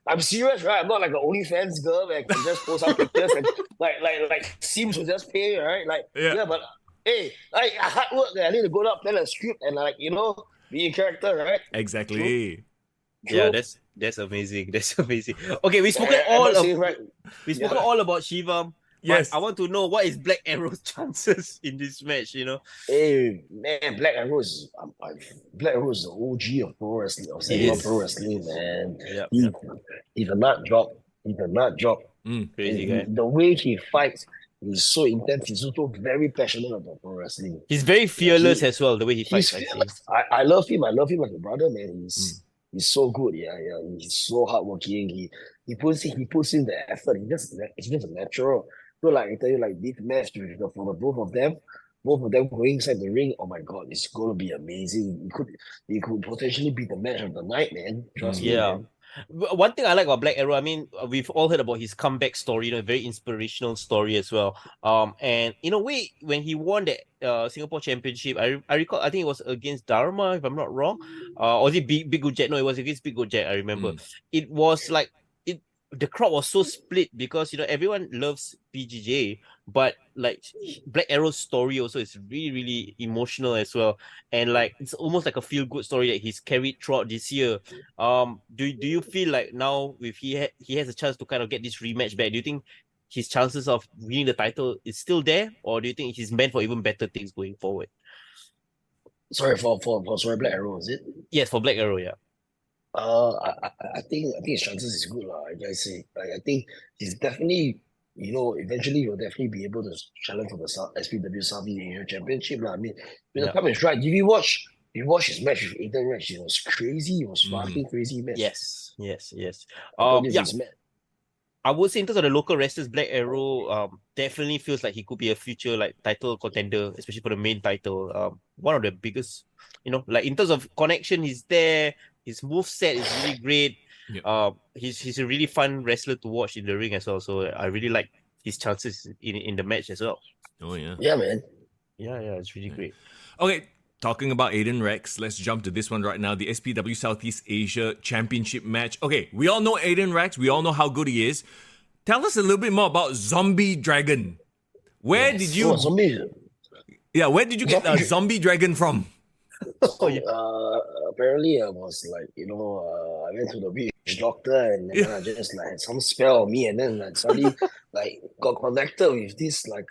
I'm serious, right? I'm not like an OnlyFans girl where I can just post out pictures and like Sims will just pay, right? Like but hey, like hard work. I need to go out, plan a script, and like be in character, right? Exactly. Yeah, that's amazing. That's amazing. Okay, we spoken all about Shivam. Yes. I want to know what is Black Arrow's chances in this match. You know, Hey man, Black Arrow is the OG of pro wrestling, of Singapore pro wrestling, man. He did not drop. crazy guy. The way he fights is so intense. He's also very passionate about pro wrestling. He's very fearless as well. The way he fights. He's fearless. I love him. I love him like a brother, man. He's so good. Yeah. He's so hardworking. He puts in the effort. It's just natural. So like I tell you, like this match for the both of them going inside the ring. Oh my god, it's gonna be amazing. It could potentially be the match of the night, man. Trust me. Yeah. Man. One thing I like about Black Arrow, I mean, we've all heard about his comeback story, very inspirational story as well. And in a way, when he won the Singapore Championship, I recall, I think it was against Dharma, if I'm not wrong. Or was it Big Good Jet? No, it was against Big Good Jet, I remember. It was like, the crowd was so split because everyone loves BJJ, but like Black Arrow's story also is really, really emotional as well, and like it's almost like a feel good story that he's carried throughout this year. Do you feel like now with he has a chance to kind of get this rematch back? Do you think his chances of winning the title is still there, or do you think he's meant for even better things going forward? Sorry for Black Arrow, is it? Yes, for Black Arrow, yeah. I think his chances is good lah. I say, I think he's definitely, eventually he'll definitely be able to challenge for the SPW Southeast Asia Championship lah. I mean, the time is right. Did you watch his match with Aiden Rex? It was crazy. It was fucking crazy match. Yes. Yeah. I would say in terms of the local wrestlers, Black Arrow definitely feels like he could be a future like title contender, especially for the main title. One of the biggest, like in terms of connection, he's there. His moveset is really great. Yep. He's a really fun wrestler to watch in the ring as well. So I really like his chances in the match as well. Oh yeah. Yeah, man. Yeah, it's really great. Okay, talking about Aiden Rex, let's jump to this one right now. The SPW Southeast Asia Championship match. Okay, we all know Aiden Rex. We all know how good he is. Tell us a little bit more about Zombie Dragon. Where did you... zombie? Yeah, where did you get a Zombie Dragon from? Apparently I was like, I went to the witch doctor and then I just like had some spell on me, and then like suddenly like got connected with this like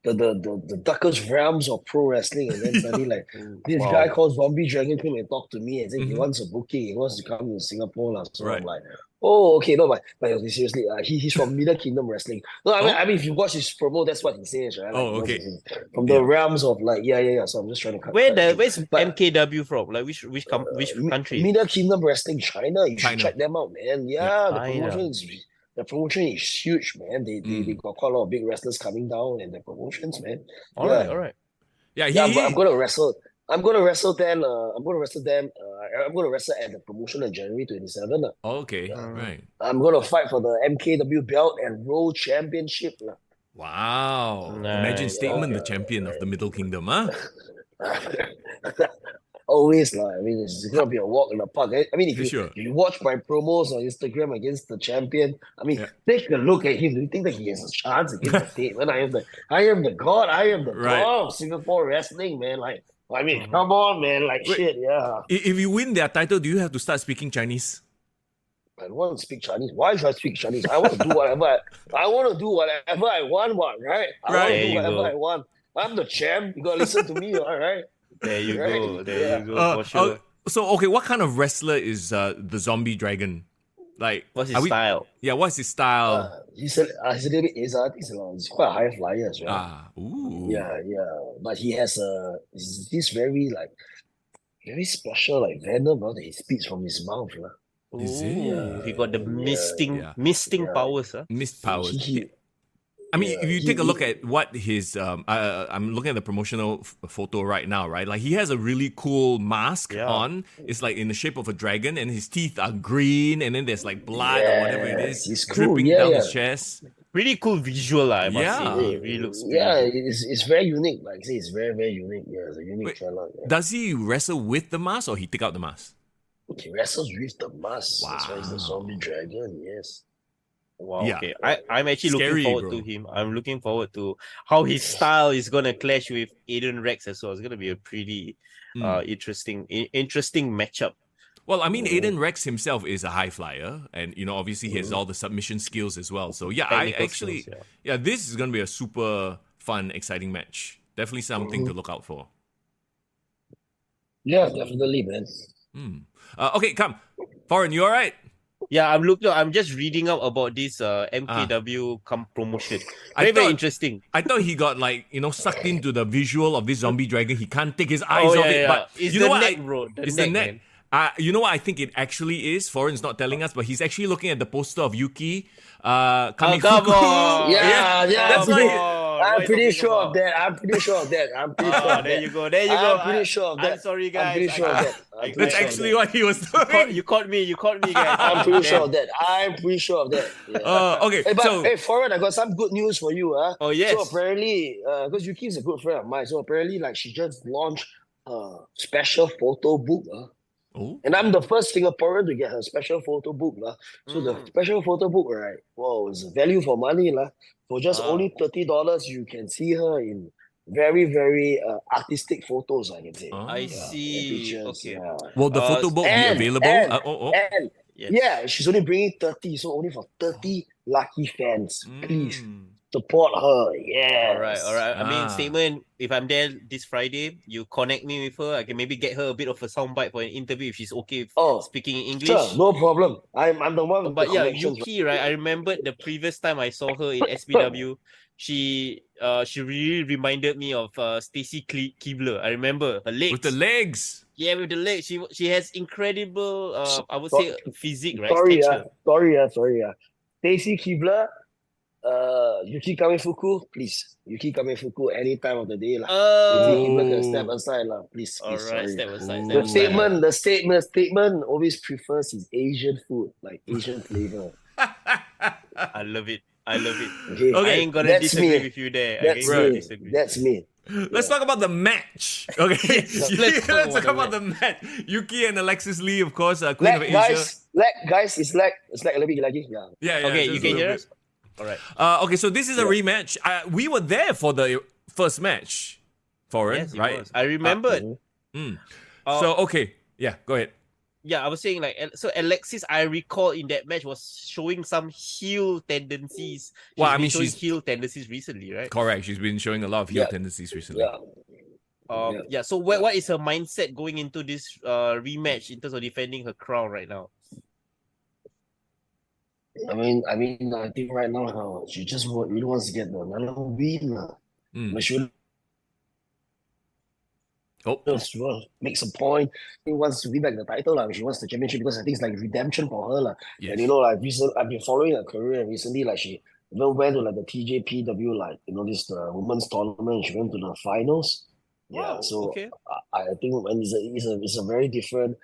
the darkest realms of pro wrestling, and then suddenly like this guy called Zombie Dragon came and talked to me and said he wants a booking, he wants to come to Singapore lah. So I'm like, oh, okay, no, but seriously, he's from Middle Kingdom Wrestling. No, I mean, if you watch his promo, that's what he says, right? Like, okay. From the realms of like, yeah. So I'm just trying to cut. Where's MKW from? Like which country? Middle Kingdom Wrestling, China. You should check them out, man. Yeah, the promotion is huge, man. They got quite a lot of big wrestlers coming down, and the promotions, man. All right. Yeah, I'm gonna wrestle. I'm gonna wrestle them. I'm gonna wrestle at the promotion on January 27. Okay, right. I'm gonna fight for the MKW belt and World Championship. Wow. Imagine Statement, the champion of the Middle Kingdom, huh? Always, I mean, it's gonna be a walk in the park. I mean, if you watch my promos on Instagram against the champion, I mean, take a look at him. Do you think that he has a chance against the Statement? I am the god. I am the god of Singapore wrestling, man. Like, I mean, come on, man. Like, shit, yeah. If you win their title, do you have to start speaking Chinese? I don't want to speak Chinese. Why should I speak Chinese? I want to do whatever I want, right? I want to do whatever I want. I'm the champ. You gotta listen to me, all right? There you go, for sure. So, okay, what kind of wrestler is the Zombie Dragon? Like, what's his style? Yeah, what's his style? He's a little bit he's quite a high flyer as well. Yeah. But he has this very special like venom that he spits from his mouth. Is it? Yeah, he got the misting powers. Mist powers. I mean, if you take a look at what his, I'm looking at the promotional photo right now, right? Like, he has a really cool mask on. It's like in the shape of a dragon, and his teeth are green, and then there's like blood or whatever it is dripping down his chest. Pretty cool visual, I must say. It really looks it's very unique. Like I say, it's very, very unique. Yeah, it's a unique trailer. Yeah. Does he wrestle with the mask, or he take out the mask? He wrestles with the mask. Wow. That's why he's the Zombie Dragon, yes. Wow, okay. I'm actually looking forward to him. I'm looking forward to how his style is going to clash with Aiden Rex as well. It's going to be a pretty interesting matchup. Well, I mean, Aiden Rex himself is a high flyer, and, obviously he has all the submission skills as well. So, yeah, this is going to be a super fun, exciting match. Definitely something to look out for. Yeah, definitely, man. Okay, come. Foreign, you all right? Yeah, I'm just reading up about this MKW promotion. Very interesting. I thought he got sucked into the visual of this Zombie Dragon. He can't take his eyes off it. But it's the neck, bro. It's the neck. You know what I think it actually is? Foreign's not telling us, but he's actually looking at the poster of Yuki. Coming Yeah, that's why. I'm pretty sure of that. There you go. I'm pretty sure of that. I'm sorry, guys. I'm pretty sure of that. That's actually what he was doing. You caught me, guys. I'm pretty sure of that. Yeah. Okay. Hey, Foreign, I got some good news for you. Oh, yes. So apparently, because Yuki is a good friend of mine, so apparently, she just launched a special photo book. And I'm the first Singaporean to get her special photo book. So the special photo book, right? Wow, it's value for money. For just only $30, you can see her in very, very artistic photos, I can say. I see. Pictures, okay. Will the photo book be available? She's only bringing 30, so only for $30 Lucky fans, please Mm. support her. Yes. All right. I mean, Ah. statement. If I'm there this Friday, you connect me with her. I can maybe get her a bit of a soundbite for an interview if she's okay with Oh, speaking in English. sure, no problem. I'm the one with But the yeah, connections. Yuki, right? I remembered the previous time I saw her in SPW, she really reminded me of Stacy Keebler. I remember her legs. With the legs. Yeah, with the legs. She has incredible I would So- say physique, right? Sorry, Stature. sorry. Stacy Keebler, Yuki Kamefuku, please. Yuki Kamefuku any time of the day. Yuki Keebler can step aside, please. All right, Sorry. step aside. Ooh. Step aside. The statement always prefers his Asian food, like Asian flavor. I love it. Okay, I ain't gonna That's disagree me. with you there. That's I ain't gonna me. disagree. That's me. Let's talk about the match. Okay. let's talk Let's talk about about the match. Yuki and Alexis Lee, of course, Queen of Leg, Asia. guys, it's like a little bit lagi. Yeah. Yeah. Okay, just you a can little hear bit. us? All right. Okay, so this is a rematch. We were there for the first match, Foreign, Yes, it right? was. I remembered. So okay, yeah, go ahead. Yeah, I was saying so Alexis, I recall in that match was showing some heel tendencies. Well, I been mean, showing she's- heel tendencies recently, right? Correct. She's been showing a lot of heel Yeah. tendencies recently. Yeah. Yeah. So what is her mindset going into this rematch in terms of defending her crown right now? I mean, I think right now she just really wants to get another win. But she Oh, makes a point. She wants to win back the title. She wants the championship because I think it's like redemption for her. yes. And I've been following her career recently. Like she even went to like the TJPW, this women's tournament. She went to the finals. Yeah, Wow, so okay. I think when it's a very different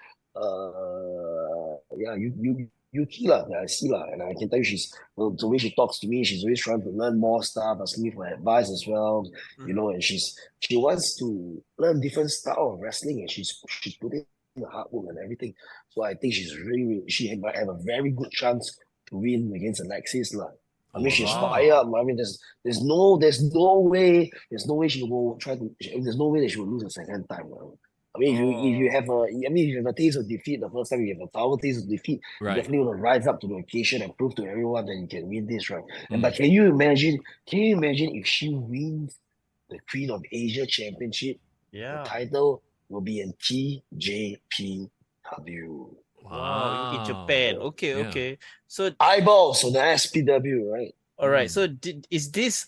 Yuki I see and I can tell you the way she talks to me, she's always trying to learn more stuff, asking me for advice as well, and she wants to learn different style of wrestling and she's putting in the hard work and everything. So I think she might have a very good chance to win against Alexis. I mean, she's fired up. I mean, there's no way she will try to. There's no way that she will lose a second time. I mean, if you have a taste of defeat the first time, you have a sour taste of defeat. Right. You definitely want to rise up to the occasion and prove to everyone that you can win this, right? But can you imagine if she wins the Queen of Asia Championship? Yeah. The title will be in TJPW. Wow, in Japan. Okay. So Eyeballs on the SPW, right? all right. So is this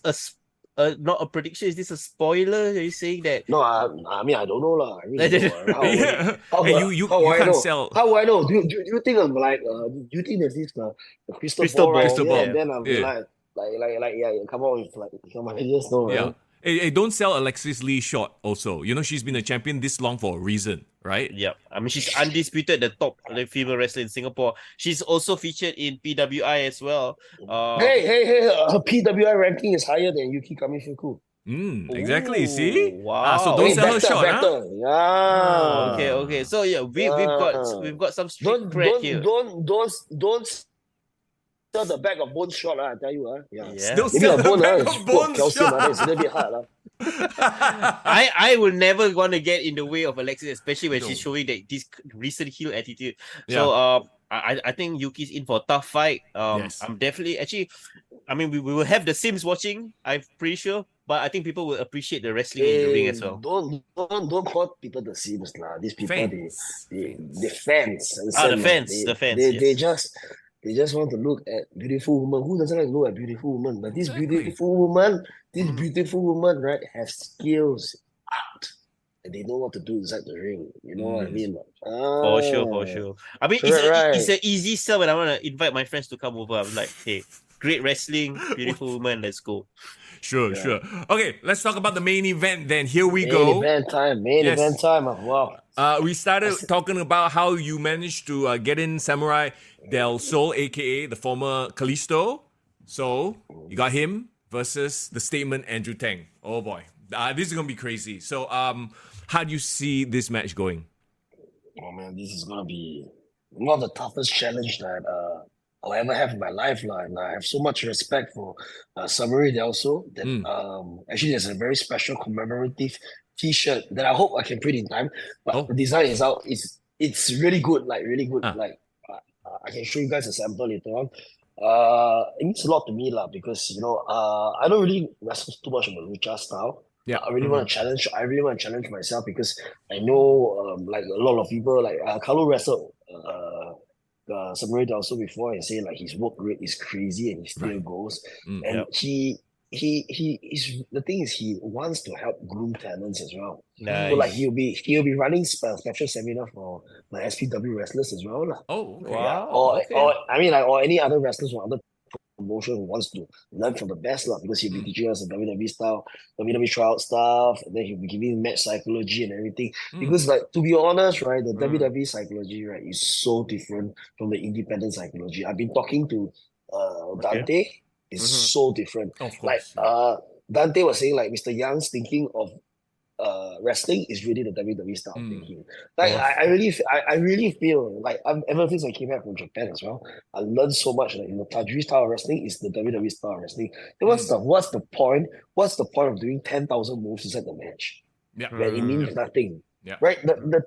not a prediction? Is this a spoiler? Are you saying that? No, I mean I don't know lah. I really don't know. Yeah. How Hey, do you I can't know? sell. How do I know? Do you think I'm like? Do you think there's this crystal Crystal ball? ball, Right? crystal Yeah, ball. and then I'm like, come on, I just know. Yeah. Right? Hey, don't sell Alexis Lee short also. She's been a champion this long for a reason, right? Yeah, I mean she's undisputed the top female wrestler in Singapore. She's also featured in PWI as well. Hey! Her PWI ranking is higher than Yuki Kamifuku. Exactly. Ooh, See? wow. So don't sell her short, huh? better. Yeah. Okay. So yeah, we've got some street cred here. Don't sell the bag of bones short. I tell you. Yeah. Yeah. Don't Maybe sell a the bone, bag it's of full of bones calcium. short. It's a little bit hard. I will never want to get in the way of Alexis, especially when No. she's showing this recent heel attitude. So I think Yuki's in for a tough fight. Yes. I'm definitely I mean we will have the Sims watching, I'm pretty sure, but I think people will appreciate the wrestling in the ring as well. Don't call people the Sims lah. These people Fans. they fans. The fans. They just want to look at beautiful women. Who doesn't like to look at beautiful women? But this Exactly. beautiful woman, right, have skills, art, and they know what to do inside the ring. You know what I mean? For sure. I mean, Correct, it's an easy sell when I want to invite my friends to come over. I'm like, hey, great wrestling, beautiful woman, let's go. Sure. Okay, let's talk about the main event then. Here we Main go. event time. Wow. We started talking about how you managed to get in Samurai Del Sol, aka the former Kalisto. So you got him versus the statement Andrew Tang. Oh boy, this is gonna be crazy. So how do you see this match going? Oh man, this is gonna be one of the toughest challenge that I'll ever have in my life, and I have so much respect for Samurai Del Sol that actually there's a very special commemorative T-shirt that I hope I can print in time. But the design is out. It's really good, really good. Ah. I can show you guys a sample later on. It means a lot to me lah because I don't really wrestle too much of a lucha style. Yeah. I really want to challenge. I really want to challenge myself because I know like a lot of people like Carlo wrestled Samurai also before and say like his work rate is crazy and he still goes. And he's the thing is he wants to help groom talents as well. Nice. So like he'll be running special seminar for my SPW wrestlers as well lah. Oh, okay. Wow. Or I mean like or any other wrestlers from other promotion who wants to learn from the best lah because he'll be teaching us the WWE style, WWE tryout stuff, and then he'll be giving match psychology and everything. Because like to be honest, right, the WWE psychology right is so different from the independent psychology. I've been talking to Dante. It's so different. Of Like course. Dante was saying like Mr. Young's thinking of wrestling is really the WWE style thinking. Like I really feel like ever since I came back from Japan as well, I learned so much. Like Tajiri style of wrestling is the WWE style of wrestling. Then what's the point? What's the point of doing 10,000 moves inside the match? Yeah. When it means nothing. Yeah. Right? The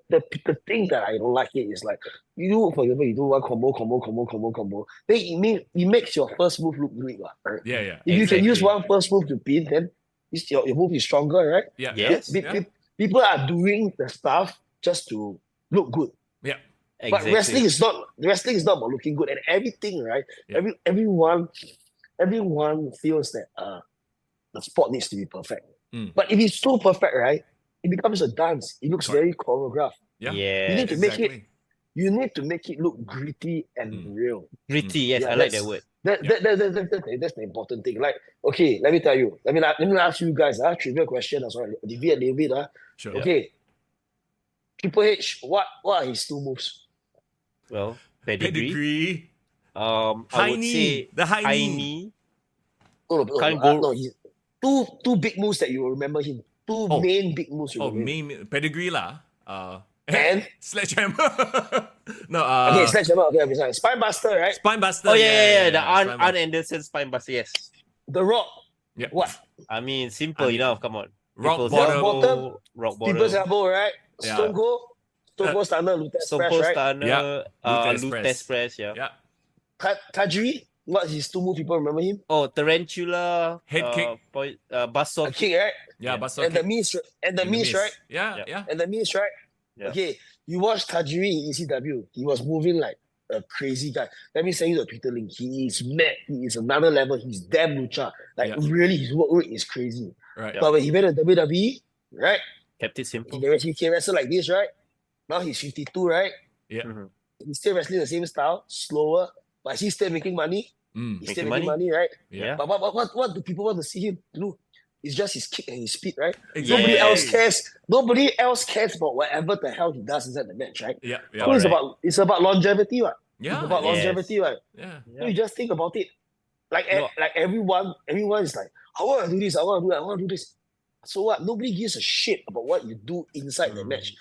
thing that I don't like it is like for example, you do one combo. Then it makes your first move look weak. Right? Yeah. If you can use one first move to pin, then your move is stronger, right? Yeah. Yes. People are doing the stuff just to look good. Yeah. But wrestling is not about looking good and everything, right? Yeah. Everyone feels that the sport needs to be perfect. But if it's so perfect, right, it becomes a dance. It looks very choreographed. Yeah. Yeah. You need to Exactly. make it look gritty and real. Gritty, yes, Yeah, I like that word. That's the important thing. Like, okay, let me tell you. Let me ask you guys trivia question as well. Deviate a little bit. Sure. Okay. Triple H, what are his two moves? Well, pedigree. Pedigree. I High would knee. say The high knee. knee. Can't go- No, he's two big moves that you will remember him. Two main big moves you Oh, remember him. main pedigree lah. And Sledgehammer. No. okay, Sledgehammer. Okay, I'm sorry. Spinebuster, right? Spinebuster. Oh yeah. The Spinebuster. Arn Anderson Spinebuster, yes. The Rock. Yeah. What? I mean, simple enough. Come on. Rock People's bottom. elbow, rock People's bottom. elbow, right? Yeah. Stone Cold Stunner, Luther Stone Express, Cold right? Stunner. Yeah. Luther Luther Express. Express, yeah. Yeah. Tajiri. What's his two moves? People remember him? Oh, Tarantula. Head kick. Bust A off. kick, right? Yeah. Buster And the kick. Miz, right? Yeah. Yeah. And the Miz, right? Yeah. Okay, you watch Tajiri in ECW. He was moving like a crazy guy. Let me send you the Twitter link. He is mad. He is another level. He's damn lucha. Like really, his work rate is crazy. Right. But when he went to WWE, right? Kept it simple. He can wrestle like this, right? Now he's 52, right? Yeah. He's still wrestling the same style, slower, but he's still making money. He's still making money, right? Yeah. But what do people want to see him do? It's just his kick and his speed, right? Exactly. Nobody else cares. Nobody else cares about whatever the hell he does inside the match, right? Yeah. So Yeah. it's about longevity, right? Yeah. It's about longevity, right? Yeah. So you just think about it. Like everyone is like, I want to do this, I want to do this. So what? Nobody gives a shit about what you do inside the match.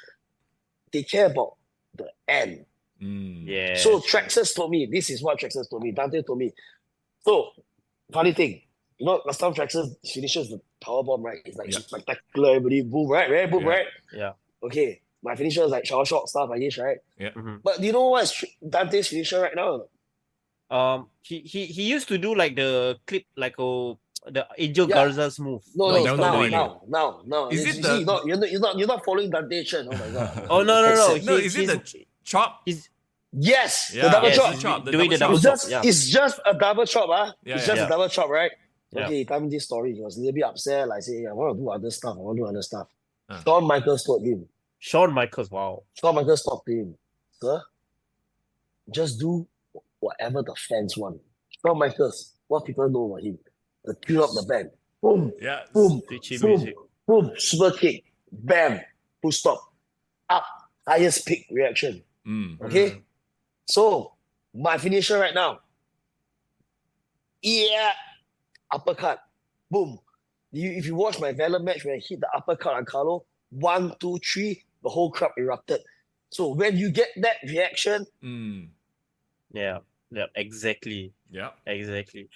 They care about the end. Yeah. So Traxxas told me, this is what Traxxas told me, Dante told me. So, funny thing, last time Traxxas finishes the power bomb, right? It's like spectacular, everybody boom, right? Boom, right? Yeah. Okay, my finisher is like shower shot stuff like this, right? Yeah. But do you know what's Dante's finisher right now? He used to do like the clip, like the Angel Yeah. Garza's move. No, No, that was not doing now. Is it You the- see, you're not following Dante Chen. Oh my god. Oh no. No, is it the chop? Yes, Yeah. the double Yes, chop. the chop. The Doing the double double chop. chop. Yeah. It's just a double chop, Yeah, It's just yeah. a double chop, right? Yeah. Okay, he told me this story. He was a little bit upset. Like, say, I want to do other stuff. Uh. Shawn Michaels told him. Shawn Michaels, wow. Shawn Michaels talked to him. Sir, just do whatever the fans want. Shawn Michaels, what people know about him. The tune up the band. Boom, Yeah. boom, Twitchy boom, music. boom, super kick. Bam, full stop. Up, highest peak reaction. Okay? So, my finisher right now. Yeah, uppercut. Boom. If you watch my Valor match when I hit the uppercut on Carlo, 1, 2, 3, the whole crowd erupted. So when you get that reaction, Yeah, exactly. Yeah. Exactly.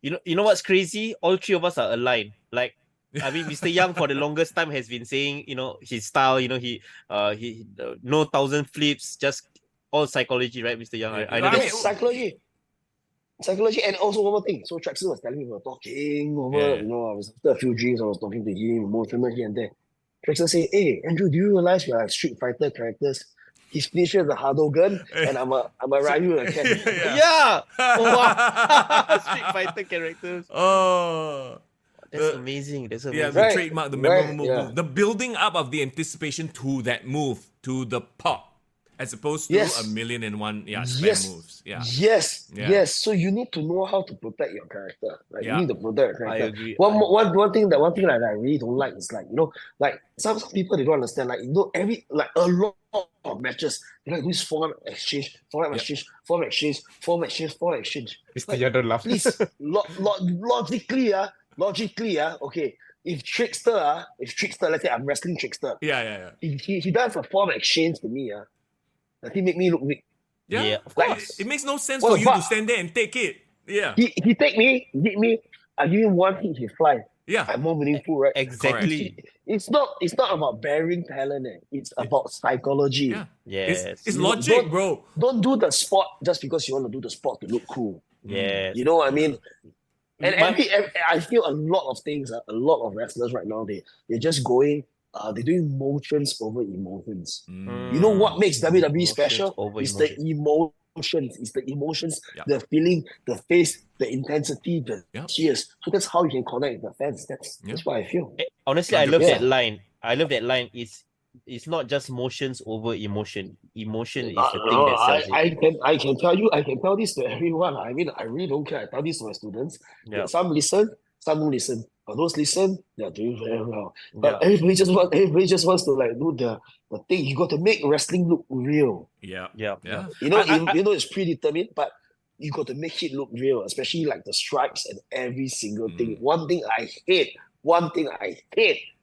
You know what's crazy? All three of us are aligned. Like, I mean, Mr. Young for the longest time has been saying, his style. He no 1,000 flips, just all psychology, right, Mr. Young? Yeah. I know I mean, that. psychology. Psychology, and also one more thing. So Traxxas was telling me we were talking over, Yeah. I was after a few drinks, I was talking to him, emotional here and there. Traxxas say, "Hey, Andrew, do you realize we are like Street Fighter characters? His finisher is a Hadouken, and I'm a Ryu and Ken." Yeah. Wow. Street Fighter characters. Oh. That's The- amazing. That's Yeah, amazing. the Right, trademark, the right, memorable yeah. move, the building up of the anticipation to that move, to the pop, as opposed to Yes. a million and one spam Yes. moves. Yeah. Yes, Yeah. yes. So you need to know how to protect your character. Like Yeah. you need to protect your I character. agree. One thing that I really don't like is like, like some people they don't understand. Like every like a lot of matches, they like this form exchange. Mr. Like, Yadon laugh. please, logically, okay. If Trickster, let's say I'm wrestling Trickster, Yeah. he does a form exchange to me, that he make me look weak. Yeah, of like, course. it makes no sense What for the you to fuck? stand there and take it. Yeah. He take me, hit me, I give him one hit, he fly. Yeah. I'm more meaningful, right? Exactly. It's not about bearing talent, it's about psychology. Yeah. Yes. It's You logic, don't- bro. Don't do the sport just because you want to do the sport to look cool. Yes. You know what I mean? And My- I feel a lot of things, a lot of wrestlers right now, they're just going, they're doing motions over emotions. Mm. You know what makes WWE Emotions special? over It's the emotions. It's the emotions, Yep. the feeling, the face, the intensity, the Yep. cheers. So that's how you can connect with the fans. That's what I feel. Honestly, I love 100%. that line. It's not just motions over emotion. Emotion is the thing that sells it. I can tell this to everyone. I mean, I really don't care. I tell this to my students. Yeah. Some listen, some don't listen. But those listen, they're doing very well. But Yeah. everybody just wants to like do the thing. You got to make wrestling look real. Yeah. Yeah. Yeah. You know, I- you know it's predetermined, but you got to make it look real, especially like the stripes and every single thing. One thing I hate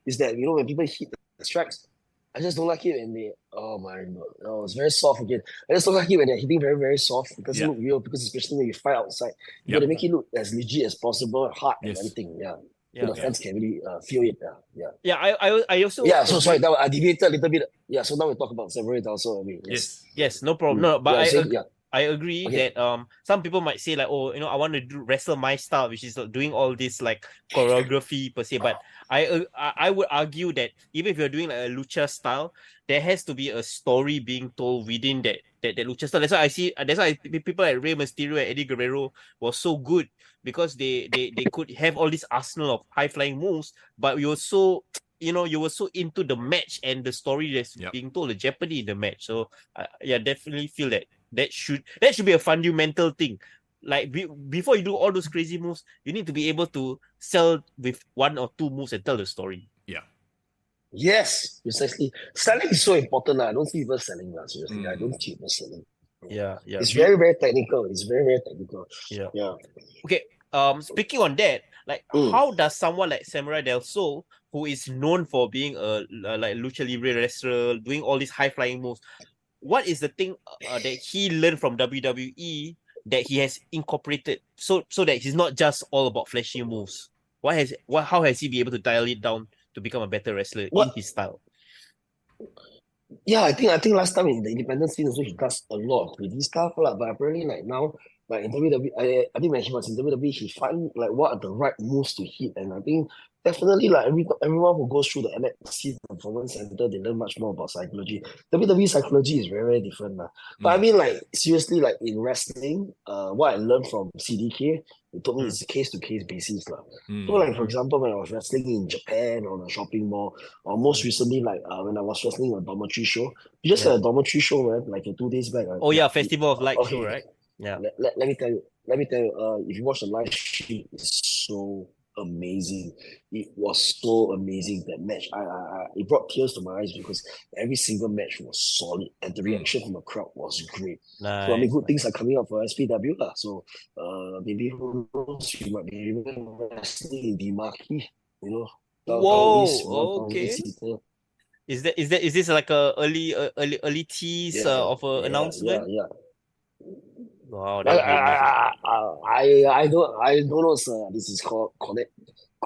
is that when people hit the stripes, I just don't like it when they it's very soft again. I just don't like it when they're hitting very, very soft because it look real, because especially when you fight outside, you Yep. gotta make it look as legit as possible, hard and Yes. everything. Yeah. Yeah. So the fans can really feel it. Yeah. Yeah, I also So sorry, that I deviated a little bit. Yeah, so now we talk about separate also. I mean, yes. Yes, no problem. No, but I agree Okay. that some people might say like, oh, I want to wrestle my style, which is doing all this like choreography per se. But I would argue that even if you're doing like a lucha style, there has to be a story being told within that lucha style. That's why people like Rey Mysterio and Eddie Guerrero was so good, because they could have all this arsenal of high flying moves, but you were so into the match and the story that's being told, the jeopardy in the match. So definitely feel that should be a fundamental thing. Like before you do all those crazy moves, you need to be able to sell with one or two moves and tell the story. Yeah. Yes, precisely. Selling is so important. I don't see people selling. Seriously, I don't see people selling. Yeah. It's very, very technical. It's very, very technical. Yeah. Okay. Speaking on that, like how does someone like Samurai Del Sol, who is known for being a like lucha libre wrestler, doing all these high flying moves, what is the thing that he learned from WWE that he has incorporated so that he's not just all about flashy moves? How has he been able to dial it down to become a better wrestler in his style? Yeah, I think last time in the independent scene also he does a lot of 3D stuff, but apparently like now, like in WWE, I think when he was in WWE, he find like what are the right moves to hit, and I think definitely like everyone who goes through the NXT Performance Center, they learn much more about psychology. WWE psychology is very, very different. But I mean, like seriously, like in wrestling, what I learned from CDK, it told me it's a case-to-case basis. So like for example, when I was wrestling in Japan or a shopping mall, or most recently like when I was wrestling a dormitory show, we just had a dormitory show, right? Like 2 days back. Festival of Light show, right? Yeah. Let me tell you, if you watch the live stream, it's so amazing. It was so amazing, that match. It brought tears to my eyes because every single match was solid and the reaction from the crowd was great. Nice. So I mean, good things are coming up for SPW. So maybe who knows, we might be even wrestling in the marquee, Whoa, okay. Is this like a early tease of an announcement? Yeah. Wow, I don't know, sir. This is called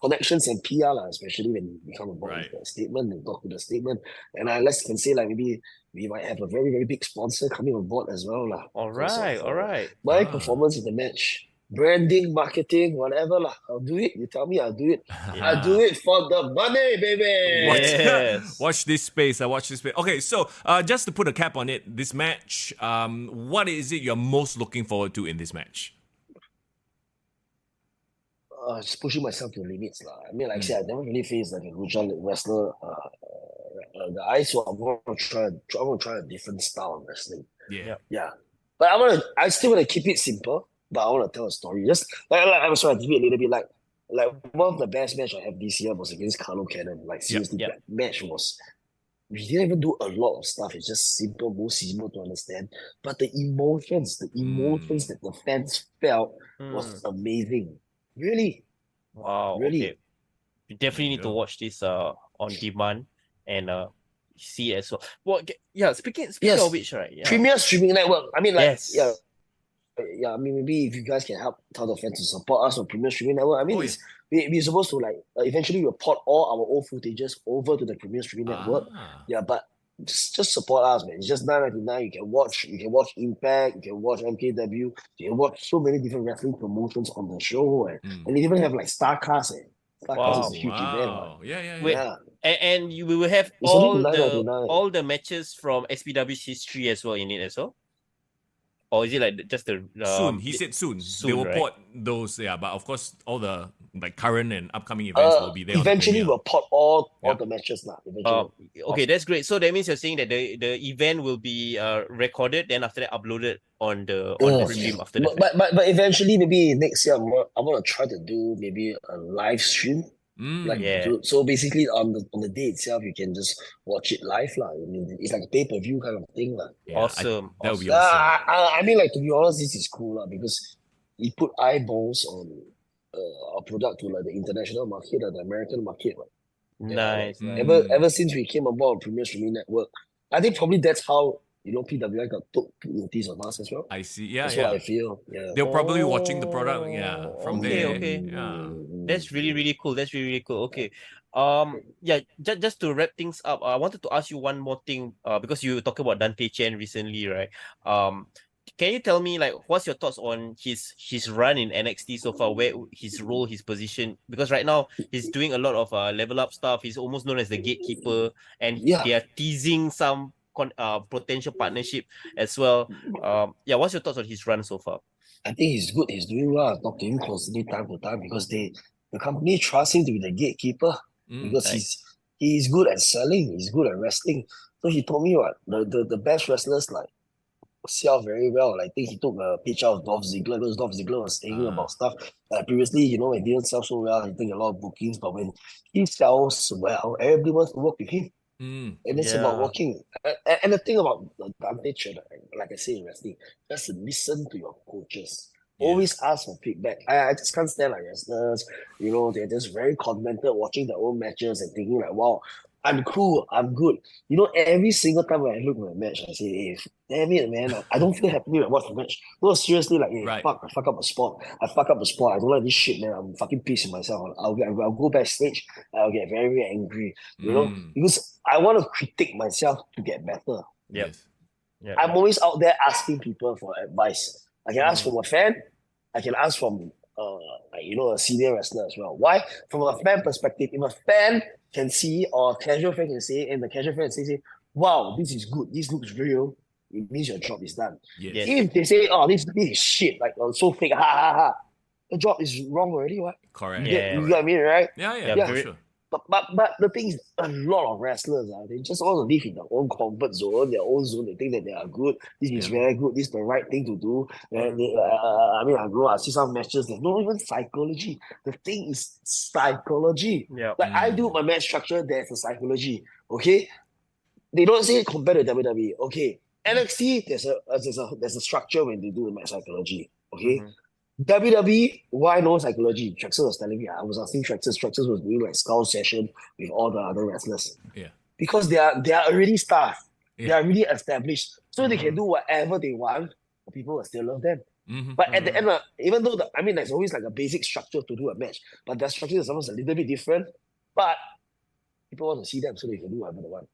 connections and PR, especially when you become a board with a statement and talk to the statement. And unless can say like maybe we might have a very, very big sponsor coming on board as well. All right. My performance in the match branding, marketing, whatever lah. I'll do it. You tell me, I'll do it. I'll do it for the money, baby. Watch, Yes. watch this space. I watch this space. Okay, so just to put a cap on it, this match, what is it you're most looking forward to in this match? Just pushing myself to limits lah. I mean, like I said, I never really faced like a Lucha wrestler guy, so I'm gonna try a different style of wrestling. Yeah. Yeah, but I still wanna keep it simple, but I wanna tell a story. Just like I'm sorry, to be a little bit like one of the best match I have this year was against Carlo Cannon. Like seriously, Yep. that match was. We didn't even do a lot of stuff. It's just simple, most simple to understand. But the emotions that the fans felt was amazing. Really, Wow. really. Okay. You definitely need to watch this on demand and see it as well. Well, yeah. Speaking Yes. of which, right? Yeah. Premier streaming network. I mean, like, Yes. yeah. I mean, maybe if you guys can help tell the fans to support us on Premier Streaming Network. I mean, Oh, it's, we're supposed to like eventually we'll port all our old footages over to the Premier Streaming Network. Ah. Yeah, but just support us, man. It's just $9.99. You can watch Impact, you can watch MKW, you can watch so many different wrestling promotions on the show, and they even have like StarCast. StarCast Wow. is a huge event. Wow. Yeah. Wait, Yeah. And you will have It's only all $9.99. the matches from SPW's history as well in it as well. Or is it like just the Soon. He said soon. They will right? port those, yeah. But of course, all the like current and upcoming events will be there. Eventually, on the we'll port all Yep. the matches now. Eventually. Okay, that's great. So that means you're saying that the event will be recorded, then after that uploaded on the stream after that. But eventually, maybe next year, I'm gonna try to do maybe a live stream. Like Yeah. so basically on the day itself, you can just watch it live lah. I mean, it's like a pay-per-view kind of thing lah. Yeah, Awesome. that would be awesome. awesome. I mean, like, to be honest, this is cool lah, because you put eyeballs on our product to like the international market or the American market. Right? Nice. Ever since we came aboard Premier Streaming Network, I think probably that's how PWI got took notice of us as well. I see. Yeah, That's what I yeah. feel. Yeah. They'll probably be watching the product, yeah, from Okay, there. okay. Yeah. That's really cool. That's really cool. Okay. Yeah, just to wrap things up, I wanted to ask you one more thing, because you were talking about Dante Chen recently, right? Can you tell me, like, what's your thoughts on his run in NXT so far, where his role, his position? Because right now he's doing a lot of level up stuff. He's almost known as the gatekeeper, and they are teasing some potential partnership as well. Yeah, what's your thoughts on his run so far? I think he's good. He's doing well. I talk to him constantly time to time because the company trusts him to be the gatekeeper because he's good at selling. He's good at wrestling. So he told me what the best wrestlers like sell very well. I think he took a picture of Dolph Ziggler because Dolph Ziggler was saying about stuff. Previously, it didn't sell so well. He took a lot of bookings, but when he sells well, everybody wants to work with him. And it's about working. And the thing about the advantage, like I say in wrestling, just listen to your coaches. Always ask for feedback. I just can't stand like wrestlers. They're just very contented watching their own matches and thinking like, wow, I'm cool, I'm good. Every single time when I look at a match, I say, hey, damn it, man, I don't feel happy when I watch the match. No, seriously, like, hey, Right. I fuck up a spot. I don't like this shit, man. I'm fucking pissed with myself. I'll go backstage. I'll get very, very angry, because I want to critique myself to get better. Yes. Yeah. I'm always out there asking people for advice. I can ask from a fan. I can ask from a senior wrestler as well. Why? From a fan perspective, if a fan can see or a casual fan can say, and the casual fan say, wow, this is good, this looks real, it means your job is done. Yes. Even if they say, oh, this is shit, like so fake, ha ha ha, the job is wrong already, what? Correct. Yeah. You get what I mean, right? Yeah, for very- sure. But the thing is, a lot of wrestlers, they just want to live in their own comfort zone, their own zone. They think that they are good. This is very good. This is the right thing to do. And I see some matches. There's not even psychology. The thing is psychology. Yeah. Like I do my match structure. There's a psychology. Okay, they don't say compare to WWE. Okay, NXT there's a structure when they do the match psychology. Okay. WWE, why no psychology? Traxxas was telling me, I was asking Traxxas was doing like skull session with all the other wrestlers. Yeah. Because they are already stars. Yeah. They are really established. So they can do whatever they want, but people will still love them. But at the end, even though there's always like a basic structure to do a match, but that structure is almost a little bit different. But people want to see them so they can do whatever they want.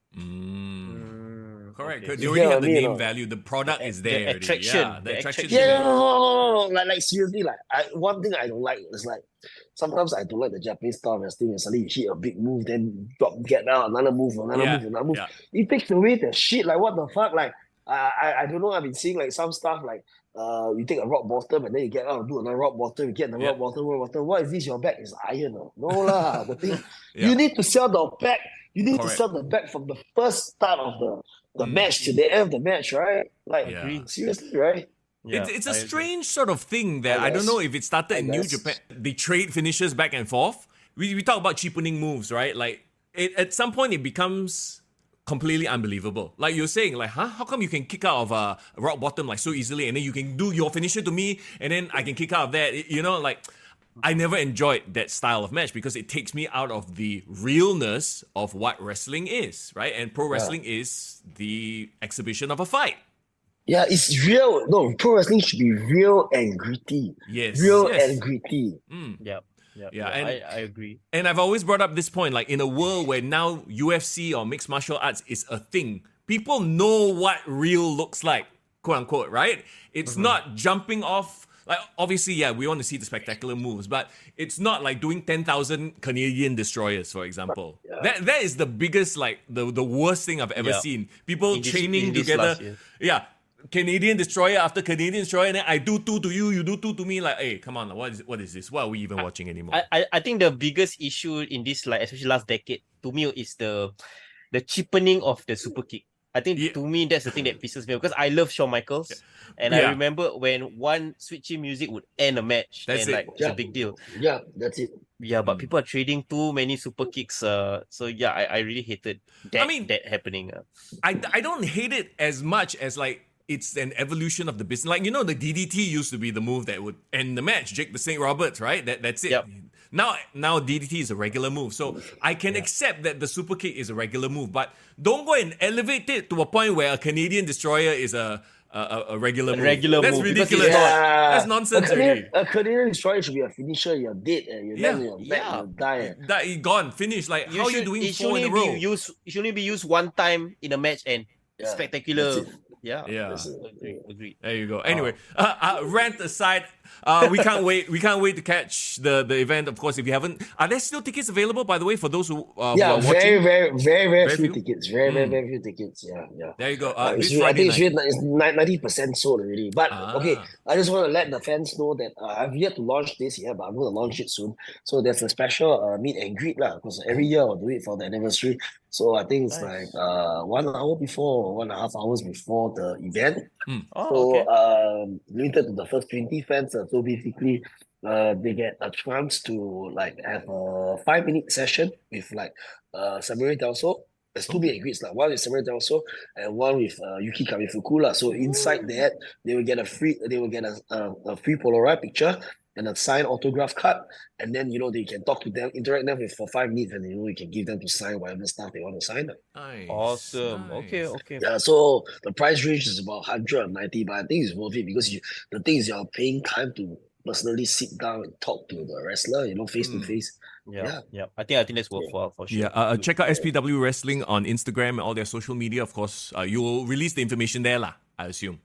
Correct. Okay. They You already get have what the I mean, name or- value. The product is there. The already. attraction, Yeah, the the attraction. attraction. is Yeah, there. like seriously, one thing I don't like is like sometimes I don't like the Japanese style wrestling and suddenly you hit a big move, then drop, get down, another move, Yeah, another move. yeah. It takes away the shit. Like what the fuck? Like I don't know. I've been seeing like some stuff like you take a rock bottom and then you get out and do another rock bottom, you get the Yeah. rock bottom. What is this? Your back is iron. No lah. The thing Yeah. you need to sell the back. You need to Correct. sell the back from the first start of the Mm. match to the end of the match, right? Like Yeah. seriously, right? Yeah, It's a I agree. strange sort of thing that I don't guess. know if it started I in New guess. Japan. They trade finishes back and forth. We talk about cheapening moves, right? Like at some point it becomes completely unbelievable. Like you're saying, like, how come you can kick out of a rock bottom like so easily, and then you can do your finisher to me, and then I can kick out of that? You know, like I never enjoyed that style of match because it takes me out of the realness of what wrestling is, right? And pro wrestling is the exhibition of a fight. Yeah, it's real. No, pro wrestling should be real and gritty. Yes. Real Yes. and gritty. Yeah, Yeah, and- I agree. And I've always brought up this point, like in a world where now UFC or mixed martial arts is a thing, people know what real looks like, quote unquote, right? It's not jumping off. Like obviously, yeah, we want to see the spectacular moves, but it's not like doing 10,000 Canadian destroyers, for example. That is the biggest, like the worst thing I've ever Yeah. seen. People In this- training in this together. last year. Yeah. Canadian destroyer after Canadian destroyer, and then I do two to you, you do two to me. Like, hey, come on, what is this? What are we even watching anymore? I think the biggest issue in this, like especially last decade, to me is the cheapening of the super kick. I think Yeah. to me that's the thing that pisses me off because I love Shawn Michaels, and Yeah. I remember when one switchy music would end a match, That's and it. like it's a big deal. Yeah, that's it. Yeah, but people are trading too many super kicks. So yeah, I really hated that. That happening. I don't hate it as much as like it's an evolution of the business. Like, you know, the DDT used to be the move that would end the match. Jake the Snake Roberts, right? That's it. Yep. Now DDT is a regular move. So I can accept that the super kick is a regular move, but don't go and elevate it to a point where a Canadian destroyer is a regular move. regular That's move, because it's ridiculous. not. That's nonsense already. A Canadian destroyer should be a finisher. You're dead and you're Yeah. done. You're back. Yeah. You'll die. That he gone, finished. Like, how are you doing it should 4 in a only row? be used. It should only be used one time in a match and Yeah, spectacular. that's it. Yeah. Yeah. Agree. There you go. Anyway, rant aside, we can't wait. We can't wait to catch the event. Of course, if you haven't, are there still tickets available? By the way, for those who are Yeah, watching. very few few? tickets. Very few tickets. Yeah. There you go. It's This really- I Friday think night. it's 90% sold already. But okay, Ah. I just want to let the fans know that I've yet to launch this yet, but I'm going to launch it soon. So there's a special meet and greet lah, because every year I'll do it for the anniversary. So I think it's Nice. like 1 hour before, 1.5 hours before the event. Oh, So okay. limited to the first 20 fans. So basically, they get a chance to like have a 5-minute session with like Samurai Delso. There's 2 meet and greets, like one with Samurai Delso and one with Yuki Kamifuku. So inside that, they will get a free Polaroid picture and a signed autograph card, and then they can talk to them, interact them with for 5 minutes, and you can give them to sign whatever stuff they want to sign. Nice, Awesome. nice. Okay. Yeah, so the price range is about 190, but I think it's worth it because the thing is you're paying time to personally sit down and talk to the wrestler, face to face. Yeah. I think that's worthwhile for sure. Yeah, check out SPW Wrestling on Instagram and all their social media. Of course, you will release the information there, lah, I assume.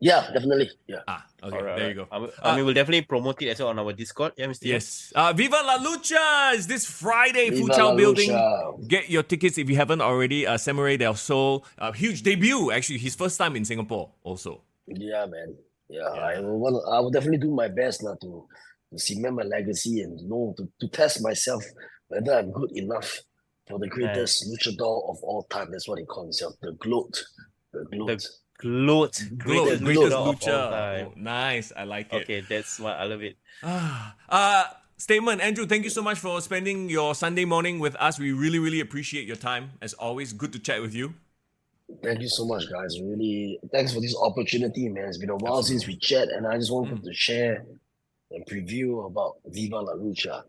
Yeah, definitely. Yeah. Okay, Alright, there you go. I mean, we'll definitely promote it as well on our Discord. Yeah, Mr. Yes. Viva la Lucha is this Friday, Viva Fuchao la Building. Lucha. Get your tickets if you haven't already. Samurai Del Sol, huge debut, actually, his first time in Singapore also. Yeah, man. Yeah, I will definitely do my best now to cement my legacy and to test myself whether I'm good enough for the greatest luchador of all time. That's what he calls himself, the GLOAT. The GLOAT. Greatest Greatest lucha of all Lucha. time. Oh, nice, I like it. Okay, that's what I love it. Statement, Andrew, thank you so much for spending your Sunday morning with us. We really, really appreciate your time. As always, good to chat with you. Thank you so much, guys. Really, thanks for this opportunity, man. It's been a while since we chat, and I just wanted to share and preview about Viva la Lucha.